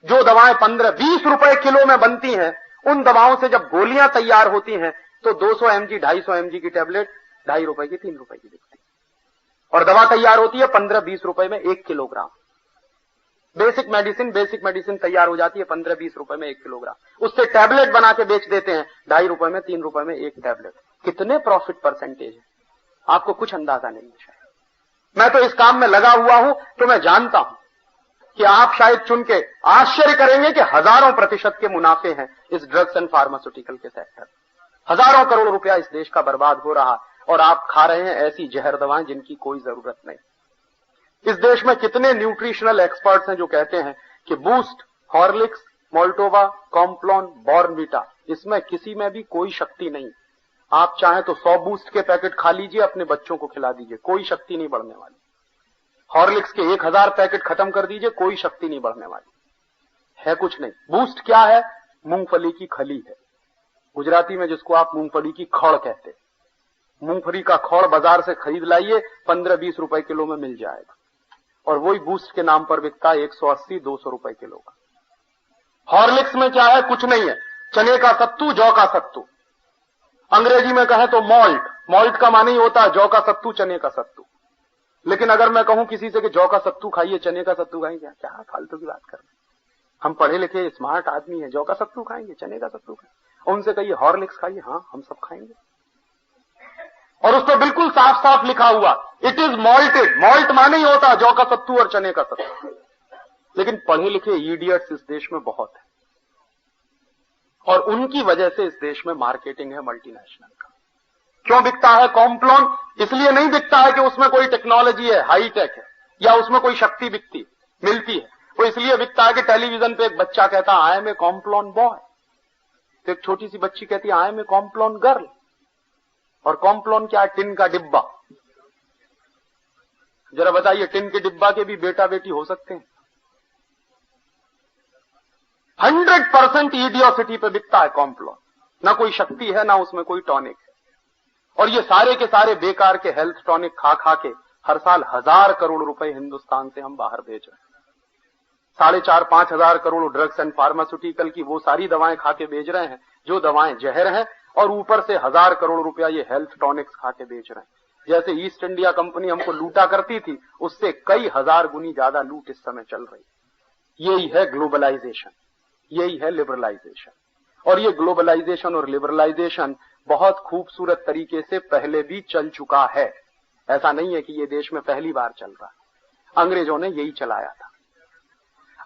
जो दवाएं 15, 20 रुपए किलो में बनती हैं, उन दवाओं से जब गोलियां तैयार होती हैं तो 200 mg, 250 mg की टैबलेट 2.5 रुपए की, 3 रुपए की बिकती है। और दवा तैयार होती है 15-20 रुपए में 1 किलोग्राम। बेसिक मेडिसिन तैयार हो जाती है 15-20 रुपए में 1 किलोग्राम। उससे टैबलेट बना के बेच देते हैं 2.5 रुपए में, 3 रुपए में 1 टैबलेट। कितने प्रॉफिट परसेंटेज है, आपको कुछ अंदाजा नहीं है शायद। मैं तो इस काम में लगा हुआ हूं तो मैं जानता हूं कि आप शायद चुन के आश्चर्य करेंगे कि हजारों प्रतिशत के मुनाफे हैं इस ड्रग्स एंड फार्मास्यूटिकल के सेक्टर। हजारों करोड़ रुपया इस देश का बर्बाद हो रहा, और आप खा रहे हैं ऐसी जहर दवाएं जिनकी कोई जरूरत नहीं। इस देश में कितने न्यूट्रिशनल एक्सपर्ट्स हैं जो कहते हैं कि boost, Horlicks, Maltova, Complan, Bournvita, इसमें किसी में भी कोई शक्ति नहीं। आप चाहें तो 100 बूस्ट के पैकेट खा लीजिए, अपने बच्चों को खिला दीजिए, कोई शक्ति नहीं बढ़ने वाली। हॉर्लिक्स के 1000 पैकेट खत्म कर दीजिए, कोई शक्ति नहीं बढ़ने वाली है, कुछ नहीं। बूस्ट क्या है? मूंगफली की खली है, गुजराती में जिसको आप मूंगफली की खड़ कहते हैं। मूंगफली का खड़ बाजार से खरीद लाइए, 15-20 रुपए किलो में मिल जाएगा, और वही बूस्ट के नाम पर बिकता है 180-200 रुपए किलो का। हॉर्लिक्स में क्या है? कुछ नहीं है, चने का सत्तू, जौ का सत्तू। अंग्रेजी में कहें तो मॉल्ट का माने ही होता है जौ का सत्तू, चने का सत्तू। लेकिन अगर मैं कहूं किसी से कि जौ का सत्तू खाइए, चने का सत्तू खाएंगे, क्या फालतू की बात कर रहे हैं। हम पढ़े लिखे स्मार्ट आदमी हैं, जौ का सत्तू खाएंगे, चने का सत्तू खाएंगे। उनसे कहिए हॉर्लिक्स खाइए, हाँ हम सब खाएंगे। और उस पर बिल्कुल साफ साफ लिखा हुआ इट इज मॉल्टेड। मॉल्ट माने ही होता जौ का सत्तू और चने का सत्तू। लेकिन पढ़े लिखे इडियट्स इस देश में बहुत है। और उनकी वजह से इस देश में मार्केटिंग है मल्टीनेशनल का। क्यों बिकता है कॉम्प्लॉन? इसलिए नहीं बिकता है कि उसमें कोई टेक्नोलॉजी है, हाई टेक है, या उसमें कोई शक्ति बिकती मिलती है। वो इसलिए बिकता है कि टेलीविजन पे एक बच्चा कहता I am a Complan boy, तो एक छोटी सी बच्ची कहती है I am a Complan girl. और कॉम्प्लॉन क्या है? टिन का डिब्बा। जरा बताइए, टिन के डिब्बा के भी बेटा बेटी हो सकते हैं? 100% इडियोसिटी पे बिकता है कॉम्प्लॉन। ना कोई शक्ति है, ना उसमें कोई टॉनिक है। और ये सारे के सारे बेकार के हेल्थ टॉनिक खा खा के हर साल 1000 करोड़ रुपए हिंदुस्तान से हम बाहर भेज रहे हैं। 4,500-5 हजार करोड़ ड्रग्स एंड फार्मास्यूटिकल की वो सारी दवाएं खा के बेच रहे हैं जो दवाएं जहर हैं, और ऊपर से 1000 करोड़ रुपया ये हेल्थ टॉनिक्स खा के बेच रहे हैं। जैसे ईस्ट इंडिया कंपनी हमको लूटा करती थी, उससे कई हजार गुनी ज्यादा लूट इस समय चल रही है। यही है ग्लोबलाइजेशन, यही है लिबरलाइजेशन। और ये ग्लोबलाइजेशन और लिबरलाइजेशन बहुत खूबसूरत तरीके से पहले भी चल चुका है। ऐसा नहीं है कि ये देश में पहली बार चल रहा है, अंग्रेजों ने यही चलाया था।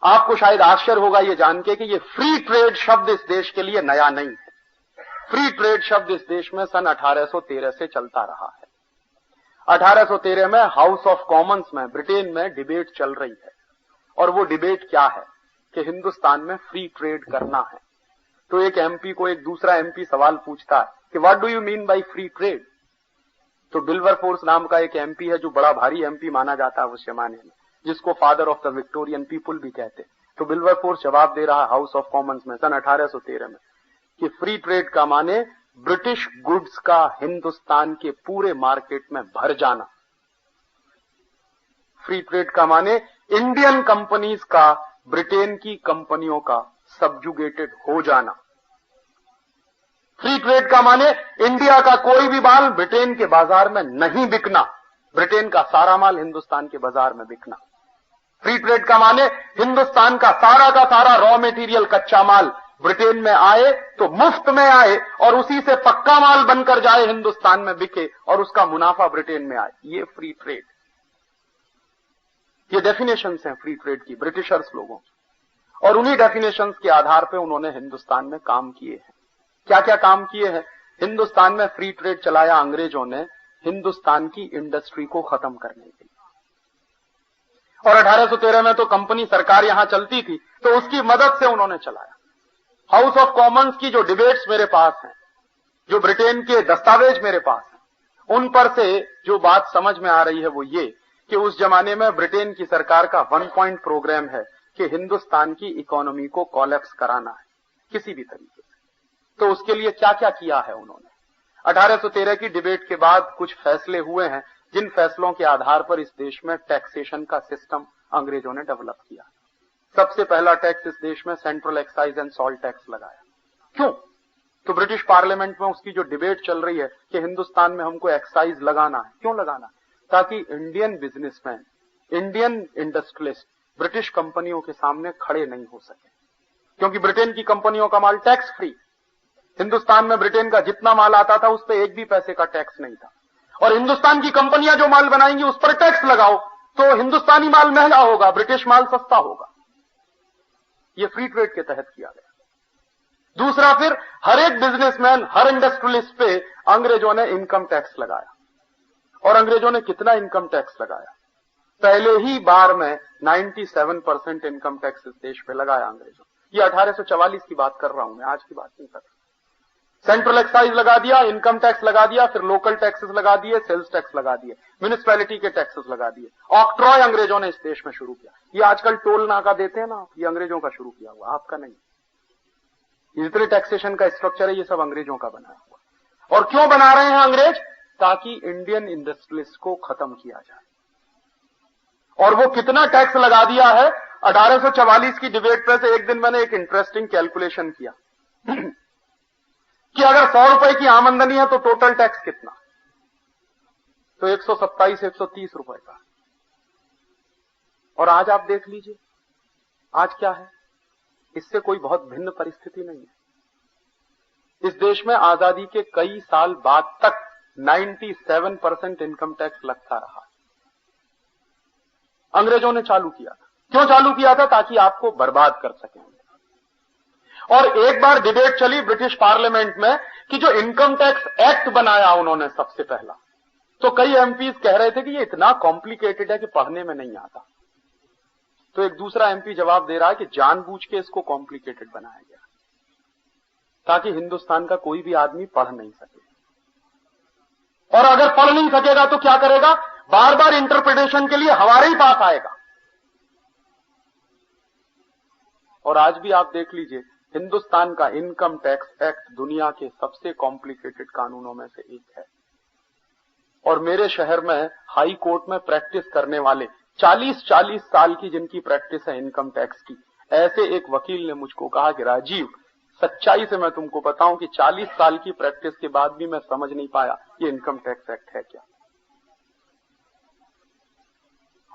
आपको शायद आश्चर्य होगा ये जान के कि ये फ्री ट्रेड शब्द इस देश के लिए नया नहीं है। फ्री ट्रेड शब्द इस देश में सन 1813 से चलता रहा है। 1813 में हाउस ऑफ कॉमन्स में ब्रिटेन में डिबेट चल रही है, और वो डिबेट क्या है कि हिंदुस्तान में फ्री ट्रेड करना है। तो एक एमपी को एक दूसरा एमपी सवाल पूछता है कि what do you mean by free trade? तो विल्बरफोर्स नाम का एक एमपी है जो बड़ा भारी एमपी माना जाता है उस जमाने में, जिसको father of the Victorian people भी कहते। तो विल्बरफोर्स जवाब दे रहा हाउस ऑफ कॉमन्स में सन 1813 में कि फ्री ट्रेड का माने ब्रिटिश गुड्स का हिंदुस्तान के पूरे मार्केट में भर जाना। फ्री ट्रेड का माने इंडियन कंपनीज का ब्रिटेन की कंपनियों का सबजुगेटेड हो जाना। फ्री ट्रेड का माने इंडिया का कोई भी माल ब्रिटेन के बाजार में नहीं बिकना, ब्रिटेन का सारा माल हिंदुस्तान के बाजार में बिकना। फ्री ट्रेड का माने हिंदुस्तान का सारा रॉ मेटीरियल कच्चा माल ब्रिटेन में आए तो मुफ्त में आए, और उसी से पक्का माल बनकर जाए हिंदुस्तान में बिके, और उसका मुनाफा ब्रिटेन में आए। ये फ्री ट्रेड। ये डेफिनेशंस हैं फ्री ट्रेड की ब्रिटिशर्स लोगों की, और उन्हीं डेफिनेशंस के आधार पे उन्होंने हिंदुस्तान में काम किए हैं। क्या क्या काम किए हैं? हिंदुस्तान में फ्री ट्रेड चलाया अंग्रेजों ने हिंदुस्तान की इंडस्ट्री को खत्म करने के लिए। और 1813 में तो कंपनी सरकार यहां चलती थी, तो उसकी मदद से उन्होंने चलाया। हाउस ऑफ कॉमन्स की जो डिबेट्स मेरे पास हैं, जो ब्रिटेन के दस्तावेज मेरे पास हैं, उन पर से जो बात समझ में आ रही है वो ये कि उस जमाने में ब्रिटेन की सरकार का 1 पॉइंट प्रोग्राम है कि हिंदुस्तान की इकोनॉमी को कोलैप्स कराना है किसी भी तरीके से। तो उसके लिए क्या क्या किया है उन्होंने? 1813 की डिबेट के बाद कुछ फैसले हुए हैं, जिन फैसलों के आधार पर इस देश में टैक्सेशन का सिस्टम अंग्रेजों ने डेवलप किया। सबसे पहला टैक्स इस देश में central excise and salt tax लगाया। क्यों? तो ब्रिटिश पार्लियामेंट में उसकी जो डिबेट चल रही है कि हिंदुस्तान में हमको एक्साइज लगाना है। क्यों लगाना है? ताकि Indian businessman, Indian industrialist British कंपनियों के सामने खड़े नहीं हो सके, क्योंकि ब्रिटेन की कंपनियों का माल टैक्स फ्री। हिंदुस्तान में ब्रिटेन का जितना माल आता था उस पर एक भी पैसे का टैक्स नहीं था, और हिंदुस्तान की कंपनियां जो माल बनाएंगी उस पर टैक्स लगाओ तो हिंदुस्तानी माल महंगा होगा, ब्रिटिश माल सस्ता होगा। ये फ्री ट्रेड के तहत किया गया। दूसरा, फिर हर एक बिजनेसमैन, हर इंडस्ट्रियलिस्ट पे अंग्रेजों ने इनकम टैक्स लगाया। और अंग्रेजों ने कितना इनकम टैक्स लगाया? पहले ही बार में 97% इनकम टैक्स इस देश पे लगाया अंग्रेजों। ये 1844 की बात कर रहा हूं मैं, आज की बात नहीं कर रहा। सेंट्रल एक्साइज लगा दिया, इनकम टैक्स लगा दिया, फिर लोकल टैक्सेस लगा दिए, सेल्स टैक्स लगा दिए, म्युनिसिपैलिटी के टैक्सेस लगा दिए। ऑक्ट्रॉय अंग्रेजों ने इस देश में शुरू किया। ये आजकल टोल नाका देते हैं ना, ये अंग्रेजों का शुरू किया हुआ, आपका नहीं। जितने टैक्सेशन का स्ट्रक्चर है ये सब अंग्रेजों का बनाया हुआ। और क्यों बना रहे हैं अंग्रेज? ताकि इंडियन इंडस्ट्रियलिस्ट को खत्म किया जाए। और वो कितना टैक्स लगा दिया है? 1844 की डिबेट पे से एक दिन मैंने एक इंटरेस्टिंग कैलकुलेशन किया कि अगर 100 रुपए की आमदनी है तो टोटल टैक्स कितना? तो 127-130 रुपए का। और आज आप देख लीजिए आज क्या है, इससे कोई बहुत भिन्न परिस्थिति नहीं है। इस देश में आजादी के कई साल बाद तक 97% इनकम टैक्स लगता रहा। अंग्रेजों ने चालू किया था। क्यों चालू किया था? ताकि आपको बर्बाद कर सकें। और एक बार डिबेट चली ब्रिटिश पार्लियामेंट में कि जो इनकम टैक्स एक्ट बनाया उन्होंने सबसे पहला, तो कई एमपीज कह रहे थे कि ये इतना कॉम्प्लिकेटेड है कि पढ़ने में नहीं आता। तो एक दूसरा एमपी जवाब दे रहा है कि जानबूझ के इसको कॉम्प्लिकेटेड बनाया गया ताकि हिंदुस्तान का कोई भी आदमी पढ़ नहीं सके। और अगर पढ़ नहीं सकेगा तो क्या करेगा? बार बार इंटरप्रिटेशन के लिए हमारे ही पास आएगा। और आज भी आप देख लीजिए, हिंदुस्तान का इनकम टैक्स एक्ट दुनिया के सबसे कॉम्प्लिकेटेड कानूनों में से एक है। और मेरे शहर में हाई कोर्ट में प्रैक्टिस करने वाले 40-40 साल की जिनकी प्रैक्टिस है इनकम टैक्स की, ऐसे एक वकील ने मुझको कहा कि राजीव, सच्चाई से मैं तुमको बताऊं कि 40 साल की प्रैक्टिस के बाद भी मैं समझ नहीं पाया ये इनकम टैक्स एक्ट है क्या।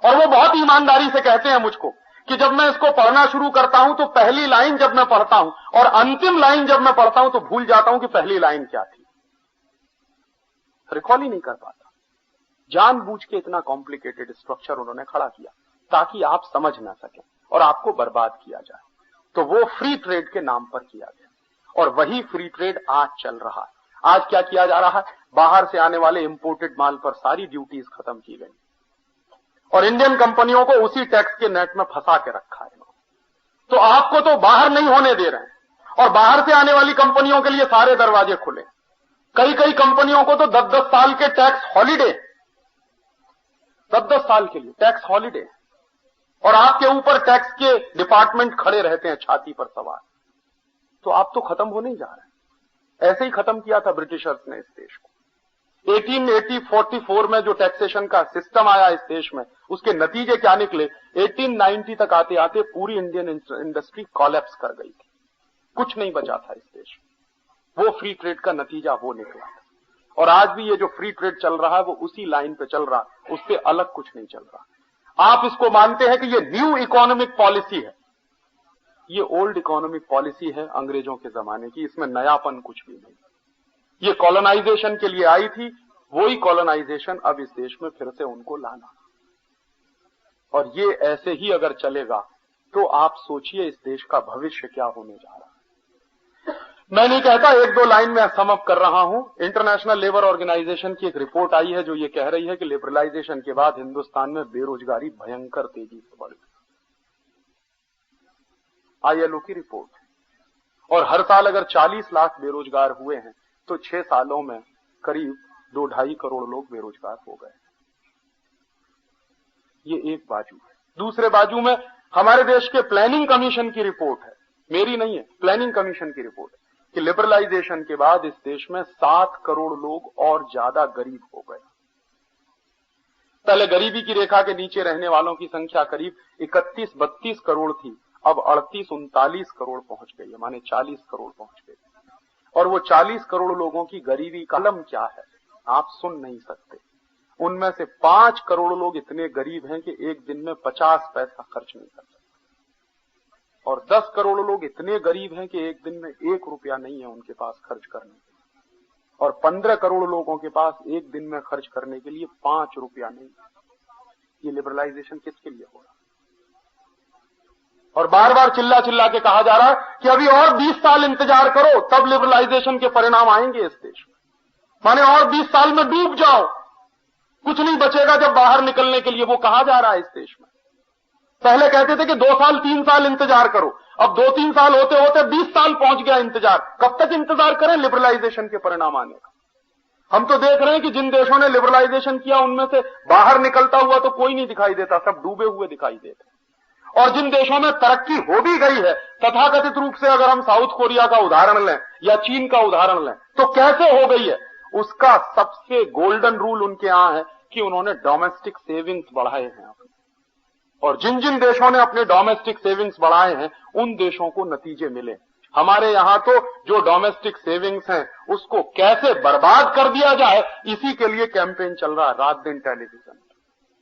और वो बहुत ईमानदारी से कहते हैं मुझको कि जब मैं इसको पढ़ना शुरू करता हूं तो पहली लाइन जब मैं पढ़ता हूं और अंतिम लाइन जब मैं पढ़ता हूं तो भूल जाता हूं कि पहली लाइन क्या थी, रिकॉल ही नहीं कर पाता। जानबूझ के इतना कॉम्प्लिकेटेड स्ट्रक्चर उन्होंने खड़ा किया ताकि आप समझ ना सकें और आपको बर्बाद किया जाए। तो वो फ्री ट्रेड के नाम पर किया गया और वही फ्री ट्रेड आज चल रहा है। आज क्या किया जा रहा है? बाहर से आने वाले इंपोर्टेड माल पर सारी ड्यूटीज खत्म की गई और इंडियन कंपनियों को उसी टैक्स के नेट में फंसा के रखा है। तो आपको तो बाहर नहीं होने दे रहे हैं और बाहर से आने वाली कंपनियों के लिए सारे दरवाजे खुले। कई कई कंपनियों को तो 10-10 साल के टैक्स हॉलीडे, 10-10 साल के लिए टैक्स हॉलीडे, और आपके ऊपर टैक्स के डिपार्टमेंट खड़े रहते हैं छाती पर सवार। तो आप तो खत्म होने ही जा रहे हैं। ऐसे ही खत्म किया था ब्रिटिशर्स ने इस देश को। 1844 में जो टैक्सेशन का सिस्टम आया इस देश में, उसके नतीजे क्या निकले? 1890 तक आते आते पूरी इंडियन इंडस्ट्री कोलैप्स कर गई थी, कुछ नहीं बचा था इस देश में। वो फ्री ट्रेड का नतीजा वो निकला। और आज भी ये जो फ्री ट्रेड चल रहा है वो उसी लाइन पे चल रहा, उससे अलग कुछ नहीं चल रहा। आप इसको मानते हैं कि ये न्यू इकोनॉमिक पॉलिसी है, ये ओल्ड इकोनॉमिक पॉलिसी है अंग्रेजों के जमाने की, इसमें नयापन कुछ भी नहीं। ये कॉलोनाइजेशन के लिए आई थी, वही कॉलोनाइजेशन अब इस देश में फिर से उनको लाना। और ये ऐसे ही अगर चलेगा तो आप सोचिए इस देश का भविष्य क्या होने जा रहा है। मैं नहीं कहता, 1-2 लाइन में सम अप कर रहा हूं। इंटरनेशनल लेबर ऑर्गेनाइजेशन की एक रिपोर्ट आई है जो ये कह रही है कि लिबरलाइजेशन के बाद हिंदुस्तान में बेरोजगारी भयंकर तेजी से बढ़ गई। ILO की रिपोर्ट। और हर साल अगर 40 लाख बेरोजगार हुए हैं तो 6 सालों में करीब 2-2.5 करोड़ लोग बेरोजगार हो गए। ये एक बाजू है। दूसरे बाजू में हमारे देश के प्लानिंग कमीशन की रिपोर्ट है, मेरी नहीं है, प्लानिंग कमीशन की रिपोर्ट है कि लिबरलाइजेशन के बाद इस देश में 7 करोड़ लोग और ज्यादा गरीब हो गए। पहले गरीबी की रेखा के नीचे रहने वालों की संख्या करीब 31-32 करोड़ थी, अब 38-39 करोड़ पहुंच गई है, माने 40 करोड़ पहुंच गई। और वो 40 करोड़ लोगों की गरीबी का आलम क्या है आप सुन नहीं सकते। उनमें से 5 करोड़ लोग इतने गरीब हैं कि एक दिन में 50 पैसा खर्च नहीं कर सकते, और 10 करोड़ लोग इतने गरीब हैं कि एक दिन में 1 रुपया नहीं है उनके पास खर्च करने के लिए, और 15 करोड़ लोगों के पास एक दिन में खर्च करने के लिए 5 रुपया नहीं है। ये लिबरलाइजेशन किसके लिए हो रहा है? और बार बार चिल्ला चिल्ला के कहा जा रहा है कि अभी और 20 साल इंतजार करो तब लिबरलाइजेशन के परिणाम आएंगे इस देश में, माने और 20 साल में डूब जाओ, कुछ नहीं बचेगा जब बाहर निकलने के लिए। वो कहा जा रहा है इस देश में। पहले कहते थे कि 2 साल 3 साल इंतजार करो, अब 2-3 साल होते होते 20 साल पहुंच गया इंतजार। कब तक इंतजार करें लिबरलाइजेशन के परिणाम आने का? हम तो देख रहे हैं कि जिन देशों ने लिबरलाइजेशन किया उनमें से बाहर निकलता हुआ तो कोई नहीं दिखाई देता, सब डूबे हुए दिखाई देते। और जिन देशों में तरक्की हो भी गई है तथाकथित रूप से, अगर हम साउथ कोरिया का उदाहरण लें या चीन का उदाहरण लें, तो कैसे हो गई है? उसका सबसे गोल्डन रूल उनके यहां है कि उन्होंने डोमेस्टिक सेविंग्स बढ़ाए हैं अपने। और जिन जिन देशों ने अपने डोमेस्टिक सेविंग्स बढ़ाए हैं उन देशों को नतीजे मिले। हमारे यहां तो जो डोमेस्टिक सेविंग्स हैं उसको कैसे बर्बाद कर दिया जाए, इसी के लिए कैंपेन चल रहा है रात दिन टेलीविजन।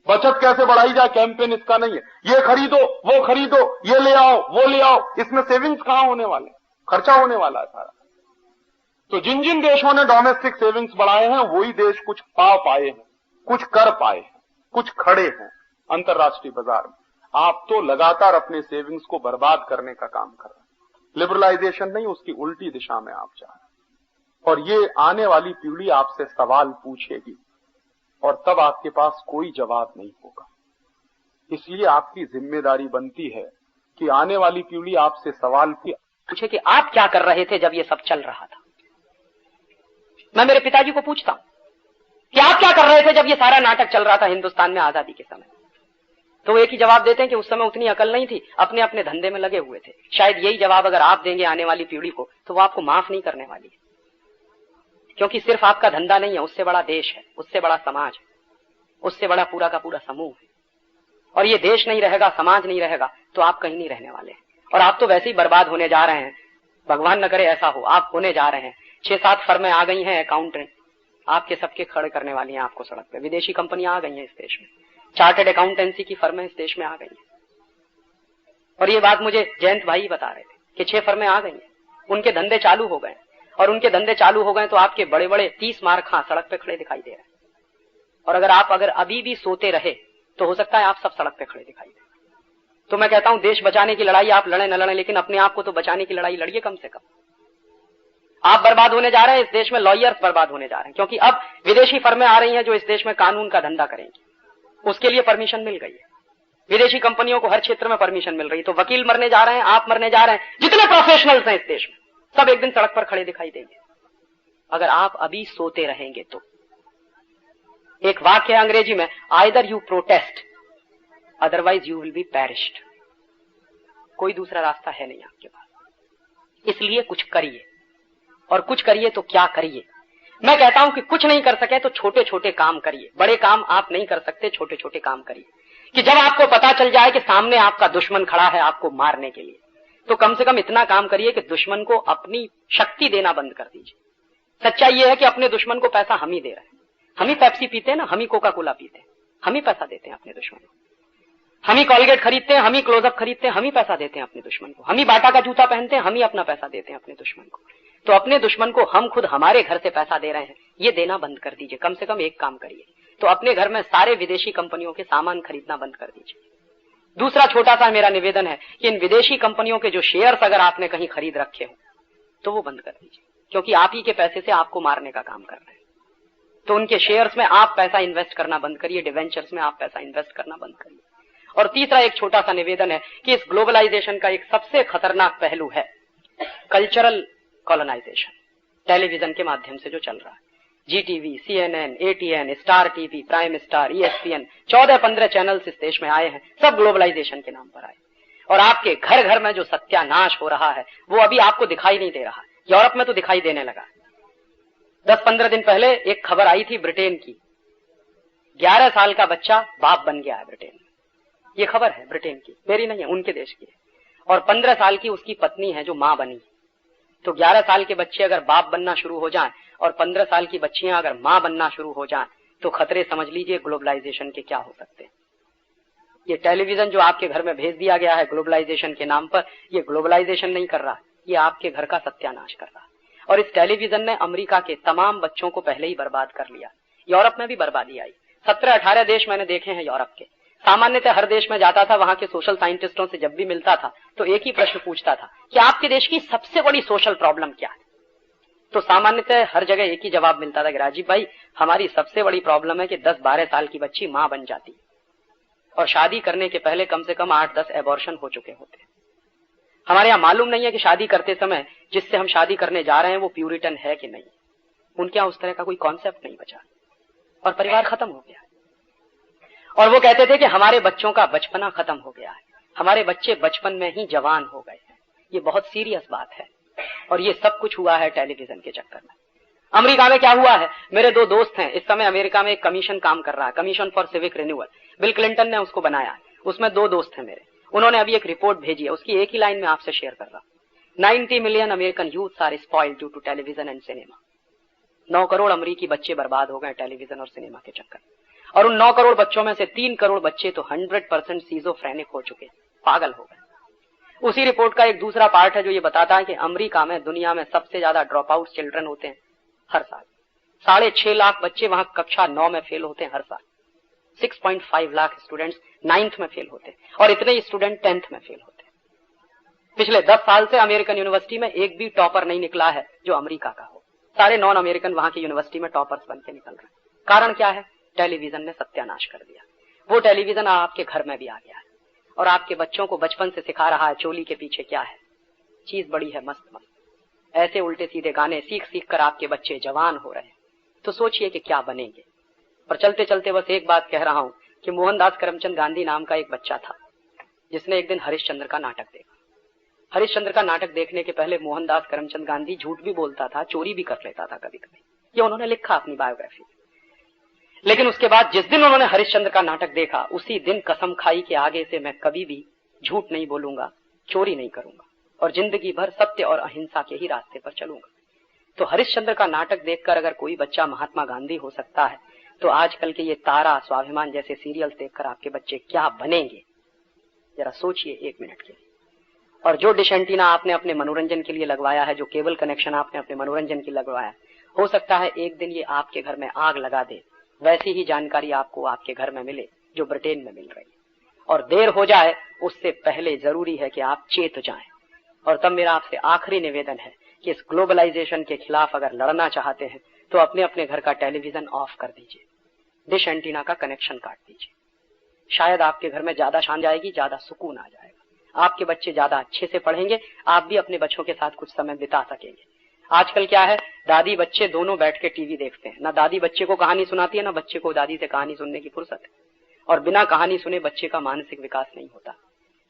बचत कैसे बढ़ाई जाए, कैंपेन इसका नहीं है। ये खरीदो, वो खरीदो, ये ले आओ, वो ले आओ, इसमें सेविंग्स कहां होने वाले, खर्चा होने वाला है सारा। तो जिन जिन देशों ने डोमेस्टिक सेविंग्स बढ़ाए हैं वही देश कुछ पा पाए हैं, कुछ कर पाए हैं, कुछ खड़े हैं अंतर्राष्ट्रीय बाजार में। आप तो लगातार अपने सेविंग्स को बर्बाद करने का काम कर रहे हैं। लिबरलाइजेशन नहीं, उसकी उल्टी दिशा में आप जा रहे हैं। और ये आने वाली पीढ़ी आपसे सवाल पूछेगी और तब आपके पास कोई जवाब नहीं होगा। इसलिए आपकी जिम्मेदारी बनती है कि आने वाली पीढ़ी आपसे सवाल पूछे कि आप क्या कर रहे थे जब ये सब चल रहा था। मैं मेरे पिताजी को पूछता हूं कि आप क्या कर रहे थे जब ये सारा नाटक चल रहा था हिंदुस्तान में आजादी के समय, तो वो एक ही जवाब देते हैं कि उस समय उतनी अकल नहीं थी, अपने अपने धंधे में लगे हुए थे। शायद यही जवाब अगर आप देंगे आने वाली पीढ़ी को तो वो आपको माफ नहीं करने वाली है, क्योंकि सिर्फ आपका धंधा नहीं है, उससे बड़ा देश है, उससे बड़ा समाज है, उससे बड़ा पूरा का पूरा समूह है। और ये देश नहीं रहेगा, समाज नहीं रहेगा तो आप कहीं नहीं रहने वाले हैं। और आप तो वैसे ही बर्बाद होने जा रहे हैं, भगवान न करे ऐसा हो, आप होने जा रहे हैं। 6-7 फर्में आ गई हैं अकाउंटेंट, आपके सबके खड़े करने वाली हैं आपको सड़क पे। विदेशी कंपनियां आ गई हैं इस देश में, चार्टर्ड अकाउंटेंसी की फर्में इस देश में आ गई हैं। और ये बात मुझे जयंत भाई बता रहे थे कि 6 फर्में आ गई हैं, उनके धंधे चालू हो गए। और उनके धंधे चालू हो गए तो आपके बड़े बड़े 30 मार्खा सड़क पे खड़े दिखाई दे रहे हैं। और अगर अभी भी सोते रहे तो हो सकता है आप सब सड़क पे खड़े दिखाई दे। तो मैं कहता हूं देश बचाने की लड़ाई आप लड़े न लड़े, लेकिन अपने आप को तो बचाने की लड़ाई लड़िए कम से कम। आप बर्बाद होने जा रहे हैं, इस देश में लॉयर्स बर्बाद होने जा रहे हैं, क्योंकि अब विदेशी फर्में आ रही हैं जो इस देश में कानून का धंधा करेंगी। उसके लिए परमिशन मिल गई है, विदेशी कंपनियों को हर क्षेत्र में परमिशन मिल रही है। तो वकील मरने जा रहे हैं, आप मरने जा रहे हैं, जितने प्रोफेशनल्स हैं इस देश में सब एक दिन सड़क पर खड़े दिखाई देंगे अगर आप अभी सोते रहेंगे तो। एक वाक्य है अंग्रेजी में, either you protest otherwise you will be perished. कोई दूसरा रास्ता है नहीं आपके पास। इसलिए कुछ करिए, और कुछ करिए तो क्या करिए। मैं कहता हूं कि कुछ नहीं कर सके तो छोटे छोटे काम करिए। बड़े काम आप नहीं कर सकते, छोटे छोटे काम करिए। कि जब आपको पता चल जाए कि सामने आपका दुश्मन खड़ा है आपको मारने के लिए, तो कम से कम इतना काम करिए कि दुश्मन को अपनी शक्ति देना बंद कर दीजिए। सच्चाई यह है कि अपने दुश्मन को पैसा हम ही दे रहे हैं। हम ही पेप्सी पीते हैं ना, हम ही कोका कोला पीते हैं, हम ही पैसा देते हैं अपने दुश्मन को। हम ही कॉलगेट खरीदते हैं, हम ही क्लोजअप खरीदते हैं, हम ही पैसा देते हैं अपने दुश्मन को। हम ही बाटा का जूता पहनते हैं, हम ही अपना पैसा देते हैं अपने दुश्मन को। तो अपने दुश्मन को हम खुद हमारे घर से पैसा दे रहे हैं, ये देना बंद कर दीजिए। कम से कम एक काम करिए, तो अपने घर में सारे विदेशी कंपनियों के सामान खरीदना बंद कर दीजिए। दूसरा छोटा सा मेरा निवेदन है कि इन विदेशी कंपनियों के जो शेयर्स अगर आपने कहीं खरीद रखे हो तो वो बंद कर दीजिए, क्योंकि आप ही के पैसे से आपको मारने का काम कर रहे हैं। तो उनके शेयर्स में आप पैसा इन्वेस्ट करना बंद करिए, डिवेंचर्स में आप पैसा इन्वेस्ट करना बंद करिए। और तीसरा एक छोटा सा निवेदन है कि इस ग्लोबलाइजेशन का एक सबसे खतरनाक पहलू है कल्चरल कॉलोनाइजेशन, टेलीविजन के माध्यम से जो चल रहा है। Zee TV, CNN, ATN, star TV, prime star, ESPN, 14-15 channels इस देश में आए हैं, सब ग्लोबलाइजेशन के नाम पर आए। और आपके घर घर में जो सत्यानाश हो रहा है वो अभी आपको दिखाई नहीं दे रहा। यूरोप में तो दिखाई देने लगा। 10-15 दिन पहले एक खबर आई थी ब्रिटेन की, 11 साल का बच्चा बाप बन गया है ब्रिटेन में। ये खबर है ब्रिटेन की, मेरी नहीं है, उनके देश की है। और 15 साल की उसकी पत्नी है जो मां बनी। तो 11 साल के बच्चे अगर बाप बनना शुरू हो जाएं और 15 साल की बच्चियां अगर मां बनना शुरू हो जाएं तो खतरे समझ लीजिए ग्लोबलाइजेशन के क्या हो सकते हैं। ये टेलीविजन जो आपके घर में भेज दिया गया है ग्लोबलाइजेशन के नाम पर, ये ग्लोबलाइजेशन नहीं कर रहा, ये आपके घर का सत्यानाश कर रहा है। और इस टेलीविजन ने अमेरिका के तमाम बच्चों को पहले ही बर्बाद कर लिया। यूरोप में भी बर्बादी आई। 17-18 देश मैंने देखे हैं यूरोप के। सामान्यतः हर देश में जाता था, वहां के सोशल साइंटिस्टों से जब भी मिलता था तो एक ही प्रश्न पूछता था कि आपके देश की सबसे बड़ी सोशल प्रॉब्लम क्या है। तो सामान्यतः हर जगह एक ही जवाब मिलता था कि राजीव भाई, हमारी सबसे बड़ी प्रॉब्लम है कि 10-12 साल की बच्ची मां बन जाती और शादी करने के पहले कम से कम 8-10 एबॉर्शन हो चुके होते। हमारे यहाँ मालूम नहीं है कि शादी करते समय जिससे हम शादी करने जा रहे हैं वो प्यूरिटन है कि नहीं। उनके यहाँ उस तरह का कोई कॉन्सेप्ट नहीं बचा और परिवार खत्म हो गया। और वो कहते थे कि हमारे बच्चों का बचपना खत्म हो गया है, हमारे बच्चे बचपन में ही जवान हो गए हैं। ये बहुत सीरियस बात है और ये सब कुछ हुआ है टेलीविजन के चक्कर में। अमेरिका में क्या हुआ है, मेरे 2 दोस्त हैं इस समय अमेरिका में, एक कमीशन काम कर रहा है, commission for civic renewal. Bill Clinton ने उसको बनाया है। उसमें 2 दोस्त हैं मेरे, उन्होंने अभी एक रिपोर्ट भेजी है, उसकी एक ही लाइन में आपसे शेयर कर रहा। 90 million American youths are spoiled due to television and cinema. 9 crore अमेरिकी बच्चे बर्बाद हो गए टेलीविजन और सिनेमा के चक्कर। और उन 9 करोड़ बच्चों में से 3 करोड़ बच्चे तो 100% सीजोफ्रेनिक हो चुके, पागल हो गए। उसी रिपोर्ट का एक दूसरा पार्ट है जो ये बताता है कि अमेरिका में दुनिया में सबसे ज्यादा ड्रॉप आउट चिल्ड्रन होते हैं हर साल। 6.5 लाख बच्चे वहां कक्षा 9 में फेल होते हैं हर साल। 6.5 लाख स्टूडेंट्स 9th में फेल होते हैं और इतने ही स्टूडेंट 10th में फेल होते हैं। पिछले 10 साल से अमेरिकन यूनिवर्सिटी में एक भी टॉपर नहीं निकला है जो अमेरिका का हो। सारे नॉन अमेरिकन वहां की यूनिवर्सिटी में टॉपर्स बन के निकल रहे हैं। कारण क्या है? टेलीविजन ने सत्यानाश कर दिया। वो टेलीविजन आपके घर में भी आ गया है और आपके बच्चों को बचपन से सिखा रहा है चोली के पीछे क्या है। चीज बड़ी है मस्त मस्त। ऐसे उल्टे सीधे गाने सीख सीख कर आपके बच्चे जवान हो रहे हैं। तो सोचिए कि क्या बनेंगे। पर चलते चलते बस एक बात कह रहा हूं कि मोहनदास करमचंद गांधी नाम का एक बच्चा था जिसने एक दिन हरिश्चंद्र का नाटक देखा। हरिश्चंद्र का नाटक देखने के पहले मोहनदास करमचंद गांधी झूठ भी बोलता था, चोरी भी कर लेता था कभी कभी। ये उन्होंने लिखा अपनी बायोग्राफी। लेकिन उसके बाद जिस दिन उन्होंने हरिश्चंद्र का नाटक देखा उसी दिन कसम खाई कि आगे से मैं कभी भी झूठ नहीं बोलूंगा, चोरी नहीं करूंगा और जिंदगी भर सत्य और अहिंसा के ही रास्ते पर चलूंगा। तो हरिश्चंद्र का नाटक देखकर अगर कोई बच्चा महात्मा गांधी हो सकता है तो आजकल के ये तारा, स्वाभिमान जैसे सीरियल्स देखकर आपके बच्चे क्या बनेंगे, जरा सोचिए 1 मिनट के लिए। और जो डिश एंटीना आपने अपने मनोरंजन के लिए लगवाया है, जो केबल कनेक्शन आपने अपने मनोरंजन के लिए लगवाया है, हो सकता है एक दिन ये आपके घर में आग लगा दे। वैसी ही जानकारी आपको आपके घर में मिले जो ब्रिटेन में मिल रही है। और देर हो जाए उससे पहले जरूरी है कि आप चेत जाएं। और तब मेरा आपसे आखिरी निवेदन है कि इस ग्लोबलाइजेशन के खिलाफ अगर लड़ना चाहते हैं तो अपने अपने घर का टेलीविजन ऑफ कर दीजिए, डिश एंटीना का कनेक्शन काट दीजिए। शायद आपके घर में ज्यादा शांति आएगी, ज्यादा सुकून आ जाएगा, आपके बच्चे ज्यादा अच्छे से पढ़ेंगे, आप भी अपने बच्चों के साथ कुछ समय बिता सकेंगे। आजकल क्या है, दादी बच्चे दोनों बैठ के टीवी देखते हैं। ना दादी बच्चे को कहानी सुनाती है, ना बच्चे को दादी से कहानी सुनने की फुर्सत है। और बिना कहानी सुने बच्चे का मानसिक विकास नहीं होता।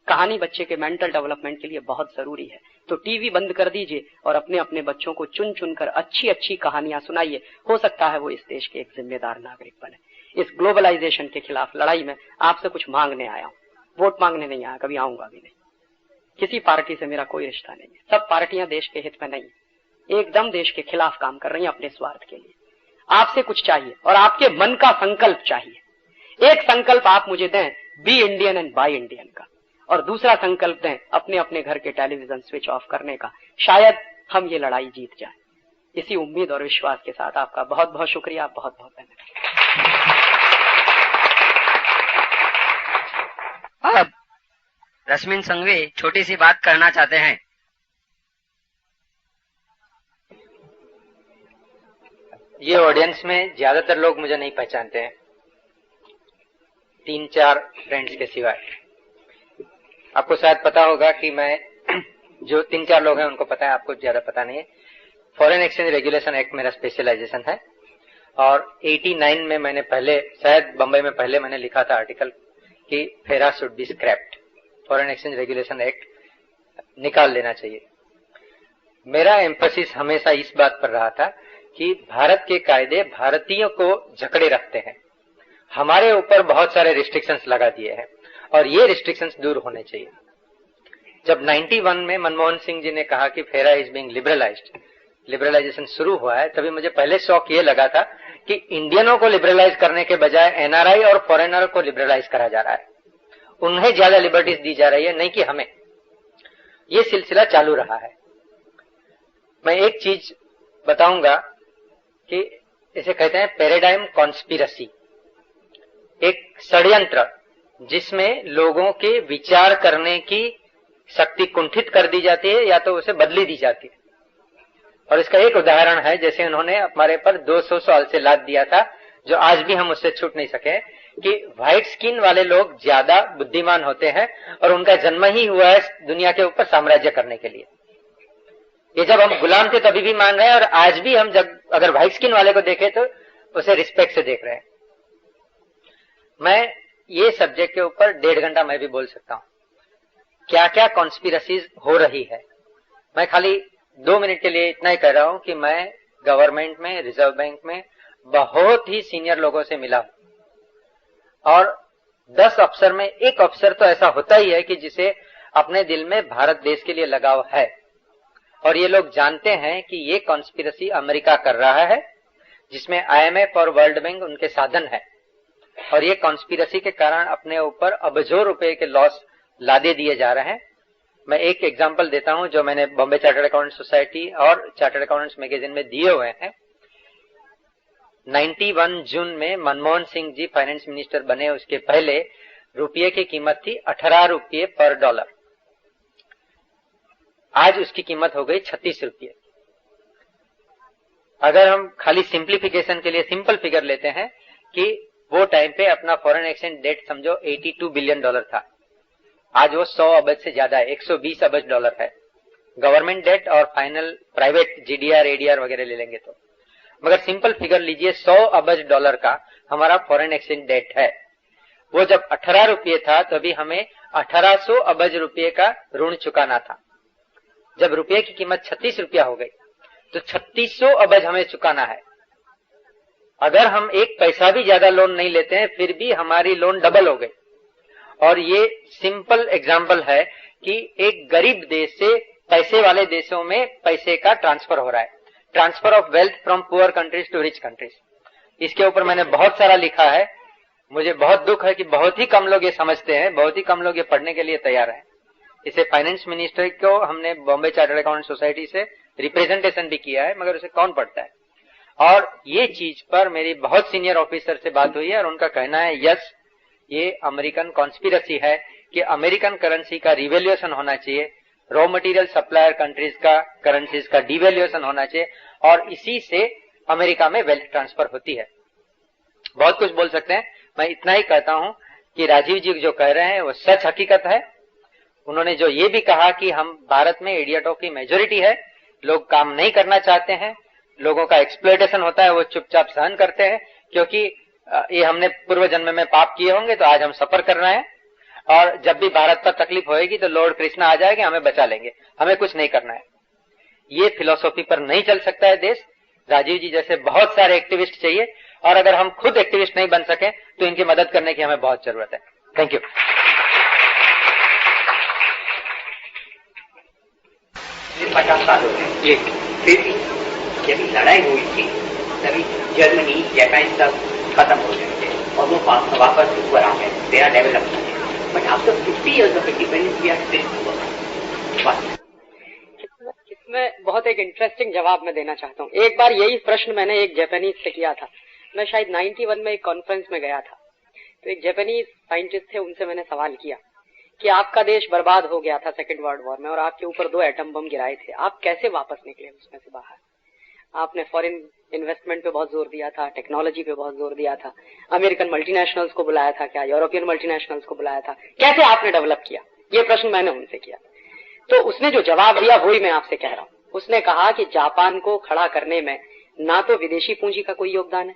कहानी बच्चे के मेंटल डेवलपमेंट के लिए बहुत जरूरी है। तो टीवी बंद कर दीजिए और अपने अपने बच्चों को चुन चुन कर अच्छी अच्छी कहानियां सुनाइए। हो सकता है वो इस देश के एक जिम्मेदार नागरिक बने। इस ग्लोबलाइजेशन के खिलाफ लड़ाई में आपसे कुछ मांगने आया हूं, वोट मांगने नहीं आया, कभी आऊंगा भी नहीं। किसी पार्टी से मेरा कोई रिश्ता नहीं है। सब पार्टियां देश के हित में नहीं, एकदम देश के खिलाफ काम कर रही हैं अपने स्वार्थ के लिए। आपसे कुछ चाहिए और आपके मन का संकल्प चाहिए। एक संकल्प आप मुझे दें, be Indian and buy Indian का, और दूसरा संकल्प दें अपने अपने घर के टेलीविजन स्विच ऑफ करने का। शायद हम ये लड़ाई जीत जाए। इसी उम्मीद और विश्वास के साथ आपका बहुत बहुत शुक्रिया, बहुत बहुत धन्यवाद। अब रश्मिन संघवी छोटी सी बात करना चाहते हैं। ये ऑडियंस में ज्यादातर लोग मुझे नहीं पहचानते हैं, 3-4 फ्रेंड्स के सिवाय। आपको शायद पता होगा कि मैं, जो 3-4 लोग हैं उनको पता है, आपको ज्यादा पता नहीं है। फॉरेन एक्सचेंज रेगुलेशन एक्ट मेरा स्पेशलाइजेशन है और 89 में मैंने पहले, शायद बंबई में पहले मैंने लिखा था आर्टिकल कि फेरा should be scraped, foreign exchange regulation act निकाल लेना चाहिए। मेरा एम्फेसिस हमेशा इस बात पर रहा था कि भारत के कायदे भारतीयों को जकड़े रखते हैं। हमारे ऊपर बहुत सारे रिस्ट्रिक्शंस लगा दिए हैं और ये रिस्ट्रिक्शंस दूर होने चाहिए। जब 91 में मनमोहन सिंह जी ने कहा कि फेरा इज बीइंग लिबरलाइज्ड, लिबरलाइजेशन शुरू हुआ है, तभी मुझे पहले शौक ये लगा था कि इंडियनों को लिबरलाइज करने के बजाय एनआरआई और फॉरेनर को लिबरलाइज करा जा रहा है, उन्हें ज्यादा लिबर्टीज दी जा रही है, नहीं कि हमें। ये सिलसिला चालू रहा है। मैं एक चीज बताऊंगा कि इसे कहते हैं पैराडाइम कॉन्स्पिरसी, एक षड्यंत्र जिसमें लोगों के विचार करने की शक्ति कुंठित कर दी जाती है या तो उसे बदली दी जाती है। और इसका एक उदाहरण है, जैसे उन्होंने हमारे पर 200 साल से लाद दिया था, जो आज भी हम उससे छूट नहीं सके, कि व्हाइट स्किन वाले लोग ज्यादा बुद्धिमान होते हैं और उनका जन्म ही हुआ है दुनिया के ऊपर साम्राज्य करने के लिए। ये जब हम गुलाम थे तभी भी मान रहे हैं और आज भी हम जब अगर व्हाइट स्किन वाले को देखें तो उसे रिस्पेक्ट से देख रहे हैं। मैं ये सब्जेक्ट के ऊपर 1.5 घंटा मैं भी बोल सकता हूं, क्या क्या कॉन्स्पिरसीज हो रही है। मैं खाली 2 मिनट के लिए इतना ही कह रहा हूं कि मैं गवर्नमेंट में, रिजर्व बैंक में बहुत ही सीनियर लोगों से मिला और 10 अफसर में एक अफसर तो ऐसा होता ही है कि जिसे अपने दिल में भारत देश के लिए लगाव है और ये लोग जानते हैं कि ये कॉन्स्पिरसी अमेरिका कर रहा है, जिसमें IMF और वर्ल्ड बैंक उनके साधन है और ये कॉन्स्पिरसी के कारण अपने ऊपर अबजों रुपए के लॉस लादे दिए जा रहे हैं। मैं एक एग्जांपल देता हूं जो मैंने बॉम्बे चार्टर्ड अकाउंटेंट सोसाइटी और चार्टर्ड अकाउंटेंट्स मैगजीन में दिए हुए हैं। 91 जून में मनमोहन सिंह जी फाइनेंस मिनिस्टर बने, उसके पहले रुपये की कीमत थी 18 रुपये पर डॉलर। आज उसकी कीमत हो गई 36 रुपये। अगर हम खाली सिंप्लीफिकेशन के लिए सिंपल फिगर लेते हैं कि वो टाइम पे अपना फॉरेन एक्सचेंज डेट समझो $82 बिलियन था, आज वो 100 अरब से ज्यादा है, $120 अरब है गवर्नमेंट डेट और फाइनल प्राइवेट GDR ADR वगैरह ले लेंगे तो। मगर सिंपल फिगर लीजिए, $100 अरब का हमारा फॉरेन एक्सचेंज डेट है। वो जब 18 रुपये था तो अभी हमें 1800 अरब रुपये का ऋण चुकाना था। जब रुपये की कीमत 36 रुपया हो गई तो 3600 अरब हमें चुकाना है। अगर हम एक पैसा भी ज्यादा लोन नहीं लेते हैं फिर भी हमारी लोन डबल हो गई। और ये सिंपल एग्जांपल है कि एक गरीब देश से पैसे वाले देशों में पैसे का ट्रांसफर हो रहा है, transfer of wealth from poor countries to rich countries. इसके ऊपर मैंने बहुत सारा लिखा है। मुझे बहुत दुख है कि बहुत ही कम लोग ये समझते हैं, बहुत ही कम लोग ये पढ़ने के लिए तैयार हैं। इसे फाइनेंस मिनिस्टर को हमने बॉम्बे चार्टर्ड अकाउंटेंट सोसाइटी से रिप्रेजेंटेशन भी किया है, मगर उसे कौन पढ़ता है। और ये चीज पर मेरी बहुत सीनियर ऑफिसर से बात हुई है और उनका कहना है यस, ये अमेरिकन कॉन्स्पिरेसी है कि अमेरिकन करेंसी का रिवैल्यूएशन होना चाहिए, रॉ मटेरियल सप्लायर कंट्रीज का करेंसीज का डिवैल्यूएशन होना चाहिए और इसी से अमेरिका में वेल्थ ट्रांसफर होती है। बहुत कुछ बोल सकते हैं, मैं इतना ही कहता हूं कि राजीव जी जो कह रहे हैं वो सच हकीकत है। उन्होंने जो ये भी कहा कि हम भारत में इडियटों की मेजोरिटी है, लोग काम नहीं करना चाहते हैं, लोगों का एक्सप्लॉयटेशन होता है, वो चुपचाप सहन करते हैं क्योंकि ये हमने पूर्व जन्म में पाप किए होंगे तो आज हम सफर कर रहे हैं और जब भी भारत पर तकलीफ होएगी तो लॉर्ड कृष्णा आ जाएंगे, हमें बचा लेंगे, हमें कुछ नहीं करना है। ये फिलॉसफी पर नहीं चल सकता है देश। राजीव जी जैसे बहुत सारे एक्टिविस्ट चाहिए और अगर हम खुद एक्टिविस्ट नहीं बन सके तो इनकी मदद करने की हमें बहुत जरूरत है। Thank you. 50 साल हो गए, फिर भी जब लड़ाई हुई थी तभी जर्मनी जापान सब खत्म हो गए थे और वो वापस ऊपर आ गए, they are developed. But after 50 years of independence we are still poor। इसमें बहुत एक इंटरेस्टिंग जवाब मैं देना चाहता हूँ। एक बार यही प्रश्न मैंने एक जापानीज से किया था। मैं शायद 91 में एक कॉन्फ्रेंस में गया था, तो एक जापानीज साइंटिस्ट थे, उनसे मैंने सवाल किया कि आपका देश बर्बाद हो गया था सेकेंड वर्ल्ड वॉर में और आपके ऊपर 2 एटम बम गिराए थे, आप कैसे वापस निकले उसमें से बाहर? आपने फॉरेन इन्वेस्टमेंट पे बहुत जोर दिया था, टेक्नोलॉजी पे बहुत जोर दिया था, अमेरिकन मल्टीनेशनल्स को बुलाया था, क्या यूरोपियन मल्टीनेशनल्स को बुलाया था, कैसे आपने डेवलप किया? ये प्रश्न मैंने उनसे किया। तो उसने जो जवाब दिया वही मैं आपसे कह रहा हूँ। उसने कहा कि जापान को खड़ा करने में ना तो विदेशी पूंजी का कोई योगदान है,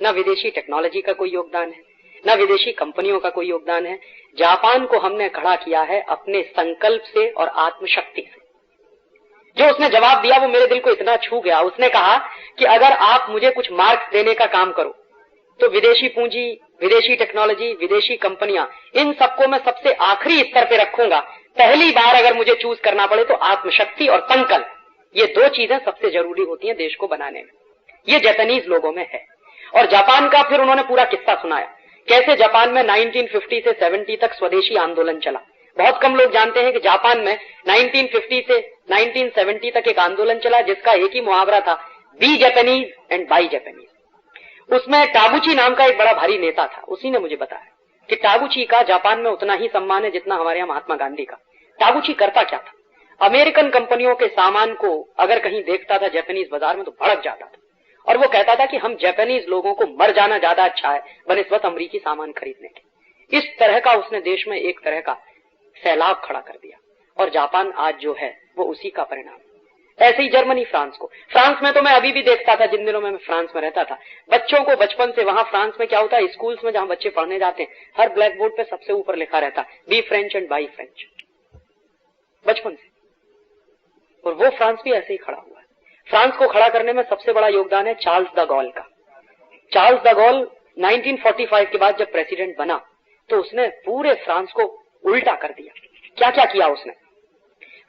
ना विदेशी टेक्नोलॉजी का कोई योगदान है, ना विदेशी कंपनियों का कोई योगदान है। जापान को हमने खड़ा किया है अपने संकल्प से और आत्मशक्ति से। जो उसने जवाब दिया वो मेरे दिल को इतना छू गया। उसने कहा कि अगर आप मुझे कुछ मार्क्स देने का काम करो तो विदेशी पूंजी, विदेशी टेक्नोलॉजी, विदेशी कंपनियां, इन सबको मैं सबसे आखिरी स्तर पे रखूंगा। पहली बार अगर मुझे चूज करना पड़े तो आत्मशक्ति और संकल्प, ये 2 चीजें सबसे जरूरी होती हैं देश को बनाने में। ये जापानीज लोगों में है। और जापान का फिर उन्होंने पूरा किस्सा सुनाया, कैसे जापान में 1950 से 70 तक स्वदेशी आंदोलन चला। बहुत कम लोग जानते हैं कि जापान में 1950 से 1970 तक एक आंदोलन चला जिसका एक ही मुहावरा था, be Japanese and buy Japanese. उसमें टागुची नाम का एक बड़ा भारी नेता था, उसी ने मुझे बताया कि टागुची का जापान में उतना ही सम्मान है जितना हमारे यहाँ महात्मा गांधी का। टागुची करता क्या था, अमेरिकन कंपनियों के सामान को अगर कहीं देखता था जापानीज बाजार में तो भड़क जाता था और वो कहता था कि हम जापानीज लोगों को मर जाना ज्यादा अच्छा है बनिस्बत अमरीकी सामान खरीदने के। इस तरह का उसने देश में एक तरह का सैलाब खड़ा कर दिया और जापान आज जो है वो उसी का परिणाम। ऐसे ही जर्मनी, फ्रांस में तो मैं अभी भी देखता था, जिन दिनों में मैं फ्रांस में रहता था, बच्चों को बचपन से, वहां फ्रांस में क्या होता है, स्कूल्स में जहां बच्चे पढ़ने जाते हैं हर ब्लैक बोर्ड पे सबसे ऊपर लिखा रहता be French and buy French, बचपन से। और वो फ्रांस भी ऐसे ही खड़ा हुआ है। फ्रांस को खड़ा करने में सबसे बड़ा योगदान है चार्ल्स द गॉल का। चार्ल्स द गॉल 1945 के बाद जब प्रेसिडेंट बना तो उसने पूरे फ्रांस को उल्टा कर दिया। क्या क्या किया उसने?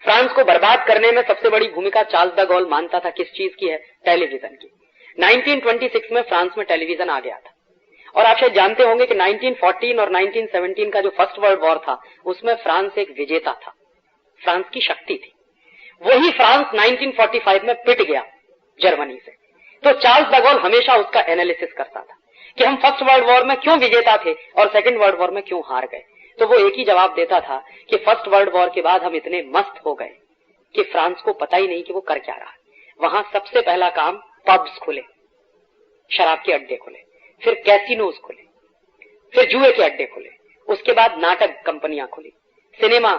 फ्रांस को बर्बाद करने में सबसे बड़ी भूमिका चार्ल्स द गॉल मानता था किस चीज की है? टेलीविजन की। 1926 में फ्रांस में टेलीविजन आ गया था और आप शायद जानते होंगे कि 1914 और 1917 का जो फर्स्ट वर्ल्ड वॉर था उसमें फ्रांस एक विजेता था, फ्रांस की शक्ति थी। वही फ्रांस 1945 में पिट गया जर्मनी से। तो चार्ल्स द गॉल हमेशा उसका एनालिसिस करता था कि हम फर्स्ट वर्ल्ड वॉर में क्यों विजेता थे और सेकंड वर्ल्ड वॉर में क्यों हार गए। तो वो एक ही जवाब देता था कि फर्स्ट वर्ल्ड वॉर के बाद हम इतने मस्त हो गए कि फ्रांस को पता ही नहीं कि वो कर क्या रहा है। वहां सबसे पहला काम पब्स खुले, शराब के अड्डे खुले, फिर कैसीनोज खुले, फिर जुए के अड्डे खुले, उसके बाद नाटक कंपनियां खुली, सिनेमा,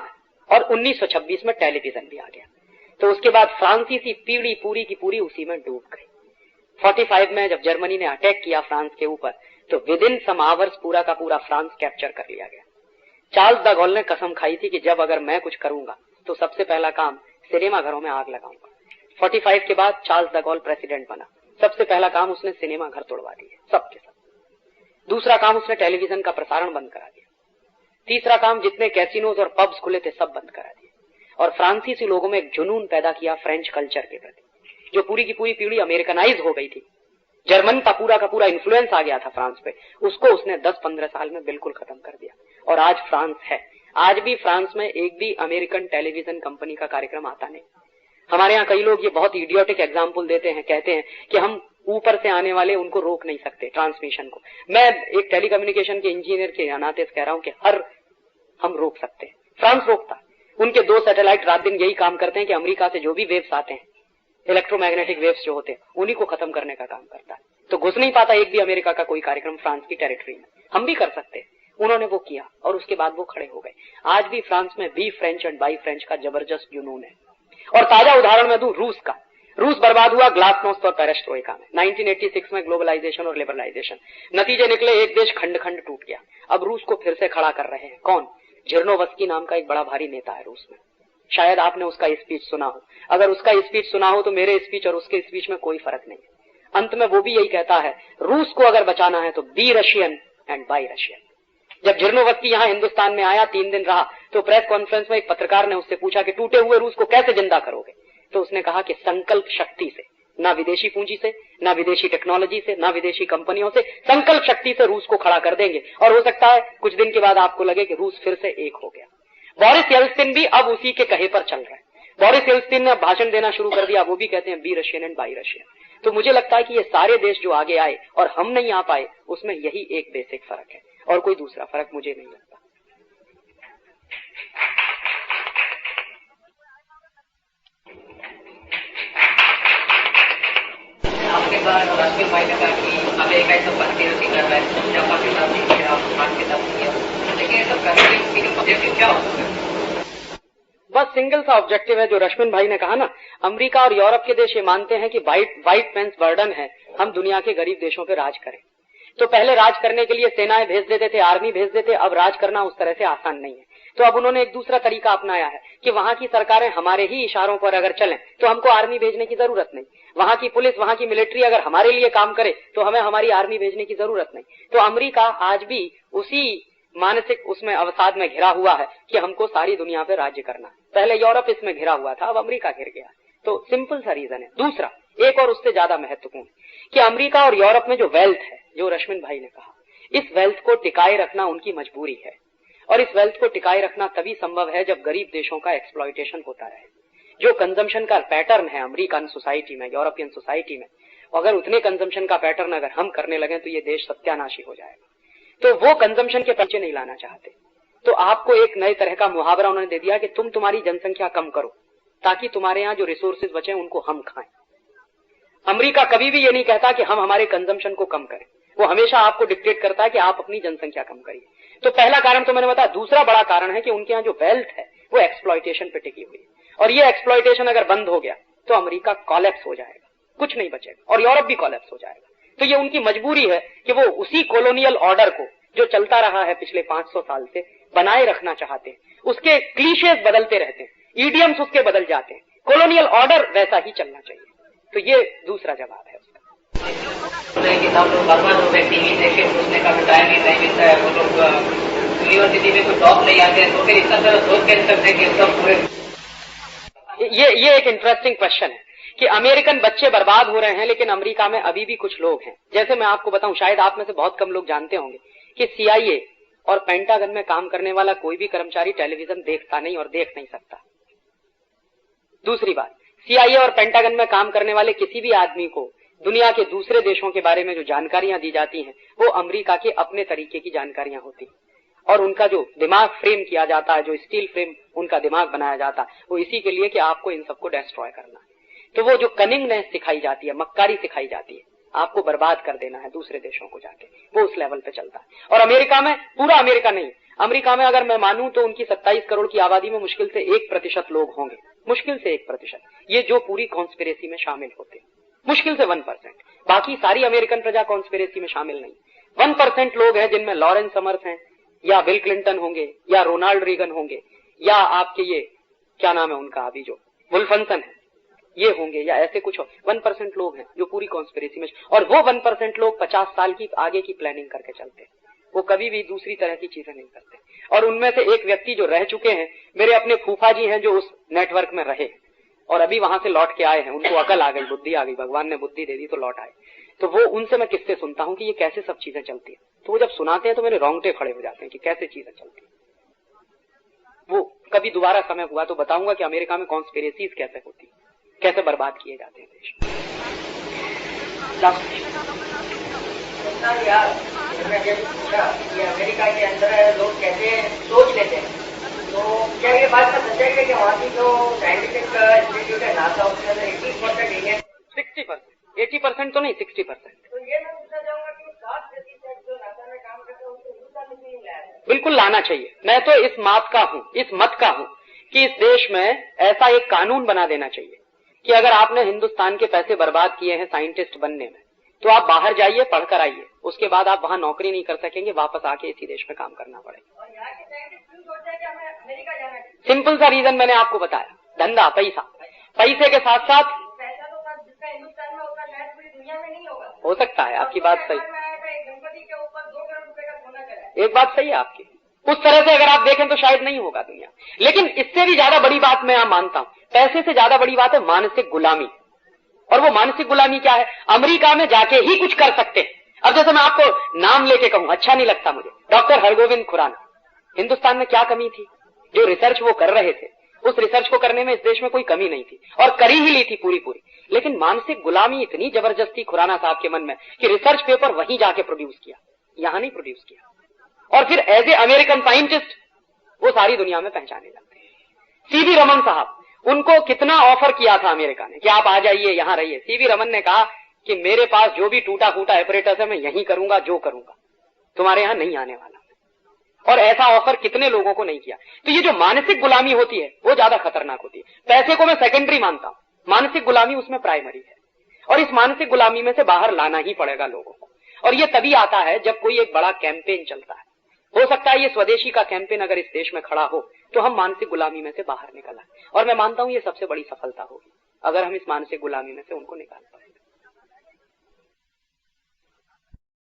और 1926 में टेलीविजन भी आ गया। तो उसके बाद फ्रांसीसी पीढ़ी पूरी की पूरी उसी में डूब गई। 45 में जब जर्मनी ने अटैक किया फ्रांस के ऊपर, तो विद इन सम आवर्स पूरा का पूरा फ्रांस कैप्चर कर लिया गया। चार्ल्स द गॉल ने कसम खाई थी कि जब अगर मैं कुछ करूंगा तो सबसे पहला काम सिनेमा घरों में आग लगाऊंगा। 45 के बाद चार्ल्स द गॉल प्रेसिडेंट बना, सबसे पहला काम उसने सिनेमा घर तोड़वा दिए सबके सब। दूसरा काम उसने टेलीविजन का प्रसारण बंद करा दिया। तीसरा काम जितने कैसीनोज और पब्स खुले थे सब बंद करा दिए। और फ्रांसीसी लोगों में एक जुनून पैदा किया फ्रेंच कल्चर के प्रति, जो पूरी की पूरी पीढ़ी अमेरिकनाइज हो गई थी। जर्मन का पूरा इन्फ्लुएंस आ गया था फ्रांस पे, उसको उसने 10-15 साल में बिल्कुल खत्म कर दिया। और आज फ्रांस है, आज भी फ्रांस में एक भी अमेरिकन टेलीविजन कंपनी का कार्यक्रम आता नहीं। हमारे यहाँ कई लोग ये बहुत इडियोटिक एग्जाम्पल देते हैं, कहते हैं कि हम ऊपर से आने वाले उनको रोक नहीं सकते ट्रांसमिशन को। मैं एक टेलीकम्युनिकेशन के इंजीनियर के नाते कह रहा हूं कि हम रोक सकते हैं। फ्रांस रोकता, उनके 2 सैटेलाइट रात दिन यही काम करते हैं कि अमेरिका से जो भी वेव्स आते हैं, इलेक्ट्रोमैग्नेटिक वेव्स जो होते हैं, उन्हीं को खत्म करने का काम करता है। तो घुस नहीं पाता एक भी अमेरिका का कोई कार्यक्रम फ्रांस की टेरिटरी में। हम भी कर सकते हैं, उन्होंने वो किया और उसके बाद वो खड़े हो गए। आज भी फ्रांस में be French and buy French का जबरदस्त जुनून है। और ताजा उदाहरण में दूं रूस का। रूस बर्बाद हुआ ग्लासनोस्त और पेरेस्ट्रोइका में, 1986 में ग्लोबलाइजेशन और लिबरलाइजेशन। नतीजे निकले, एक देश खंड खंड टूट गया। अब रूस को फिर से खड़ा कर रहे हैं कौन? झिरनोवस्की नाम का एक बड़ा भारी नेता है रूस में, शायद आपने उसका स्पीच सुना हो। अगर उसका स्पीच सुना हो तो मेरे स्पीच और उसके स्पीच में कोई फर्क नहीं है। अंत में वो भी यही कहता है, रूस को अगर बचाना है तो be Russian and buy Russian. जब झिरनोवस्की यहाँ हिंदुस्तान में आया, 3 दिन रहा, तो प्रेस कॉन्फ्रेंस में एक पत्रकार ने उससे पूछा कि टूटे हुए रूस को कैसे जिंदा करोगे? तो उसने कहा कि संकल्प शक्ति से, ना विदेशी पूंजी से, ना विदेशी टेक्नोलॉजी से, ना विदेशी कंपनियों से, संकल्प शक्ति से रूस को खड़ा कर देंगे। और हो सकता है कुछ दिन के बाद आपको लगे कि रूस फिर से एक हो गया। बोरिस येल्त्सिन भी अब उसी के कहे पर चल रहे हैं। बोरिस येल्त्सिन ने भाषण देना शुरू कर दिया, वो भी कहते हैं be Russian and buy Russian. तो मुझे लगता है कि ये सारे देश जो आगे आए और हम नहीं आ पाए, उसमें यही एक बेसिक फर्क है और कोई दूसरा फर्क मुझे नहीं लगता। आपके पास राष्ट्रीय भाई ने कहा कि अमेरिका ये सब कंस्पिरेसी कर रहा है, जापान के साथ नहीं किया, फ्रांस के साथ नहीं किया, लेकिन ये सब कंस्पिरेसी के ऑब्जेक्टिव क्या हो सकता है? बस सिंगल सा ऑब्जेक्टिव है जो रश्मिन भाई ने कहा ना, अमेरिका और यूरोप के देश ये मानते हैं कि व्हाइट मैन्स बर्डन है, हम दुनिया के गरीब देशों पे राज करें। तो पहले राज करने के लिए सेनाएं भेज देते थे, आर्मी भेज देते, अब राज करना उस तरह से आसान नहीं है। तो अब उन्होंने एक दूसरा तरीका अपनाया है कि वहां की सरकारें हमारे ही इशारों पर अगर चलें तो हमको आर्मी भेजने की जरूरत नहीं। वहां की पुलिस, वहां की मिलिट्री अगर हमारे लिए काम करे तो हमें हमारी आर्मी भेजने की जरूरत नहीं। तो अमेरिका आज भी उसी मानसिक उसमें अवसाद में घिरा हुआ है कि हमको सारी दुनिया पे राज्य करना है। पहले यूरोप इसमें घिरा हुआ था, अब अमेरिका घिर गया। तो सिंपल सा रीजन है। दूसरा एक और उससे ज्यादा महत्वपूर्ण कि अमेरिका और यूरोप में जो वेल्थ है, जो रश्मिन भाई ने कहा, इस वेल्थ को टिकाए रखना उनकी मजबूरी है। और इस वेल्थ को टिकाए रखना तभी संभव है जब गरीब देशों का एक्सप्लॉयटेशन होता रहे। जो कंजम्पशन का पैटर्न है अमेरिकन सोसाइटी में, यूरोपियन सोसाइटी में, अगर उतने कंजम्पशन का पैटर्न अगर हम करने लगे तो ये देश सत्यानाशी हो जाएगा। तो वो कंजम्पशन के पीछे नहीं लाना चाहते। तो आपको एक नए तरह का मुहावरा उन्होंने दे दिया कि तुम तुम्हारी जनसंख्या कम करो ताकि तुम्हारे यहाँ जो रिसोर्सेज बचे उनको हम खाएं। अमेरिका कभी भी ये नहीं कहता कि हम हमारे कंजम्पशन को कम करें, वो हमेशा आपको डिक्टेट करता है कि आप अपनी जनसंख्या कम करिए। तो पहला कारण तो मैंने बताया। दूसरा बड़ा कारण है कि उनके यहाँ जो वेल्थ है वो एक्सप्लॉयटेशन पे टिकी हुई है। और ये एक्सप्लॉयटेशन अगर बंद हो गया तो अमेरिका कॉलेप्स हो जाएगा, कुछ नहीं बचेगा, और यूरोप भी कॉलेप्स हो जाएगा। तो ये उनकी मजबूरी है कि वो उसी कॉलोनियल ऑर्डर को जो चलता रहा है पिछले 500 साल से बनाए रखना चाहते हैं। उसके क्लीशेज बदलते रहते हैं, ईडियम्स उसके बदल जाते हैं, कॉलोनियल ऑर्डर वैसा ही चलना चाहिए। तो ये दूसरा जवाब है उसका। कि सब लोग बर्बाद हो गए, टीवी देखे, उसने का टाइम नहीं मिलता है, वो लोग यूनिवर्सिटी में कोई टॉप नहीं आते, तो फिर इतना सारा सोच कैसे सकते हैं कि सब पूरे। ये एक इंटरेस्टिंग क्वेश्चन है कि अमेरिकन बच्चे बर्बाद हो रहे हैं, लेकिन अमेरिका में अभी भी कुछ लोग हैं। जैसे मैं आपको बताऊं, शायद आप में से बहुत कम लोग जानते होंगे कि CIA और पेंटागन में काम करने वाला कोई भी कर्मचारी टेलीविजन देखता नहीं और देख नहीं सकता। दूसरी बात, CIA और पेंटागन में काम करने वाले किसी भी आदमी को दुनिया के दूसरे देशों के बारे में जो जानकारियां दी जाती हैं वो अमेरिका के अपने तरीके की जानकारियां होती। और उनका जो दिमाग फ्रेम किया जाता है, जो स्टील फ्रेम उनका दिमाग बनाया जाता है, वो इसी के लिए कि आपको इन सबको डिस्ट्रॉय करना है। तो वो जो कनिंगनेस सिखाई जाती है, मक्कारी सिखाई जाती है, आपको बर्बाद कर देना है दूसरे देशों को जाके, वो उस लेवल पे चलता है। और अमेरिका में, पूरा अमेरिका नहीं, अमेरिका में अगर मैं मानूं तो उनकी 27 करोड़ की आबादी में मुश्किल से 1% लोग होंगे, मुश्किल से 1%, ये जो पूरी कॉन्स्पिरेसी में शामिल होते हैं, मुश्किल से 1%। बाकी सारी अमेरिकन प्रजा कॉन्स्पिरेसी में शामिल नहीं। 1% लोग हैं जिनमें लॉरेंस समर्स हैं, या बिल क्लिंटन होंगे, या रोनाल्ड रीगन होंगे, या आपके ये क्या नाम है उनका अभी जो वुल्फनसन है, ये होंगे, या ऐसे कुछ 1% लोग हैं जो पूरी कॉन्स्पिरेसी में। और वो 1% लोग 50 साल की आगे की प्लानिंग करके चलते हैं, वो कभी भी दूसरी तरह की चीजें नहीं करते। और उनमें से एक व्यक्ति जो रह चुके हैं, मेरे अपने फूफा जी हैं जो उस नेटवर्क में रहे और अभी वहां से लौट के आए हैं, उनको अकल आ गई, बुद्धि आ गई, भगवान ने बुद्धि दे दी तो लौट आए। तो वो उनसे मैं किस्से सुनता हूं कि ये कैसे सब चीजें चलती है, तो वो जब सुनाते हैं तो मेरे रोंगटे खड़े हो जाते हैं कि कैसे चीजें चलती है। वो कभी दोबारा समय हुआ तो बताऊंगा कि अमेरिका में कॉन्स्पिरेसीज कैसे होती, कैसे बर्बाद किए जाते हैं देश। यार मैं ये पूछा कि अमेरिका के अंदर लोग कैसे सोच लेते हैं, तो क्या ये बात का सच्चाई है कि वहाँ की जो साइंटिफिक इंस्टीट्यूट है नासा, उसके अंदर 80% इंडियन, 60%, 80% तो नहीं, 60%। तो ये मैं पूछना चाहूंगा कि 60% जो नासा में काम करते हैं उनको हिंदुस्तान में क्यों लाया है? बिल्कुल लाना चाहिए। मैं तो इस मत का हूं कि इस देश में ऐसा एक कानून बना देना चाहिए कि अगर आपने हिंदुस्तान के पैसे बर्बाद किए हैं साइंटिस्ट बनने में, तो आप बाहर जाइए, पढ़कर आइए, उसके बाद आप वहां नौकरी नहीं कर सकेंगे, वापस आके इसी देश में काम करना पड़ेगा। और यहाँ के साइंटिस्ट क्यों सोचते हैं कि हमें अमेरिका जाना है? सिंपल सा रीजन मैंने आपको बताया, धंधा, पैसा। पैसे के साथ साथ पैसा तो जिसका हिंदुस्तान में होगा शायद पूरी दुनिया में नहीं होगा। हो सकता है, आपकी बात सही, गणपति के ऊपर 2 करोड़ रुपए का सोना चला, एक बात सही है आपकी। उस तरह से अगर आप देखें तो शायद नहीं होगा दुनिया। लेकिन इससे भी ज्यादा बड़ी बात मैं आप मानता हूं, पैसे से ज्यादा बड़ी बात है मानसिक गुलामी। और वो मानसिक गुलामी क्या है? अमेरिका में जाके ही कुछ कर सकते हैं। अब जैसे मैं आपको नाम लेके कहूं, अच्छा नहीं लगता मुझे, डॉक्टर हरगोविंद खुराना, हिंदुस्तान में क्या कमी थी? जो रिसर्च वो कर रहे थे, उस रिसर्च को करने में इस देश में कोई कमी नहीं थी और करी ही ली थी पूरी। लेकिन मानसिक गुलामी इतनी जबरदस्ती खुराना साहब के मन में कि रिसर्च पेपर वहीं जाके प्रोड्यूस किया, यहां नहीं प्रोड्यूस किया। और फिर एज ए अमेरिकन साइंटिस्ट वो सारी दुनिया में पहचाने लगते हैं। सीवी रमन साहब, उनको कितना ऑफर किया था अमेरिका ने कि आप आ जाइए, यहां रहिए। सीवी रमन ने कहा कि मेरे पास जो भी टूटा फूटा एपरेटस है मैं यहीं करूंगा, जो करूंगा, तुम्हारे यहां नहीं आने वाला। और ऐसा ऑफर कितने लोगों को नहीं किया। तो ये जो मानसिक गुलामी होती है वो ज्यादा खतरनाक होती है। पैसे को मैं सेकेंडरी मानता हूं, मानसिक गुलामी उसमें प्राइमरी है। और इस मानसिक गुलामी में से बाहर लाना ही पड़ेगा लोगों को। और ये तभी आता है जब कोई एक बड़ा कैंपेन चलता है। हो सकता है ये स्वदेशी का कैंपेन अगर इस देश में खड़ा हो तो हम मानसिक गुलामी में से बाहर निकल आए। और मैं मानता हूं ये सबसे बड़ी सफलता होगी अगर हम इस मानसिक गुलामी में से उनको निकाल पाए।